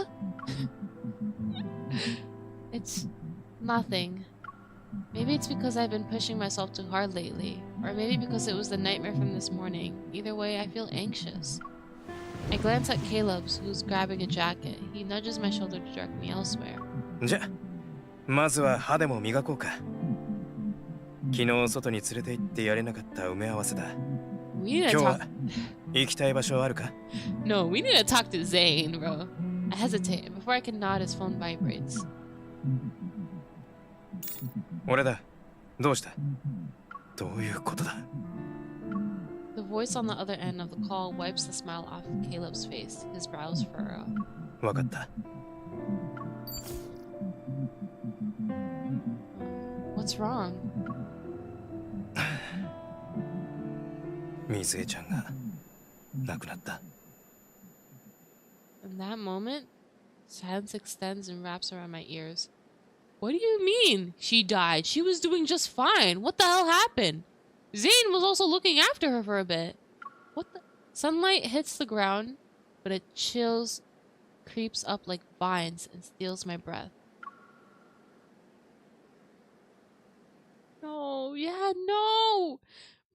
It's nothing. Maybe it's because I've been pushing myself too hard lately, or maybe because it was the nightmare from this morning. Either way, I feel anxious. I glance at Caleb's, who's grabbing a jacket. He nudges my shoulder to direct me elsewhere. じゃ、まずは歯でも磨こうか。昨日外に連れて行ってやれなかった埋め合わせだ。今日は行きたい場所あるか？ No, we need to talk to Zane, bro. I hesitate. Before I can nod, his phone vibrates. 俺だ。どうした？どういうことだ？ The voice on the other end of the call wipes the smile off Caleb's face. His brows furrow. わかった。What's wrong? 水江ちゃんが亡くなった。In that moment, silence extends and wraps around my ears. What do you mean? She died. She was doing just fine. What the hell happened? Zane was also looking after her for a bit. What the? Sunlight hits the ground, but it chills, creeps up like vines, and steals my breath. No, yeah, no!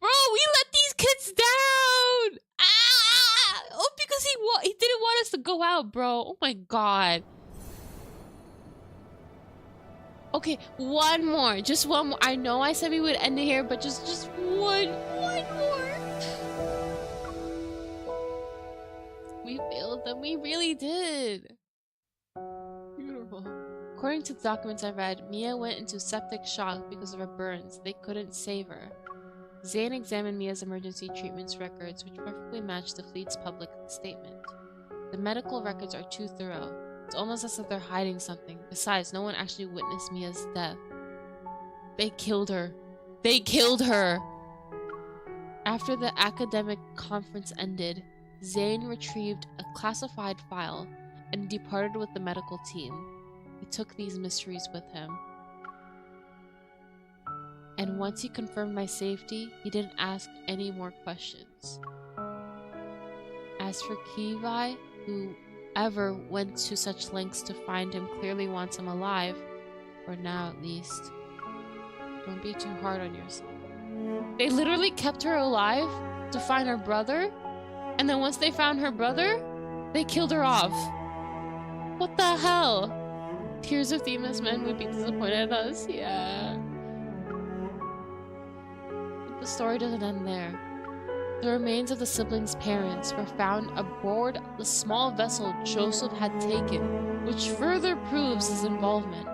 Bro, we let these kids down! Ah! Oh, because he didn't want us to go out, bro. Oh my god. Okay, one more. Just one more. I know I said we would end it here, but just one more. We failed them. We really did. Beautiful. According to the documents I read, Mia went into septic shock because of her burns. They couldn't save her. Zane examined Mia's emergency treatments records, which perfectly matched the fleet's public statement. The medical records are too thorough. It's almost as if they're hiding something. Besides, no one actually witnessed Mia's death. They killed her. They killed her! After the academic conference ended, Zane retrieved a classified file and departed with the medical team. He took these mysteries with him. And once he confirmed my safety, he didn't ask any more questions. As for Kivi, whoever went to such lengths to find him clearly wants him alive. For now, at least. Don't be too hard on yourself. They literally kept her alive to find her brother, and then once they found her brother, they killed her off. What the hell? Tears of Themis men would be disappointed at us. Yeah. But the story doesn't end there. The remains of the siblings' parents were found aboard the small vessel Joseph had taken, which further proves his involvement.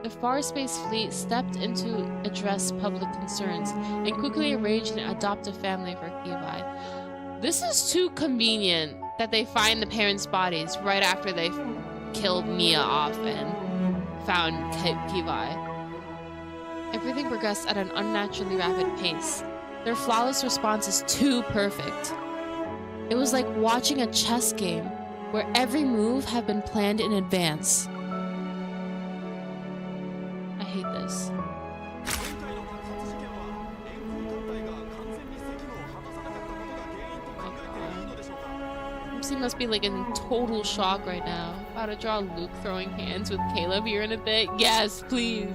The Far Space Fleet stepped in to address public concerns and quickly arranged an adoptive family for Kivi. This is too convenient that they find the parents' bodies right after they killed Mia off and found Kivi. Everything progressed at an unnaturally rapid pace. Their flawless response is too perfect. It was like watching a chess game where every move had been planned in advance. I hate this. He must be like in total shock right now. About to draw Luke throwing hands with Caleb here in a bit. Yes, please.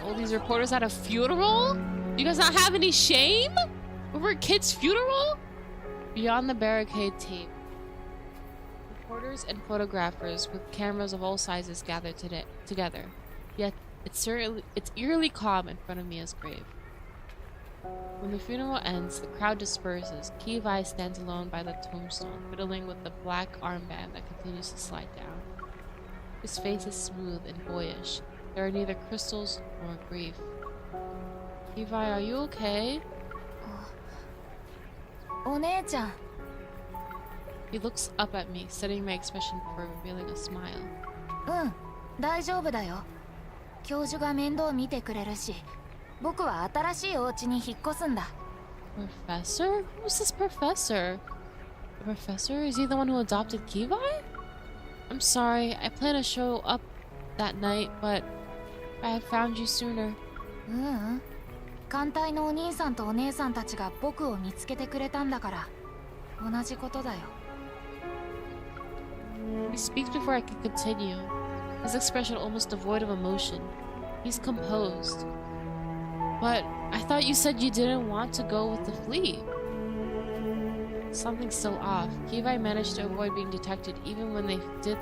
All these reporters at a funeral? You guys not have any shame? Over a kid's funeral? Beyond the barricade tape, reporters and photographers with cameras of all sizes gathered together. Yet it's eerily calm in front of Mia's grave. When the funeral ends, the crowd disperses. Kivi stands alone by the tombstone, fiddling with the black armband that continues to slide down. His face is smooth and boyish. There are neither crystals nor grief. Kivi, are you okay? One-chan. He looks up at me, studying my expression before revealing a smile. 大丈夫だよ。教授が面倒見てくれるし、僕は新しいお家に引っ越すんだ。Professor? Who's this professor? The professor? Is he the one who adopted Kivi? I'm sorry, I planned to show up that night, but I had found you sooner. 艦隊のお兄さんとお姉さんたちが僕を見つけてくれたんだから、同じことだよ。He speaks before I can continue, his expression almost devoid of emotion. He's composed. But I thought you said you didn't want to go with the fleet. Something's still off. Kivi managed to avoid being detected even when they did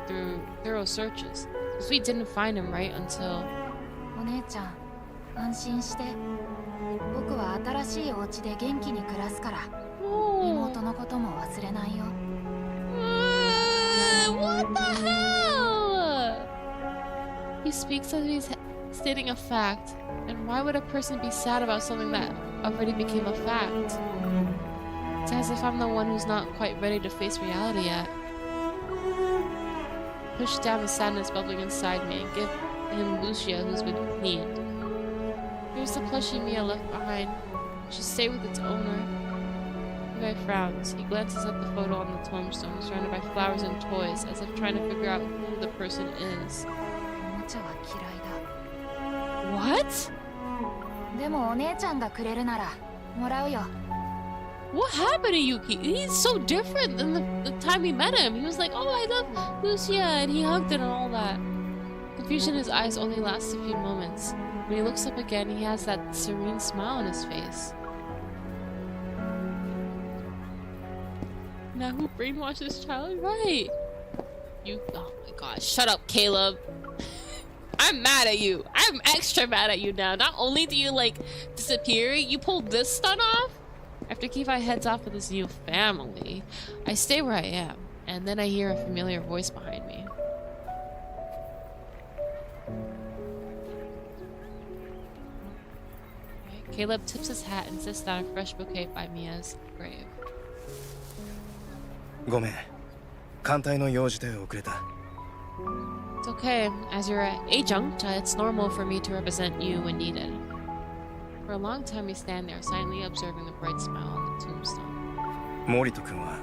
thorough searches. The fleet didn't find him right until... お姉ちゃん、安心して。僕は新しいお家で元気に暮らすから、妹のことも忘れないよ。What the hell? He speaks as he's stating a fact. And why would a person be sad about something that already became a fact? It's as if I'm the one who's not quite ready to face reality yet. Push down the sadness bubbling inside me and give him Lucia, who's been cleaned. Here's the plushie Mia left behind. It should stay with its owner. The guy frowns. He glances at the photo on the tombstone, surrounded by flowers and toys, as if trying to figure out who the person is. What? でもお姉ちゃんがくれるならもらうよ。What happened to Yuki? He's so different than the time we met him. He was like, oh, I love Lucia, and he hugged it and all that. Confusion in his eyes only lasts a few moments. When he looks up again, he has that serene smile on his face. Now who brainwashed this child? Right. You, oh my gosh. Shut up, Caleb. I'm mad at you. I'm extra mad at you now. Not only do you, like, disappear, you pulled this stunt off? After Kivi heads off with his new family, I stay where I am, and then I hear a familiar voice behind me. Caleb tips his hat and sits down a fresh bouquet by Mia's grave. ごめん。艦隊の用事で遅れた。 It's okay. As you're an adjunct, it's normal for me to represent you when needed. For a long time, we stand there, silently observing the bright smile on the tombstone. 森人君は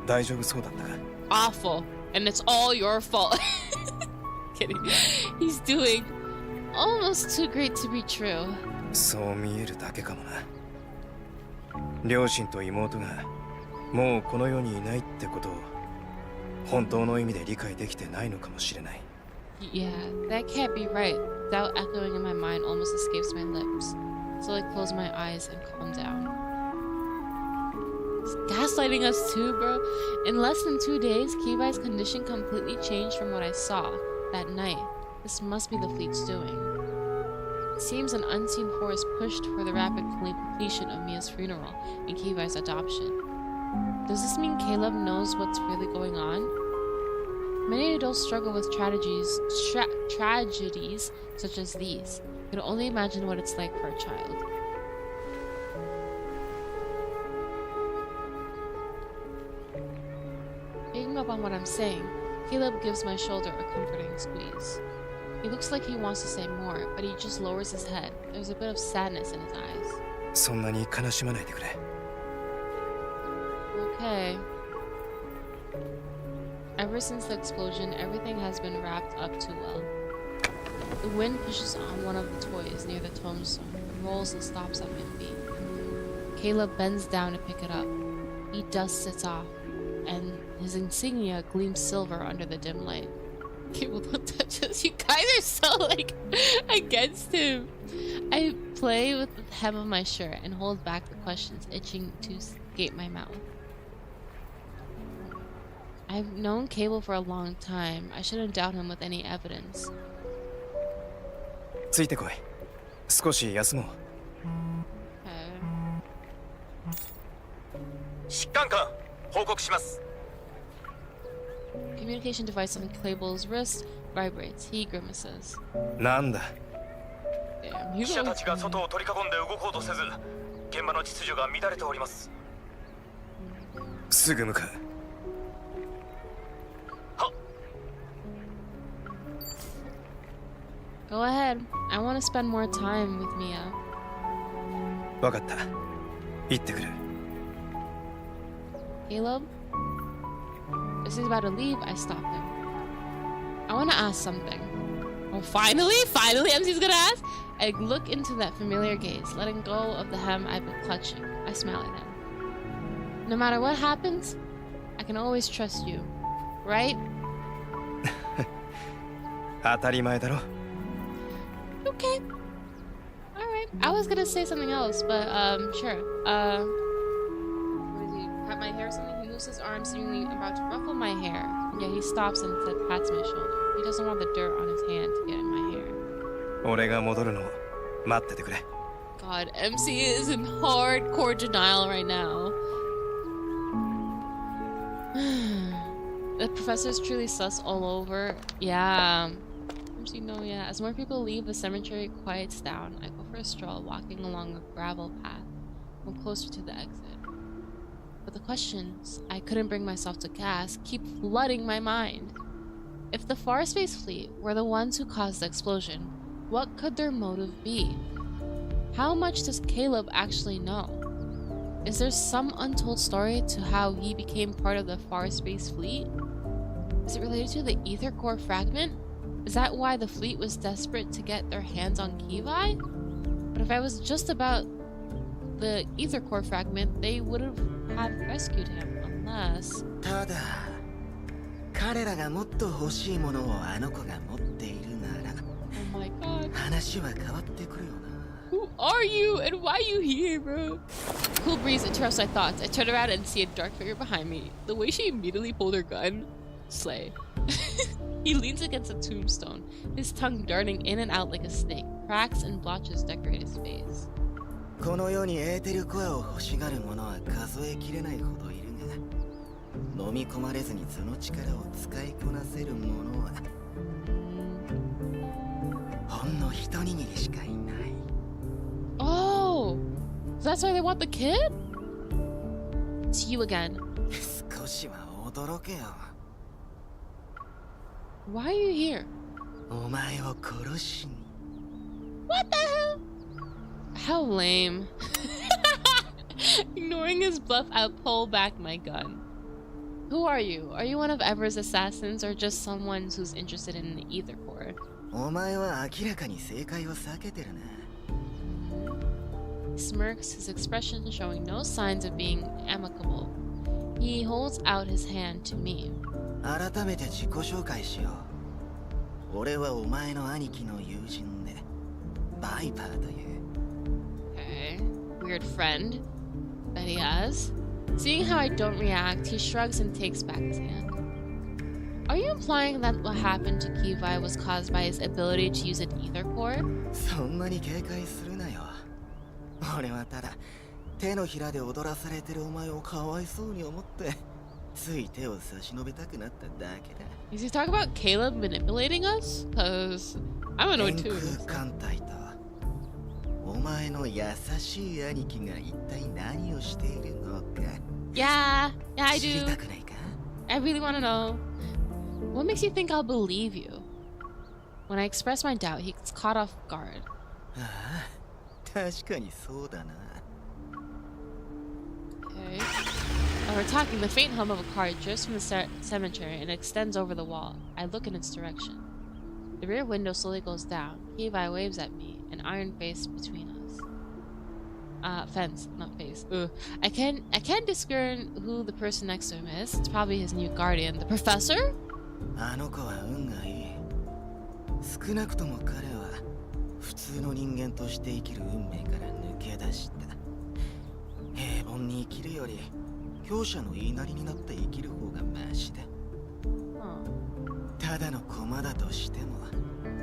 大丈夫そうだったか？ Awful, and it's all your fault. kidding. He's doing almost too great to be true. そう見えるだけかもな。両親と妹がもうこの世にいないってことを本当の意味で理解できてないのかもしれない。Yeah, that can't be right. Doubt echoing in my mind almost escapes my lips. So I close my eyes and calm down. He's gaslighting us too, bro. In less than 2 days, Kivai's condition completely changed from what I saw that night. This must be the fleet's doing. It seems an unseen force pushed for the rapid completion of Mia's funeral and Kivai's adoption. Does this mean Caleb knows what's really going on? Many adults struggle with tragedies such as these. I can only imagine what it's like for a child. Picking up on what I'm saying, Caleb gives my shoulder a comforting squeeze. He looks like he wants to say more, but he just lowers his head. There's a bit of sadness in his eyes. そんなに悲しまないでくれ。Okay. Ever since the explosion, everything has been wrapped up too well. The wind pushes on one of the toys near the tombstone and rolls and stops at my feet. Caleb bends down to pick it up. He dusts it off, and his insignia gleams silver under the dim light. Cable, don't touch us. You guys are so, like, against him. I play with the hem of my shirt and hold back the questions itching to escape my mouth. I've known Cable for a long time. I shouldn't doubt him with any evidence. ついてこい。少し休もう。疾患官、報告します。Communication device on Cable's wrist vibrates. He grimaces. なんだ。記者たちが外を取り囲んで動こうとせず、現場の秩序が乱れております。すぐ向かう。Go ahead. I want to spend more time with Mia. わかった。行ってくる。Caleb? As he's about to leave, I stop him. I want to ask something. Oh, finally? Finally, MC's gonna ask? I look into that familiar gaze, letting go of the hem I've been clutching. I smile at him. No matter what happens, I can always trust you. Right? 当たり前だろ。Okay. Alright. I was gonna say something else, but sure. What is he? Pat my hair or something? He moves his arm, seemingly about to ruffle my hair. Yeah, he stops and instead pats my shoulder. He doesn't want the dirt on his hand to get in my hair. 俺が戻るのを待っててくれ。God, MC is in hardcore denial right now. The professor is truly sus all over. Yeah. MC, no, yeah. As more people leave, the cemetery quiets down. I go for a stroll, walking along a gravel path. I'm closer to the exit. But the questions I couldn't bring myself to ask keep flooding my mind. If the Far Space Fleet were the ones who caused the explosion, what could their motive be? How much does Caleb actually know? Is there some untold story to how he became part of the Far Space Fleet? Is it related to the ether core fragment? Is that why the fleet was desperate to get their hands on Kivai? But if I was just about the ether core fragment, they would have rescued him, unless... ただ、彼らがもっと欲しいものをあの子が持っているなら、 Oh my god. 話は変わってくるよな。Who are you and why are you here, bro? Cool breeze interrupts my thoughts. I turn around and see a dark figure behind me. The way she immediately pulled her gun, slay. He leans against a tombstone, his tongue darting in and out like a snake. Cracks and blotches decorate his face. この世にエーテルコアを欲しがる者は数えきれないほどいるが、飲み込まれずにその力を使いこなせる者はほんの一握りしかいない。Oh, that's why they want the kid? It's you again. 少しは驚けよ。Why are you here? お前を殺しに。What the hell? How lame. Ignoring his bluff, I'll pull back my gun. Who are you? Are you one of Ever's assassins or just someone who's interested in the ether core? お前は明らかに正解を避けてるな。He smirks, his expression showing no signs of being amicable. He holds out his hand to me. 改めて自己紹介しよう。俺はお前の兄貴の友人で、バイパーという。Okay, weird friend that he has. Seeing how I don't react, he shrugs and takes back his hand. Are you implying that what happened to Kivai was caused by his ability to use an ether core? そんなに警戒するなよ。俺はただ手のひらで踊らされてるお前をかわいそうに思って、つい手を差し伸べたくなっただけだ。Is he talking about Caleb manipulating us? Cause I don't know too. 天空艦隊とお前の優しい兄貴が一体何をしているのか。Yeah, I 知り do. たくないか? I really want to know. What makes you think I'll believe you? When I express my doubt, he's caught off guard. ああ、確かにそうだな。Okay. While we're talking, the faint hum of a car drifts from the cemetery and extends over the wall. I look in its direction. The rear window slowly goes down. Levi waves at me, an iron face between us. Fence, not face. Ugh. I can't discern who the person next to him is. It's probably his new guardian, the professor? あの子は運がいい。少なくとも彼は普通の人間として生きる運命から抜け出した。平凡に生きるより強者の言いなりになって生きる方がマシだ。ただの駒だとしても、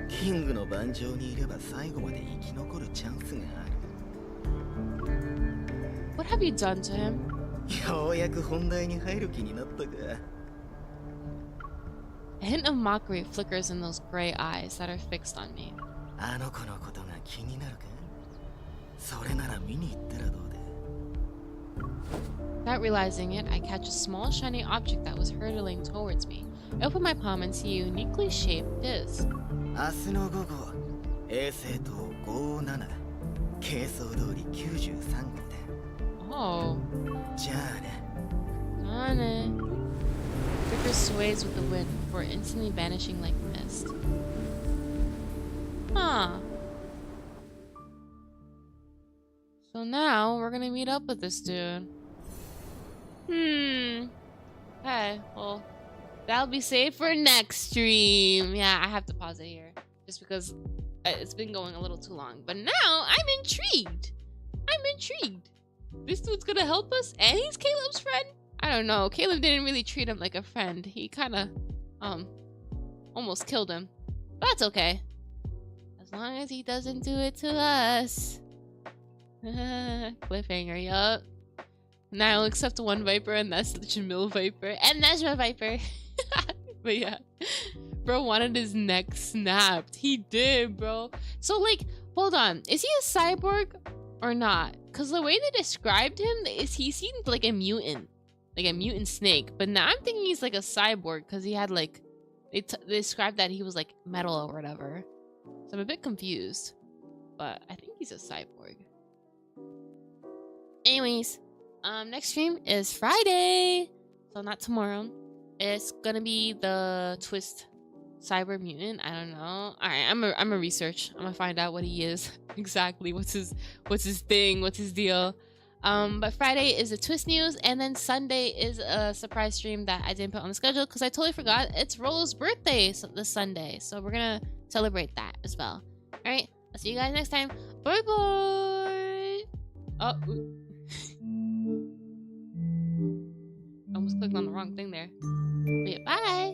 キングの盤上にいれば最後まで生き残るチャンスがある。What have you done to him? ようやく本題に入る気になったか。A hint of mockery flickers in those gray eyes that are fixed on me. あの子のことが気になるか？それなら見に行ったらどうだ？ Without realizing it, I catch a small shiny object that was hurtling towards me. I open my palm and see a uniquely shaped disc. 明日の午後、衛星塔57、計装通り93号だ。Oh. じゃあね。Done it. Ripper sways with the wind before instantly vanishing like mist. Huh. So now we're gonna meet up with this dude. Okay, well, that'll be saved for next stream. Yeah, I have to pause it here just because it's been going a little too long. But now I'm intrigued. This dude's gonna help us, and he's Caleb's friend. I don't know. Caleb didn't really treat him like a friend. He kind of, almost killed him. But that's okay. As long as he doesn't do it to us. Cliffhanger, yup. Now I'll accept one Viper, and that's the Jamil Viper. And that's my Viper. But yeah. Bro wanted his neck snapped. He did, bro. So, like, hold on. Is he a cyborg or not? Because the way they described him, is he seemed like a mutant. Like a mutant snake. But now I'm thinking he's like a cyborg because he had like... They described that he was like metal or whatever. So I'm a bit confused. But I think he's a cyborg. Anyways. Next stream is Friday. So not tomorrow. It's gonna be the Twist cyber mutant. I don't know. Alright, I'm a research. I'm gonna find out what he is. Exactly. What's his thing? What's his deal? But Friday is the Twist news, and then Sunday is a surprise stream that I didn't put on the schedule because I totally forgot. It's Rollo's birthday this Sunday, so we're gonna celebrate that as well. Alright, I'll see you guys next time. Bye bye. Oh, almost clicked on the wrong thing there. But yeah, bye.